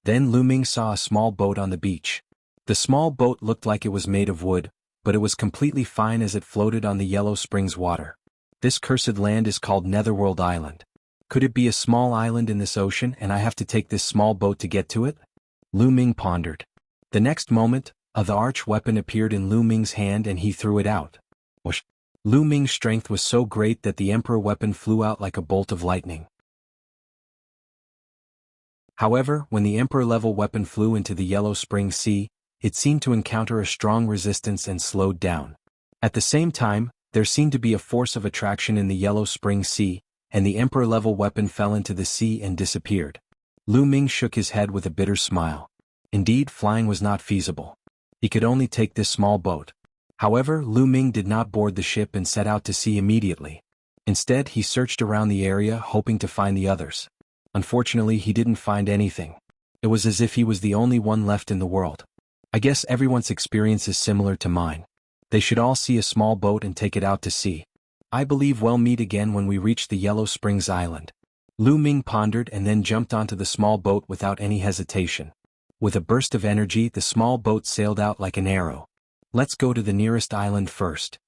Then Lu Ming saw a small boat on the beach. The small boat looked like it was made of wood, but it was completely fine as it floated on the Yellow Springs water. This cursed land is called Netherworld Island. Could it be a small island in this ocean and I have to take this small boat to get to it? Lu Ming pondered. The next moment, the arch weapon appeared in Lu Ming's hand and he threw it out. Whoosh! Lu Ming's strength was so great that the emperor weapon flew out like a bolt of lightning. However, when the emperor-level weapon flew into the Yellow Spring Sea, it seemed to encounter a strong resistance and slowed down. At the same time, there seemed to be a force of attraction in the Yellow Spring Sea, and the emperor-level weapon fell into the sea and disappeared. Lu Ming shook his head with a bitter smile. Indeed, flying was not feasible. He could only take this small boat. However, Lu Ming did not board the ship and set out to sea immediately. Instead, he searched around the area hoping to find the others. Unfortunately, he didn't find anything. It was as if he was the only one left in the world. I guess everyone's experience is similar to mine. They should all see a small boat and take it out to sea. I believe we'll meet again when we reach the Yellow Springs Island. Lu Ming pondered and then jumped onto the small boat without any hesitation. With a burst of energy, the small boat sailed out like an arrow. Let's go to the nearest island first.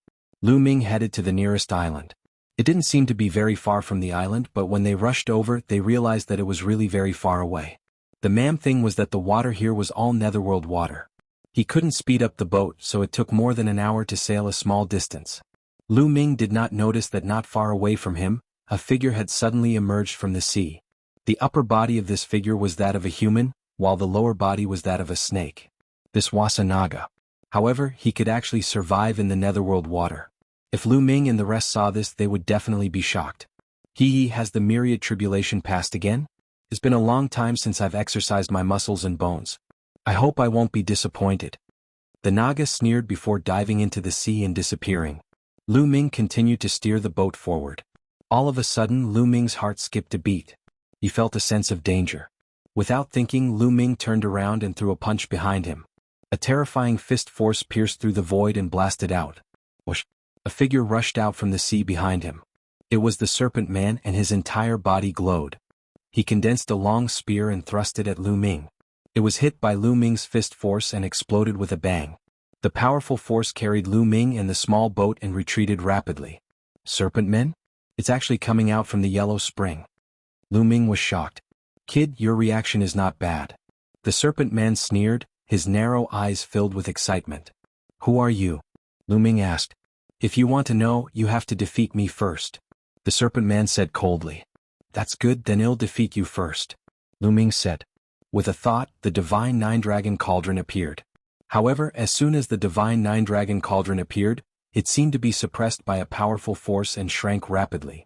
Lu Ming headed to the nearest island. It didn't seem to be very far from the island, but when they rushed over, they realized that it was really very far away. The main thing was that the water here was all Netherworld water. He couldn't speed up the boat, so it took more than an hour to sail a small distance. Lu Ming did not notice that not far away from him, a figure had suddenly emerged from the sea. The upper body of this figure was that of a human, while the lower body was that of a snake. This was a Naga. However, he could actually survive in the Netherworld water. If Lu Ming and the rest saw this, they would definitely be shocked. Has the myriad tribulation passed again? It's been a long time since I've exercised my muscles and bones. I hope I won't be disappointed. The Naga sneered before diving into the sea and disappearing. Lu Ming continued to steer the boat forward. All of a sudden, Lu Ming's heart skipped a beat. He felt a sense of danger. Without thinking, Lu Ming turned around and threw a punch behind him. A terrifying fist force pierced through the void and blasted out. Whoosh! A figure rushed out from the sea behind him. It was the Serpent Man and his entire body glowed. He condensed a long spear and thrust it at Lu Ming. It was hit by Lu Ming's fist force and exploded with a bang. The powerful force carried Lu Ming and the small boat and retreated rapidly. Serpent Men? It's actually coming out from the Yellow Spring. Lu Ming was shocked. Kid, your reaction is not bad. The Serpent Man sneered, his narrow eyes filled with excitement. Who are you? Lu Ming asked. If you want to know, you have to defeat me first. The Serpent Man said coldly. That's good, then I'll defeat you first. Lu Ming said. With a thought, the Divine Nine-Dragon Cauldron appeared. However, as soon as the Divine Nine-Dragon Cauldron appeared, it seemed to be suppressed by a powerful force and shrank rapidly.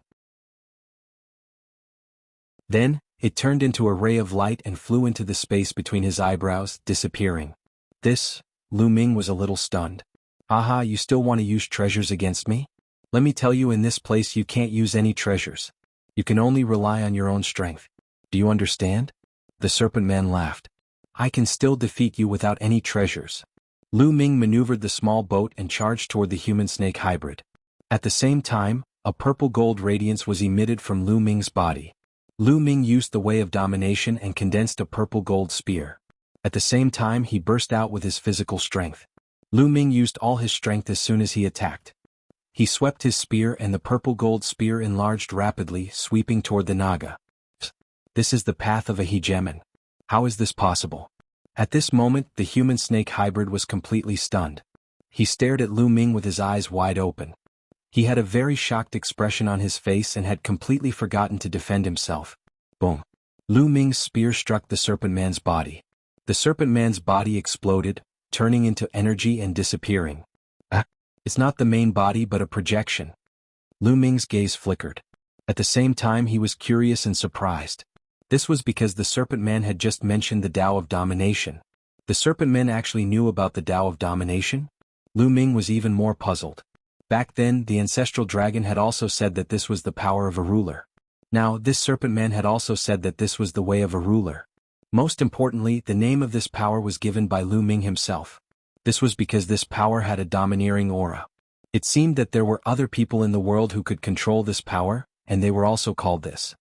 Then, it turned into a ray of light and flew into the space between his eyebrows, disappearing. Lu Ming was a little stunned. Aha, you still want to use treasures against me? Let me tell you, in this place you can't use any treasures. You can only rely on your own strength. Do you understand? The Serpent Man laughed. I can still defeat you without any treasures. Lu Ming maneuvered the small boat and charged toward the human-snake hybrid. At the same time, a purple-gold radiance was emitted from Lu Ming's body. Lu Ming used the way of domination and condensed a purple-gold spear. At the same time, he burst out with his physical strength. Lu Ming used all his strength as soon as he attacked. He swept his spear and the purple-gold spear enlarged rapidly, sweeping toward the Naga. This is the path of a hegemon. How is this possible? At this moment, the human-snake hybrid was completely stunned. He stared at Lu Ming with his eyes wide open. He had a very shocked expression on his face and had completely forgotten to defend himself. Boom! Lu Ming's spear struck the Serpent Man's body. The Serpent Man's body exploded, turning into energy and disappearing. It's not the main body but a projection. Lu Ming's gaze flickered. At the same time, he was curious and surprised. This was because the Serpent Man had just mentioned the Tao of Domination. The Serpent Man actually knew about the Tao of Domination? Lu Ming was even more puzzled. Back then, the ancestral dragon had also said that this was the power of a ruler. Now, this Serpent Man had also said that this was the way of a ruler. Most importantly, the name of this power was given by Lu Ming himself. This was because this power had a domineering aura. It seemed that there were other people in the world who could control this power, and they were also called this.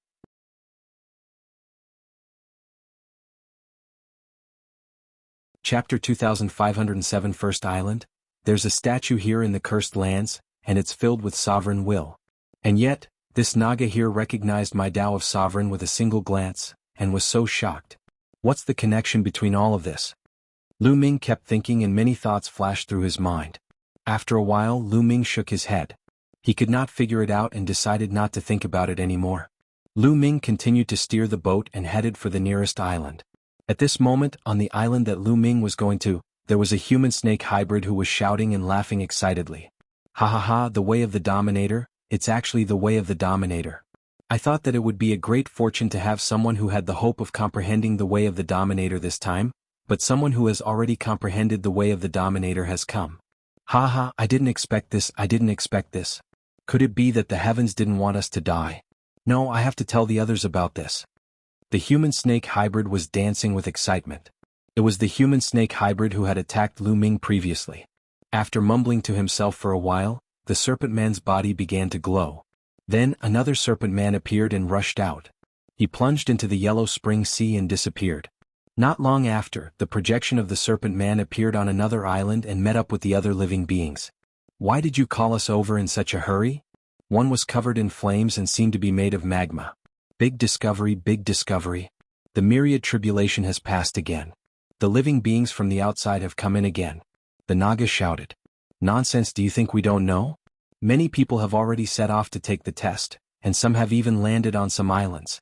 Chapter 2507 First Island. There's a statue here in the cursed lands, and it's filled with sovereign will. And yet, this Naga here recognized my Tao of sovereign with a single glance, and was so shocked. What's the connection between all of this? Lu Ming kept thinking and many thoughts flashed through his mind. After a while Lu Ming shook his head. He could not figure it out and decided not to think about it anymore. Lu Ming continued to steer the boat and headed for the nearest island. At this moment, on the island that Lu Ming was going to, there was a human-snake hybrid who was shouting and laughing excitedly. Ha ha ha, the way of the Dominator, it's actually the way of the Dominator. I thought that it would be a great fortune to have someone who had the hope of comprehending the way of the Dominator this time, but someone who has already comprehended the way of the Dominator has come. Ha ha, I didn't expect this. Could it be that the heavens didn't want us to die? No, I have to tell the others about this. The human-snake hybrid was dancing with excitement. It was the human-snake hybrid who had attacked Lu Ming previously. After mumbling to himself for a while, the serpent man's body began to glow. Then another serpent man appeared and rushed out. He plunged into the yellow spring sea and disappeared. Not long after, the projection of the serpent man appeared on another island and met up with the other living beings. Why did you call us over in such a hurry? One was covered in flames and seemed to be made of magma. Big discovery, big discovery. The myriad tribulation has passed again. The living beings from the outside have come in again. The Naga shouted. Nonsense, do you think we don't know? Many people have already set off to take the test, and some have even landed on some islands.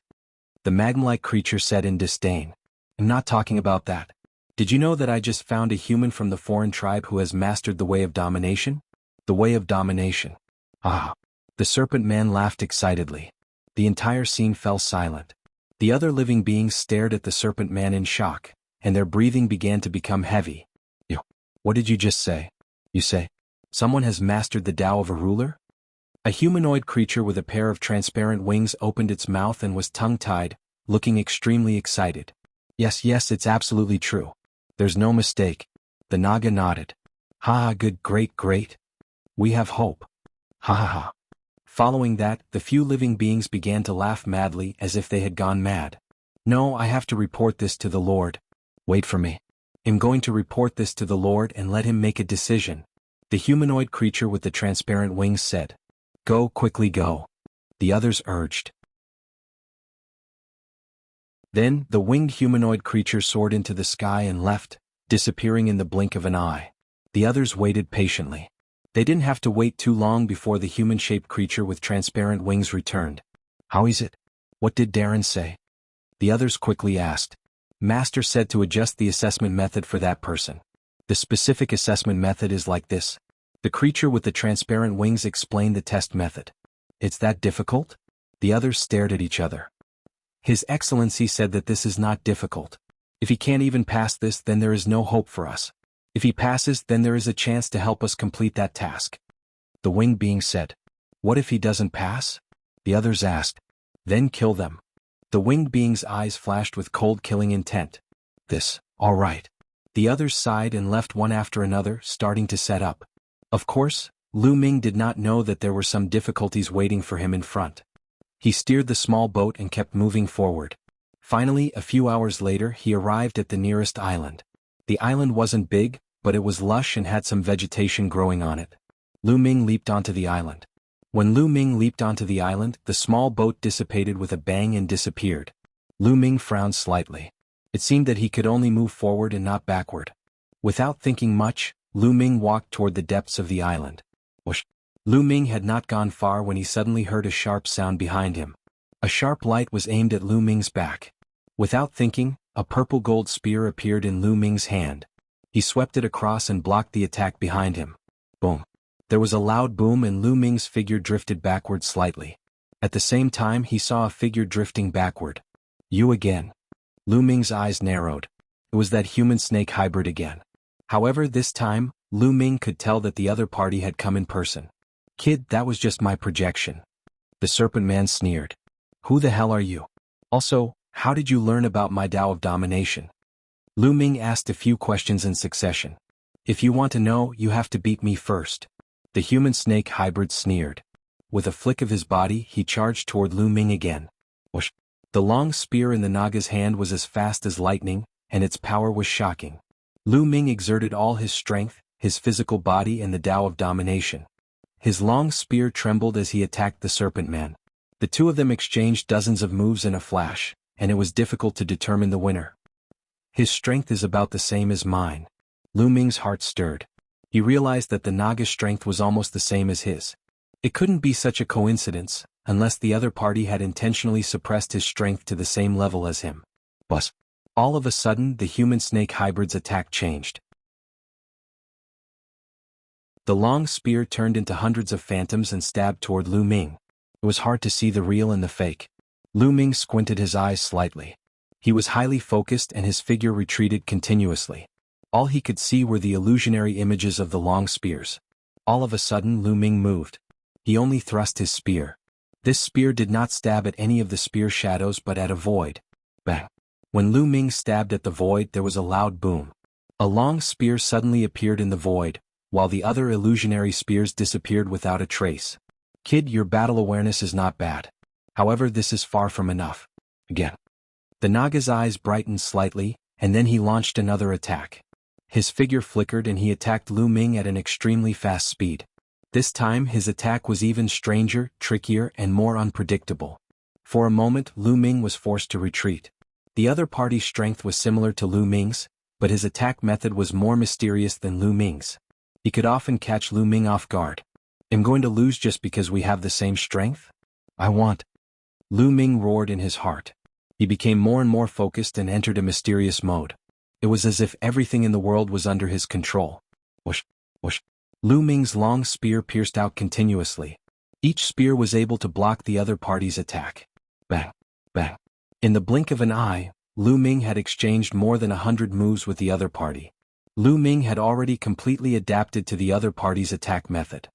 The magma-like creature said in disdain. I'm not talking about that. Did you know that I just found a human from the foreign tribe who has mastered the way of domination? The way of domination. Ah. The serpent man laughed excitedly. The entire scene fell silent. The other living beings stared at the serpent man in shock, and their breathing began to become heavy. What did you just say? You say, someone has mastered the Tao of a ruler? A humanoid creature with a pair of transparent wings opened its mouth and was tongue-tied, looking extremely excited. Yes, it's absolutely true. There's no mistake. The Naga nodded. Ha, good, great. We have hope. Ha ha ha. Following that, the few living beings began to laugh madly as if they had gone mad. No, I have to report this to the Lord. Wait for me. I'm going to report this to the Lord and let him make a decision. The humanoid creature with the transparent wings said. Go, quickly go. The others urged. Then, the winged humanoid creature soared into the sky and left, disappearing in the blink of an eye. The others waited patiently. They didn't have to wait too long before the human-shaped creature with transparent wings returned. How is it? What did Darren say? The others quickly asked. Master said to adjust the assessment method for that person. The specific assessment method is like this. The creature with the transparent wings explained the test method. It's that difficult? The others stared at each other. His Excellency said that this is not difficult. If he can't even pass this, then there is no hope for us. If he passes, then there is a chance to help us complete that task. The winged being said. What if he doesn't pass? The others asked. Then kill them. The winged being's eyes flashed with cold killing intent. All right. The others sighed and left one after another, starting to set up. Of course, Lu Ming did not know that there were some difficulties waiting for him in front. He steered the small boat and kept moving forward. Finally, a few hours later, he arrived at the nearest island. The island wasn't big, but it was lush and had some vegetation growing on it. Lu Ming leaped onto the island. When Lu Ming leaped onto the island, the small boat dissipated with a bang and disappeared. Lu Ming frowned slightly. It seemed that he could only move forward and not backward. Without thinking much, Lu Ming walked toward the depths of the island. Whoosh! Lu Ming had not gone far when he suddenly heard a sharp sound behind him. A sharp light was aimed at Lu Ming's back. Without thinking, a purple gold spear appeared in Lu Ming's hand. He swept it across and blocked the attack behind him. Boom. There was a loud boom and Lu Ming's figure drifted backward slightly. At the same time he saw a figure drifting backward. You again. Lu Ming's eyes narrowed. It was that human-snake hybrid again. However, this time, Lu Ming could tell that the other party had come in person. Kid, that was just my projection. The serpent man sneered. Who the hell are you? Also, how did you learn about my Tao of domination? Lu Ming asked a few questions in succession. If you want to know, you have to beat me first. The human snake hybrid sneered. With a flick of his body, he charged toward Lu Ming again. Whoosh! The long spear in the Naga's hand was as fast as lightning, and its power was shocking. Lu Ming exerted all his strength, his physical body and the Tao of domination. His long spear trembled as he attacked the serpent man. The two of them exchanged dozens of moves in a flash, and it was difficult to determine the winner. His strength is about the same as mine. Lu Ming's heart stirred. He realized that the Naga's strength was almost the same as his. It couldn't be such a coincidence, unless the other party had intentionally suppressed his strength to the same level as him. But all of a sudden, the human-snake hybrid's attack changed. The long spear turned into hundreds of phantoms and stabbed toward Lu Ming. It was hard to see the real and the fake. Lu Ming squinted his eyes slightly. He was highly focused and his figure retreated continuously. All he could see were the illusionary images of the long spears. All of a sudden Lu Ming moved. He only thrust his spear. This spear did not stab at any of the spear shadows but at a void. Bang! When Lu Ming stabbed at the void, there was a loud boom. A long spear suddenly appeared in the void, while the other illusionary spears disappeared without a trace. Kid, your battle awareness is not bad. However, this is far from enough. Again. The Naga's eyes brightened slightly, and then he launched another attack. His figure flickered and he attacked Lu Ming at an extremely fast speed. This time his attack was even stranger, trickier, and more unpredictable. For a moment Lu Ming was forced to retreat. The other party's strength was similar to Lu Ming's, but his attack method was more mysterious than Lu Ming's. He could often catch Lu Ming off guard. I'm going to lose just because we have the same strength? I want. Lu Ming roared in his heart. He became more and more focused and entered a mysterious mode. It was as if everything in the world was under his control. Whoosh, whoosh. Lu Ming's long spear pierced out continuously. Each spear was able to block the other party's attack. Bang, bang. In the blink of an eye, Lu Ming had exchanged more than 100 moves with the other party. Lu Ming had already completely adapted to the other party's attack method.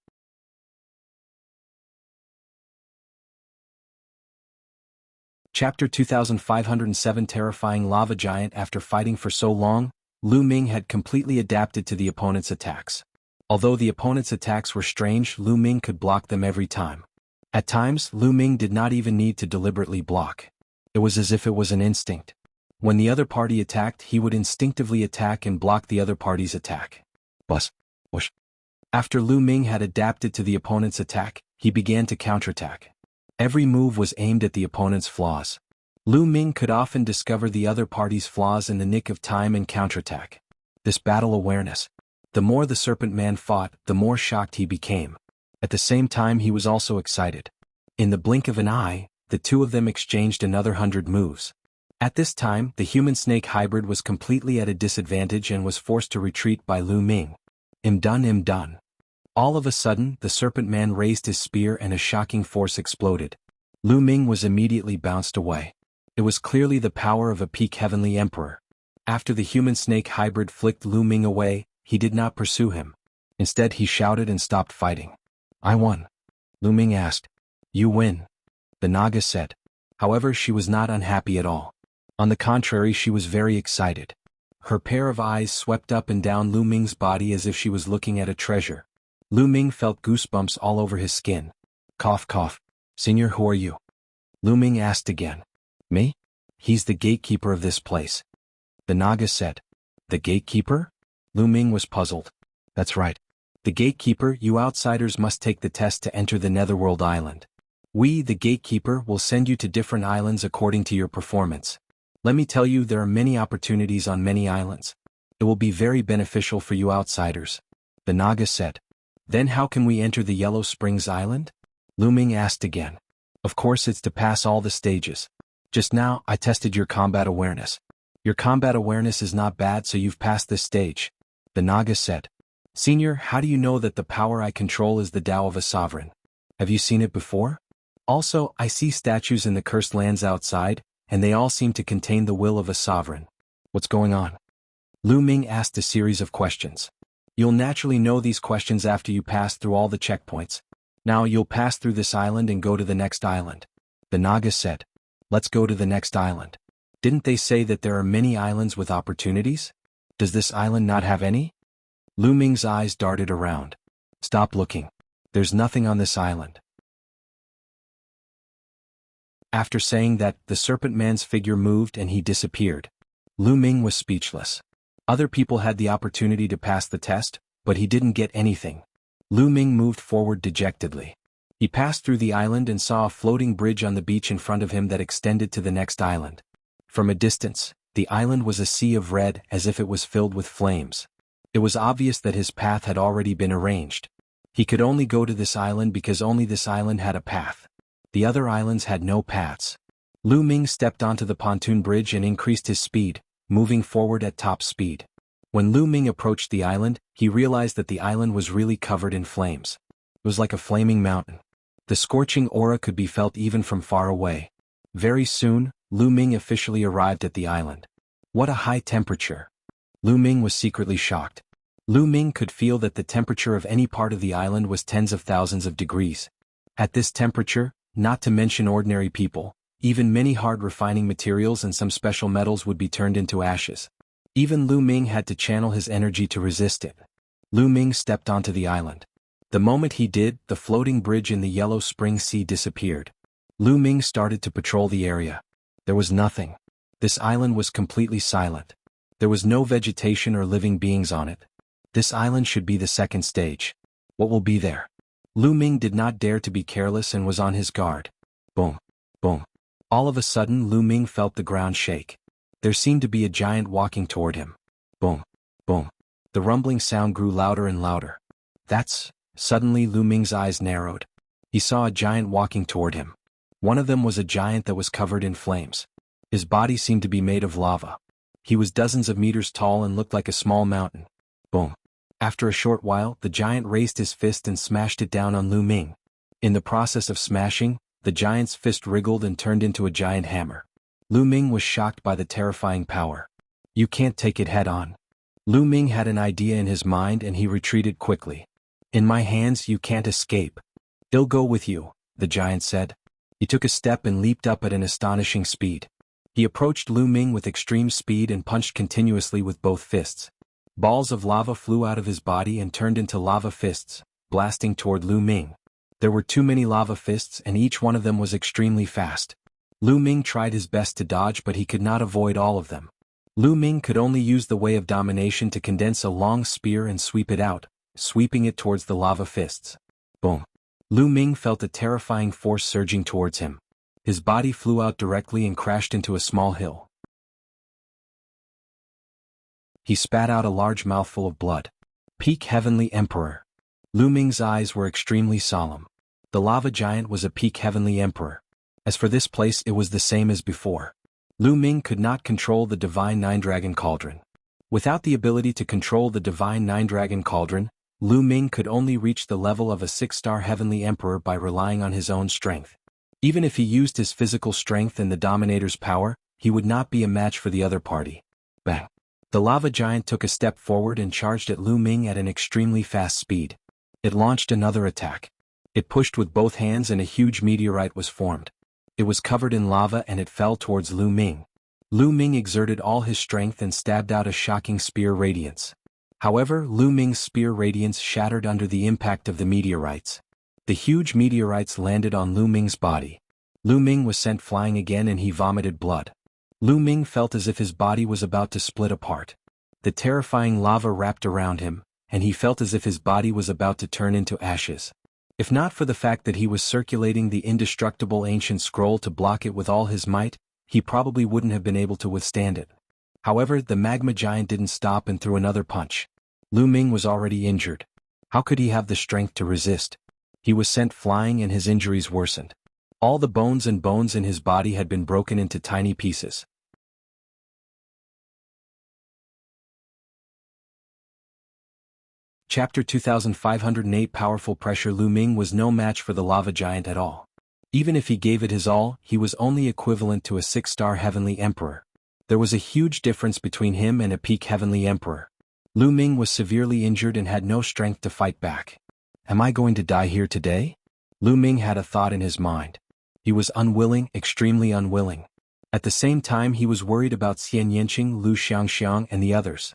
Chapter 2507 Terrifying Lava Giant. After fighting for so long, Lu Ming had completely adapted to the opponent's attacks. Although the opponent's attacks were strange, Lu Ming could block them every time. At times, Lu Ming did not even need to deliberately block. It was as if it was an instinct. When the other party attacked, he would instinctively attack and block the other party's attack. Buzz. Whoosh. After Lu Ming had adapted to the opponent's attack, he began to counterattack. Every move was aimed at the opponent's flaws. Lu Ming could often discover the other party's flaws in the nick of time and counterattack. This battle awareness. The more the Serpent Man fought, the more shocked he became. At the same time he was also excited. In the blink of an eye, the two of them exchanged another 100 moves. At this time, the human-snake hybrid was completely at a disadvantage and was forced to retreat by Lu Ming. I'm done. All of a sudden, the Serpent Man raised his spear and a shocking force exploded. Lu Ming was immediately bounced away. It was clearly the power of a peak heavenly emperor. After the human-snake hybrid flicked Lu Ming away, he did not pursue him. Instead he shouted and stopped fighting. I won. Lu Ming asked. You win. The Naga said. However, she was not unhappy at all. On the contrary, she was very excited. Her pair of eyes swept up and down Lu Ming's body as if she was looking at a treasure. Lu Ming felt goosebumps all over his skin. Cough, cough. Senior, who are you? Lu Ming asked again. Me? He's the gatekeeper of this place. The Naga said. The gatekeeper? Lu Ming was puzzled. That's right. The gatekeeper, you outsiders must take the test to enter the Netherworld Island. We, the gatekeeper, will send you to different islands according to your performance. Let me tell you, there are many opportunities on many islands. It will be very beneficial for you outsiders. The Naga said. Then how can we enter the Yellow Springs Island? Lu Ming asked again. Of course it's to pass all the stages. Just now, I tested your combat awareness. Your combat awareness is not bad, so you've passed this stage. The Naga said. Senior, how do you know that the power I control is the Tao of a sovereign? Have you seen it before? Also, I see statues in the cursed lands outside, and they all seem to contain the will of a sovereign. What's going on? Lu Ming asked a series of questions. You'll naturally know these questions after you pass through all the checkpoints. Now you'll pass through this island and go to the next island. The Naga said. Let's go to the next island. Didn't they say that there are many islands with opportunities? Does this island not have any? Lu Ming's eyes darted around. Stop looking. There's nothing on this island. After saying that, the serpent man's figure moved and he disappeared. Lu Ming was speechless. Other people had the opportunity to pass the test, but he didn't get anything. Lu Ming moved forward dejectedly. He passed through the island and saw a floating bridge on the beach in front of him that extended to the next island. From a distance, the island was a sea of red, as if it was filled with flames. It was obvious that his path had already been arranged. He could only go to this island because only this island had a path. The other islands had no paths. Lu Ming stepped onto the pontoon bridge and increased his speed, moving forward at top speed. When Lu Ming approached the island, he realized that the island was really covered in flames. It was like a flaming mountain. The scorching aura could be felt even from far away. Very soon, Lu Ming officially arrived at the island. What a high temperature! Lu Ming was secretly shocked. Lu Ming could feel that the temperature of any part of the island was tens of thousands of degrees. At this temperature, not to mention ordinary people, even many hard refining materials and some special metals would be turned into ashes. Even Lu Ming had to channel his energy to resist it. Lu Ming stepped onto the island. The moment he did, the floating bridge in the Yellow Spring Sea disappeared. Lu Ming started to patrol the area. There was nothing. This island was completely silent. There was no vegetation or living beings on it. This island should be the second stage. What will be there? Lu Ming did not dare to be careless and was on his guard. Boom. Boom. All of a sudden Lu Ming felt the ground shake. There seemed to be a giant walking toward him. Boom. Boom. The rumbling sound grew louder and louder. Suddenly Lu Ming's eyes narrowed. He saw a giant walking toward him. One of them was a giant that was covered in flames. His body seemed to be made of lava. He was dozens of meters tall and looked like a small mountain. Boom. After a short while, the giant raised his fist and smashed it down on Lu Ming. In the process of smashing, the giant's fist wriggled and turned into a giant hammer. Lu Ming was shocked by the terrifying power. You can't take it head on. Lu Ming had an idea in his mind and he retreated quickly. In my hands you can't escape. I'll go with you, the giant said. He took a step and leaped up at an astonishing speed. He approached Lu Ming with extreme speed and punched continuously with both fists. Balls of lava flew out of his body and turned into lava fists, blasting toward Lu Ming. There were too many lava fists and each one of them was extremely fast. Lu Ming tried his best to dodge but he could not avoid all of them. Lu Ming could only use the way of domination to condense a long spear and sweep it out, sweeping it towards the lava fists. Boom. Lu Ming felt a terrifying force surging towards him. His body flew out directly and crashed into a small hill. He spat out a large mouthful of blood. Peak Heavenly Emperor. Lu Ming's eyes were extremely solemn. The lava giant was a peak Heavenly Emperor. As for this place, it was the same as before. Lu Ming could not control the Divine Nine-Dragon Cauldron. Without the ability to control the Divine Nine-Dragon Cauldron, Lu Ming could only reach the level of a 6-star Heavenly Emperor by relying on his own strength. Even if he used his physical strength and the Dominator's power, he would not be a match for the other party. Bang! The lava giant took a step forward and charged at Lu Ming at an extremely fast speed. It launched another attack. It pushed with both hands and a huge meteorite was formed. It was covered in lava and it fell towards Lu Ming. Lu Ming exerted all his strength and stabbed out a shocking spear radiance. However, Lu Ming's spear radiance shattered under the impact of the meteorites. The huge meteorites landed on Lu Ming's body. Lu Ming was sent flying again and he vomited blood. Lu Ming felt as if his body was about to split apart. The terrifying lava wrapped around him, and he felt as if his body was about to turn into ashes. If not for the fact that he was circulating the indestructible ancient scroll to block it with all his might, he probably wouldn't have been able to withstand it. However, the magma giant didn't stop and threw another punch. Lu Ming was already injured. How could he have the strength to resist? He was sent flying and his injuries worsened. All the bones in his body had been broken into tiny pieces. Chapter 2508 Powerful Pressure. Lu Ming was no match for the lava giant at all. Even if he gave it his all, he was only equivalent to a 6-star Heavenly Emperor. There was a huge difference between him and a peak Heavenly Emperor. Lu Ming was severely injured and had no strength to fight back. Am I going to die here today? Lu Ming had a thought in his mind. He was unwilling, extremely unwilling. At the same time he was worried about Xian Yanqing, Lu Xiangxiang and the others.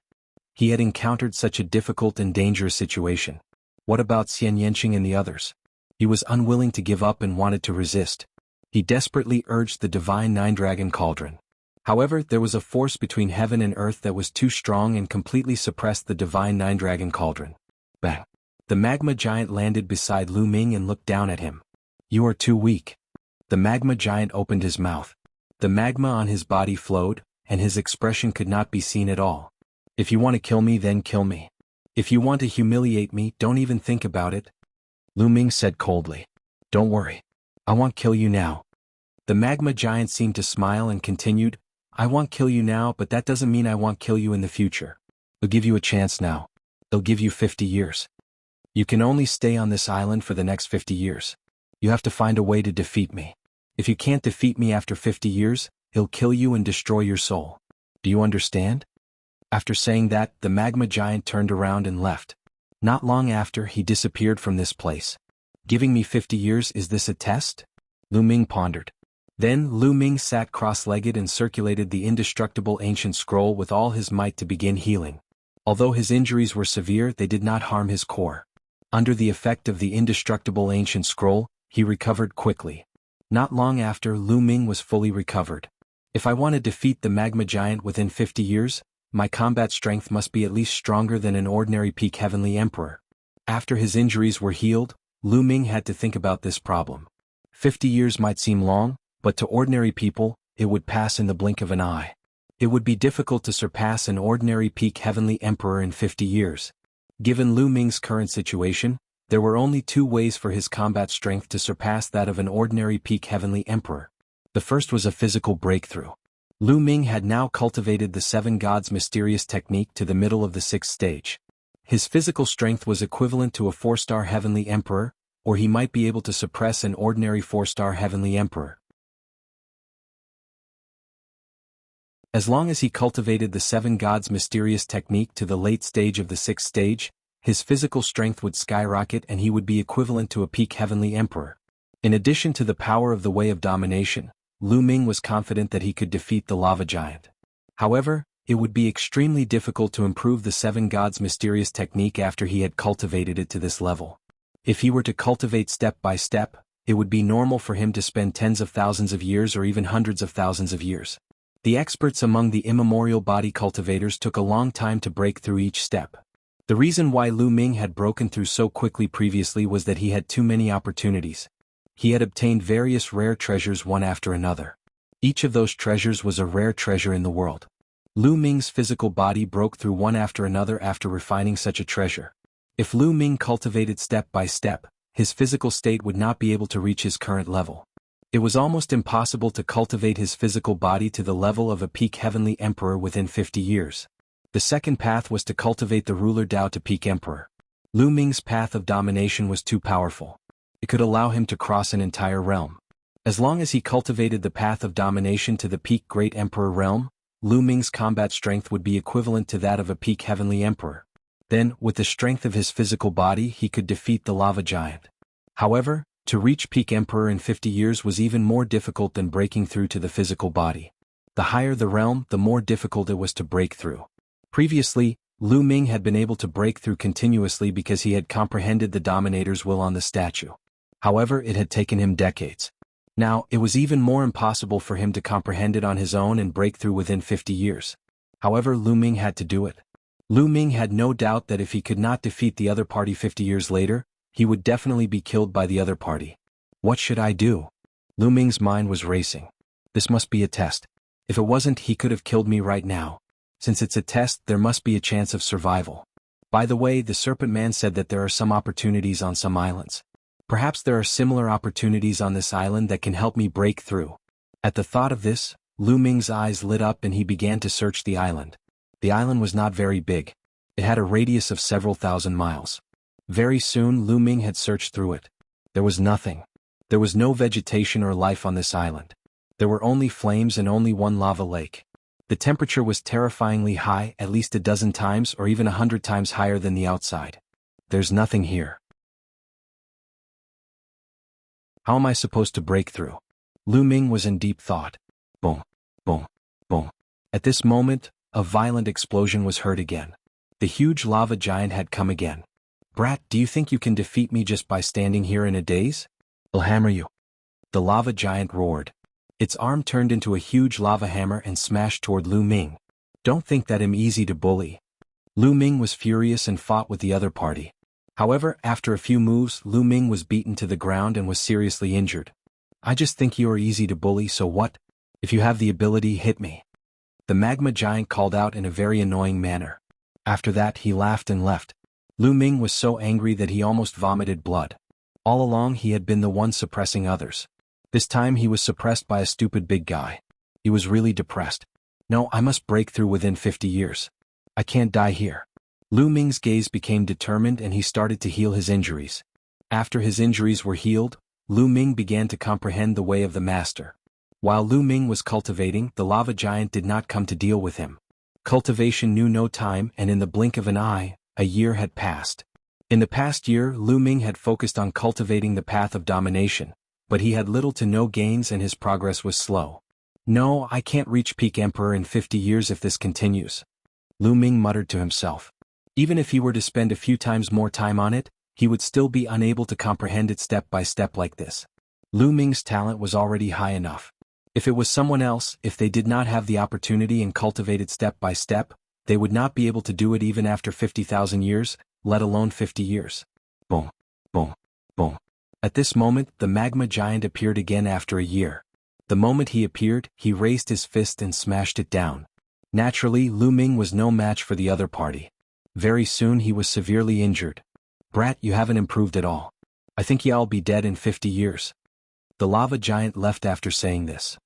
He had encountered such a difficult and dangerous situation. What about Xian Yanqing and the others? He was unwilling to give up and wanted to resist. He desperately urged the divine nine-dragon cauldron. However, there was a force between heaven and earth that was too strong and completely suppressed the divine nine-dragon cauldron. Bang! The magma giant landed beside Lu Ming and looked down at him. You are too weak. The magma giant opened his mouth. The magma on his body flowed, and his expression could not be seen at all. If you want to kill me, then kill me. If you want to humiliate me, don't even think about it. Lu Ming said coldly. Don't worry. I won't kill you now. The magma giant seemed to smile and continued, I won't kill you now, but that doesn't mean I won't kill you in the future. They'll give you a chance now. They'll give you 50 years. You can only stay on this island for the next 50 years. You have to find a way to defeat me. If you can't defeat me after 50 years, he'll kill you and destroy your soul. Do you understand? After saying that, the magma giant turned around and left. Not long after, he disappeared from this place. Giving me 50 years, is this a test? Lu Ming pondered. Then Lu Ming sat cross-legged and circulated the indestructible ancient scroll with all his might to begin healing. Although his injuries were severe, they did not harm his core. Under the effect of the indestructible ancient scroll, he recovered quickly. Not long after, Lu Ming was fully recovered. If I want to defeat the magma giant within 50 years, my combat strength must be at least stronger than an ordinary peak heavenly emperor. After his injuries were healed, Lu Ming had to think about this problem. 50 years might seem long, but to ordinary people, it would pass in the blink of an eye. It would be difficult to surpass an ordinary peak heavenly emperor in 50 years. Given Lu Ming's current situation, there were only two ways for his combat strength to surpass that of an ordinary peak heavenly emperor. The first was a physical breakthrough. Lu Ming had now cultivated the seven gods' mysterious technique to the middle of the sixth stage. His physical strength was equivalent to a 4-star heavenly emperor, or he might be able to suppress an ordinary 4-star heavenly emperor. As long as he cultivated the seven gods' mysterious technique to the late stage of the sixth stage, his physical strength would skyrocket and he would be equivalent to a peak heavenly emperor. In addition to the power of the way of domination, Lu Ming was confident that he could defeat the lava giant. However, it would be extremely difficult to improve the seven gods' mysterious technique after he had cultivated it to this level. If he were to cultivate step by step, it would be normal for him to spend tens of thousands of years or even hundreds of thousands of years. The experts among the immemorial body cultivators took a long time to break through each step. The reason why Lu Ming had broken through so quickly previously was that he had too many opportunities. He had obtained various rare treasures one after another. Each of those treasures was a rare treasure in the world. Lu Ming's physical body broke through one after another after refining such a treasure. If Lu Ming cultivated step by step, his physical state would not be able to reach his current level. It was almost impossible to cultivate his physical body to the level of a peak heavenly emperor within 50 years. The second path was to cultivate the ruler Dao to peak emperor. Lu Ming's path of domination was too powerful. It could allow him to cross an entire realm. As long as he cultivated the path of domination to the peak great emperor realm, Lu Ming's combat strength would be equivalent to that of a peak heavenly emperor. Then, with the strength of his physical body, he could defeat the lava giant. However, to reach peak emperor in 50 years was even more difficult than breaking through to the physical body. The higher the realm, the more difficult it was to break through. Previously, Lu Ming had been able to break through continuously because he had comprehended the Dominator's will on the statue. However, it had taken him decades. Now, it was even more impossible for him to comprehend it on his own and break through within 50 years. However, Lu Ming had to do it. Lu Ming had no doubt that if he could not defeat the other party 50 years later, he would definitely be killed by the other party. What should I do? Lu Ming's mind was racing. This must be a test. If it wasn't, he could have killed me right now. Since it's a test, there must be a chance of survival. By the way, the Serpent Man said that there are some opportunities on some islands. Perhaps there are similar opportunities on this island that can help me break through. At the thought of this, Lu Ming's eyes lit up and he began to search the island. The island was not very big. It had a radius of several thousand miles. Very soon Lu Ming had searched through it. There was nothing. There was no vegetation or life on this island. There were only flames and only one lava lake. The temperature was terrifyingly high, at least a dozen times or even 100 times higher than the outside. There's nothing here. How am I supposed to break through? Lu Ming was in deep thought. Boom, boom, boom. At this moment, a violent explosion was heard again. The huge lava giant had come again. Brat, do you think you can defeat me just by standing here in a daze? I'll hammer you. The lava giant roared. Its arm turned into a huge lava hammer and smashed toward Lu Ming. Don't think that I'm easy to bully. Lu Ming was furious and fought with the other party. However, after a few moves, Lu Ming was beaten to the ground and was seriously injured. I just think you are easy to bully, so what? If you have the ability, hit me. The magma giant called out in a very annoying manner. After that, he laughed and left. Lu Ming was so angry that he almost vomited blood. All along he had been the one suppressing others. This time he was suppressed by a stupid big guy. He was really depressed. No, I must break through within 50 years. I can't die here. Lu Ming's gaze became determined and he started to heal his injuries. After his injuries were healed, Lu Ming began to comprehend the way of the master. While Lu Ming was cultivating, the lava giant did not come to deal with him. Cultivation knew no time, and in the blink of an eye, a year had passed. In the past year, Lu Ming had focused on cultivating the path of domination, but he had little to no gains and his progress was slow. No, I can't reach peak emperor in 50 years if this continues. Lu Ming muttered to himself. Even if he were to spend a few times more time on it, he would still be unable to comprehend it step by step like this. Lu Ming's talent was already high enough. If it was someone else, if they did not have the opportunity and cultivate it step by step, they would not be able to do it even after 50,000 years, let alone 50 years. Boom, boom, boom. At this moment, the magma giant appeared again after a year. The moment he appeared, he raised his fist and smashed it down. Naturally, Lu Ming was no match for the other party. Very soon he was severely injured. Brat, you haven't improved at all. I think y'all be dead in 50 years. The lava giant left after saying this.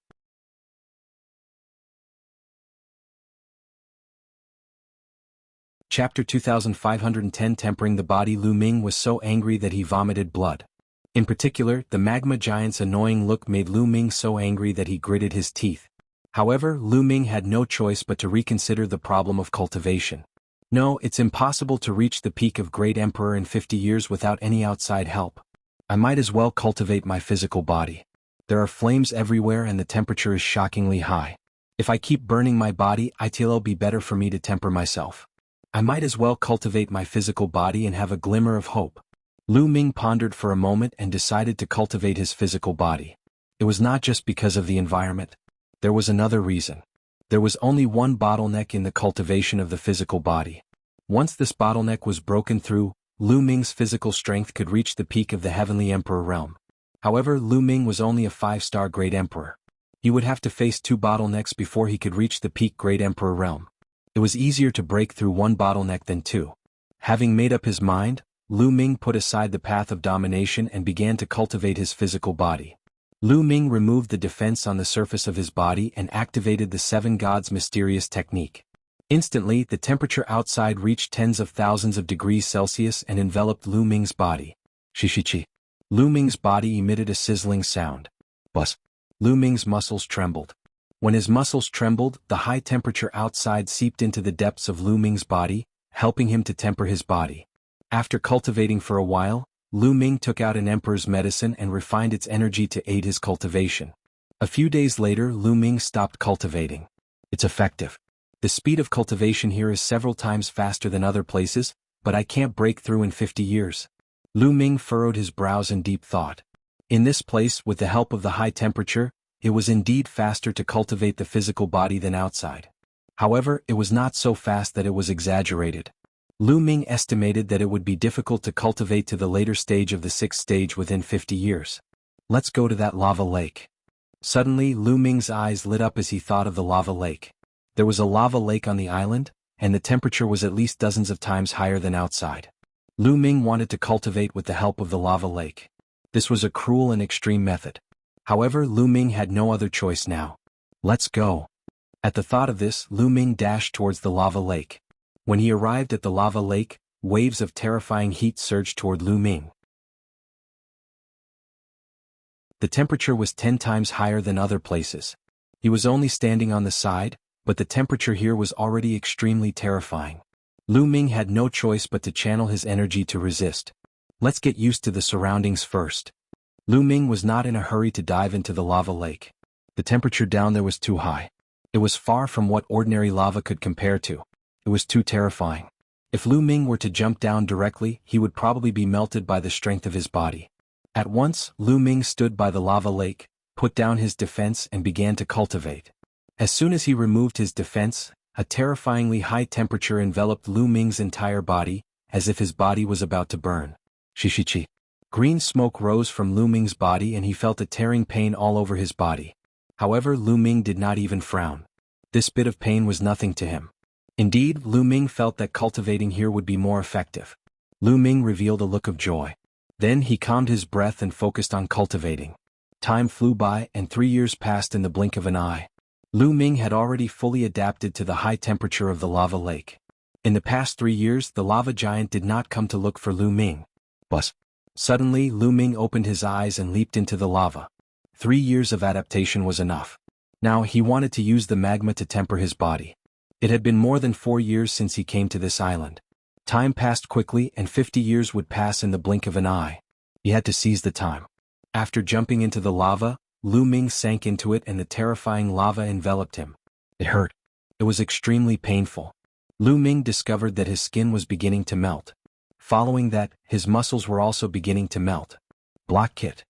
Chapter 2510 Tempering the Body. Lu Ming was so angry that he vomited blood. In particular, the magma giant's annoying look made Lu Ming so angry that he gritted his teeth. However, Lu Ming had no choice but to reconsider the problem of cultivation. No, it's impossible to reach the peak of Great Emperor in 50 years without any outside help. I might as well cultivate my physical body. There are flames everywhere and the temperature is shockingly high. If I keep burning my body, it'll be better for me to temper myself. I might as well cultivate my physical body and have a glimmer of hope. Lu Ming pondered for a moment and decided to cultivate his physical body. It was not just because of the environment. There was another reason. There was only one bottleneck in the cultivation of the physical body. Once this bottleneck was broken through, Lu Ming's physical strength could reach the peak of the Heavenly Emperor realm. However, Lu Ming was only a 5-star Great Emperor. He would have to face 2 bottlenecks before he could reach the peak Great Emperor realm. It was easier to break through 1 bottleneck than 2. Having made up his mind, Lu Ming put aside the path of domination and began to cultivate his physical body. Lu Ming removed the defense on the surface of his body and activated the 7 gods' mysterious technique. Instantly, the temperature outside reached tens of thousands of degrees Celsius and enveloped Lu Ming's body. Shishichi. Lu Ming's body emitted a sizzling sound. Buzz. Lu Ming's muscles trembled. When his muscles trembled, the high temperature outside seeped into the depths of Lu Ming's body, helping him to temper his body. After cultivating for a while, Lu Ming took out an emperor's medicine and refined its energy to aid his cultivation. A few days later, Lu Ming stopped cultivating. It's effective. The speed of cultivation here is several times faster than other places, but I can't break through in 50 years. Lu Ming furrowed his brows in deep thought. In this place, with the help of the high temperature, it was indeed faster to cultivate the physical body than outside. However, it was not so fast that it was exaggerated. Lu Ming estimated that it would be difficult to cultivate to the later stage of the 6th stage within 50 years. Let's go to that lava lake. Suddenly, Lu Ming's eyes lit up as he thought of the lava lake. There was a lava lake on the island, and the temperature was at least dozens of times higher than outside. Lu Ming wanted to cultivate with the help of the lava lake. This was a cruel and extreme method. However, Lu Ming had no other choice now. Let's go. At the thought of this, Lu Ming dashed towards the lava lake. When he arrived at the lava lake, waves of terrifying heat surged toward Lu Ming. The temperature was 10 times higher than other places. He was only standing on the side, but the temperature here was already extremely terrifying. Lu Ming had no choice but to channel his energy to resist. Let's get used to the surroundings first. Lu Ming was not in a hurry to dive into the lava lake. The temperature down there was too high. It was far from what ordinary lava could compare to. It was too terrifying. If Lu Ming were to jump down directly, he would probably be melted by the strength of his body. At once, Lu Ming stood by the lava lake, put down his defense and began to cultivate. As soon as he removed his defense, a terrifyingly high temperature enveloped Lu Ming's entire body, as if his body was about to burn. Shishichi. Green smoke rose from Lu Ming's body and he felt a tearing pain all over his body. However, Lu Ming did not even frown. This bit of pain was nothing to him. Indeed, Lu Ming felt that cultivating here would be more effective. Lu Ming revealed a look of joy. Then he calmed his breath and focused on cultivating. Time flew by and 3 years passed in the blink of an eye. Lu Ming had already fully adapted to the high temperature of the lava lake. In the past 3 years, the lava giant did not come to look for Lu Ming. But suddenly, Lu Ming opened his eyes and leaped into the lava. 3 years of adaptation was enough. Now he wanted to use the magma to temper his body. It had been more than 4 years since he came to this island. Time passed quickly and 50 years would pass in the blink of an eye. He had to seize the time. After jumping into the lava, Lu Ming sank into it and the terrifying lava enveloped him. It hurt. It was extremely painful. Lu Ming discovered that his skin was beginning to melt. Following that, his muscles were also beginning to melt. Block kit.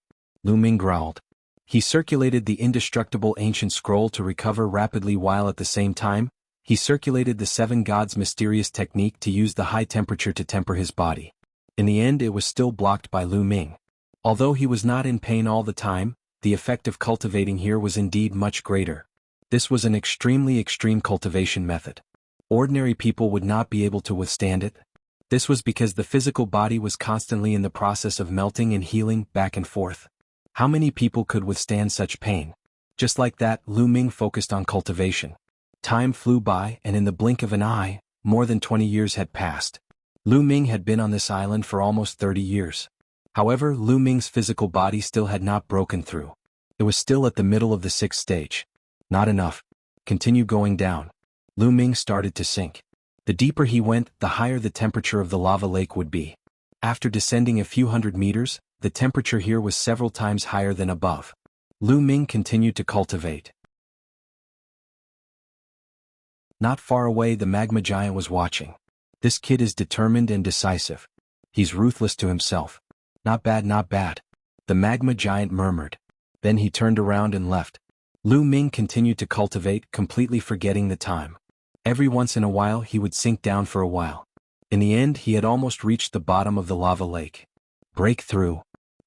Lu Ming growled. He circulated the indestructible ancient scroll to recover rapidly while at the same time, he circulated the 7 gods' mysterious technique to use the high temperature to temper his body. In the end it was still blocked by Lu Ming. Although he was not in pain all the time, the effect of cultivating here was indeed much greater. This was an extremely extreme cultivation method. Ordinary people would not be able to withstand it. This was because the physical body was constantly in the process of melting and healing back and forth. How many people could withstand such pain? Just like that, Lu Ming focused on cultivation. Time flew by and in the blink of an eye, more than 20 years had passed. Lu Ming had been on this island for almost 30 years. However, Lu Ming's physical body still had not broken through. It was still at the middle of the 6th stage. Not enough. Continue going down. Lu Ming started to sink. The deeper he went, the higher the temperature of the lava lake would be. After descending a few hundred meters, the temperature here was several times higher than above. Lu Ming continued to cultivate. Not far away, the magma giant was watching. This kid is determined and decisive. He's ruthless to himself. Not bad, not bad. The magma giant murmured. Then he turned around and left. Lu Ming continued to cultivate, completely forgetting the time. Every once in a while he would sink down for a while. In the end he had almost reached the bottom of the lava lake. Breakthrough.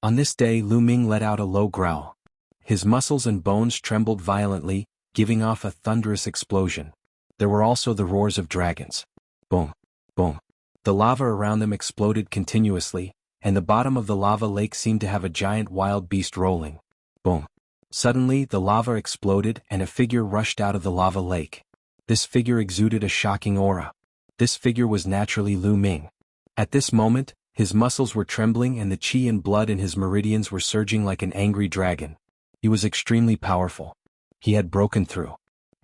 On this day Lu Ming let out a low growl. His muscles and bones trembled violently, giving off a thunderous explosion. There were also the roars of dragons. Boom, boom. The lava around them exploded continuously, and the bottom of the lava lake seemed to have a giant wild beast rolling. Boom. Suddenly the lava exploded and a figure rushed out of the lava lake. This figure exuded a shocking aura. This figure was naturally Lu Ming. At this moment, his muscles were trembling and the qi and blood in his meridians were surging like an angry dragon. He was extremely powerful. He had broken through.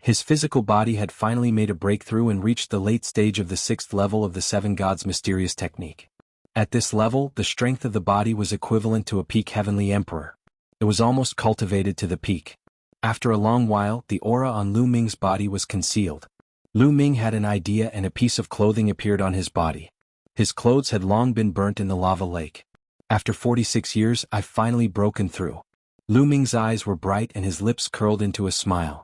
His physical body had finally made a breakthrough and reached the late stage of the 6th level of the 7 gods' mysterious technique. At this level, the strength of the body was equivalent to a peak heavenly emperor. It was almost cultivated to the peak. After a long while, the aura on Lu Ming's body was concealed. Lu Ming had an idea and a piece of clothing appeared on his body. His clothes had long been burnt in the lava lake. After 46 years, I've finally broken through. Lu Ming's eyes were bright and his lips curled into a smile.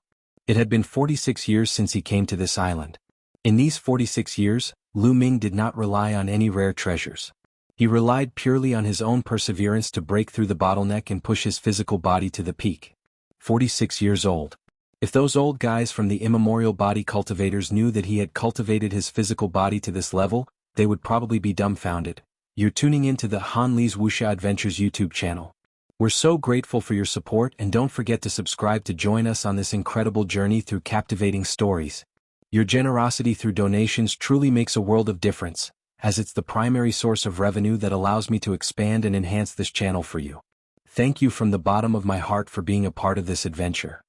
It had been 46 years since he came to this island. In these 46 years, Lu Ming did not rely on any rare treasures. He relied purely on his own perseverance to break through the bottleneck and push his physical body to the peak. 46 years old. If those old guys from the immemorial body cultivators knew that he had cultivated his physical body to this level, they would probably be dumbfounded. You're tuning into the Han Li's Wuxia Adventures YouTube channel. We're so grateful for your support and don't forget to subscribe to join us on this incredible journey through captivating stories. Your generosity through donations truly makes a world of difference, as it's the primary source of revenue that allows me to expand and enhance this channel for you. Thank you from the bottom of my heart for being a part of this adventure.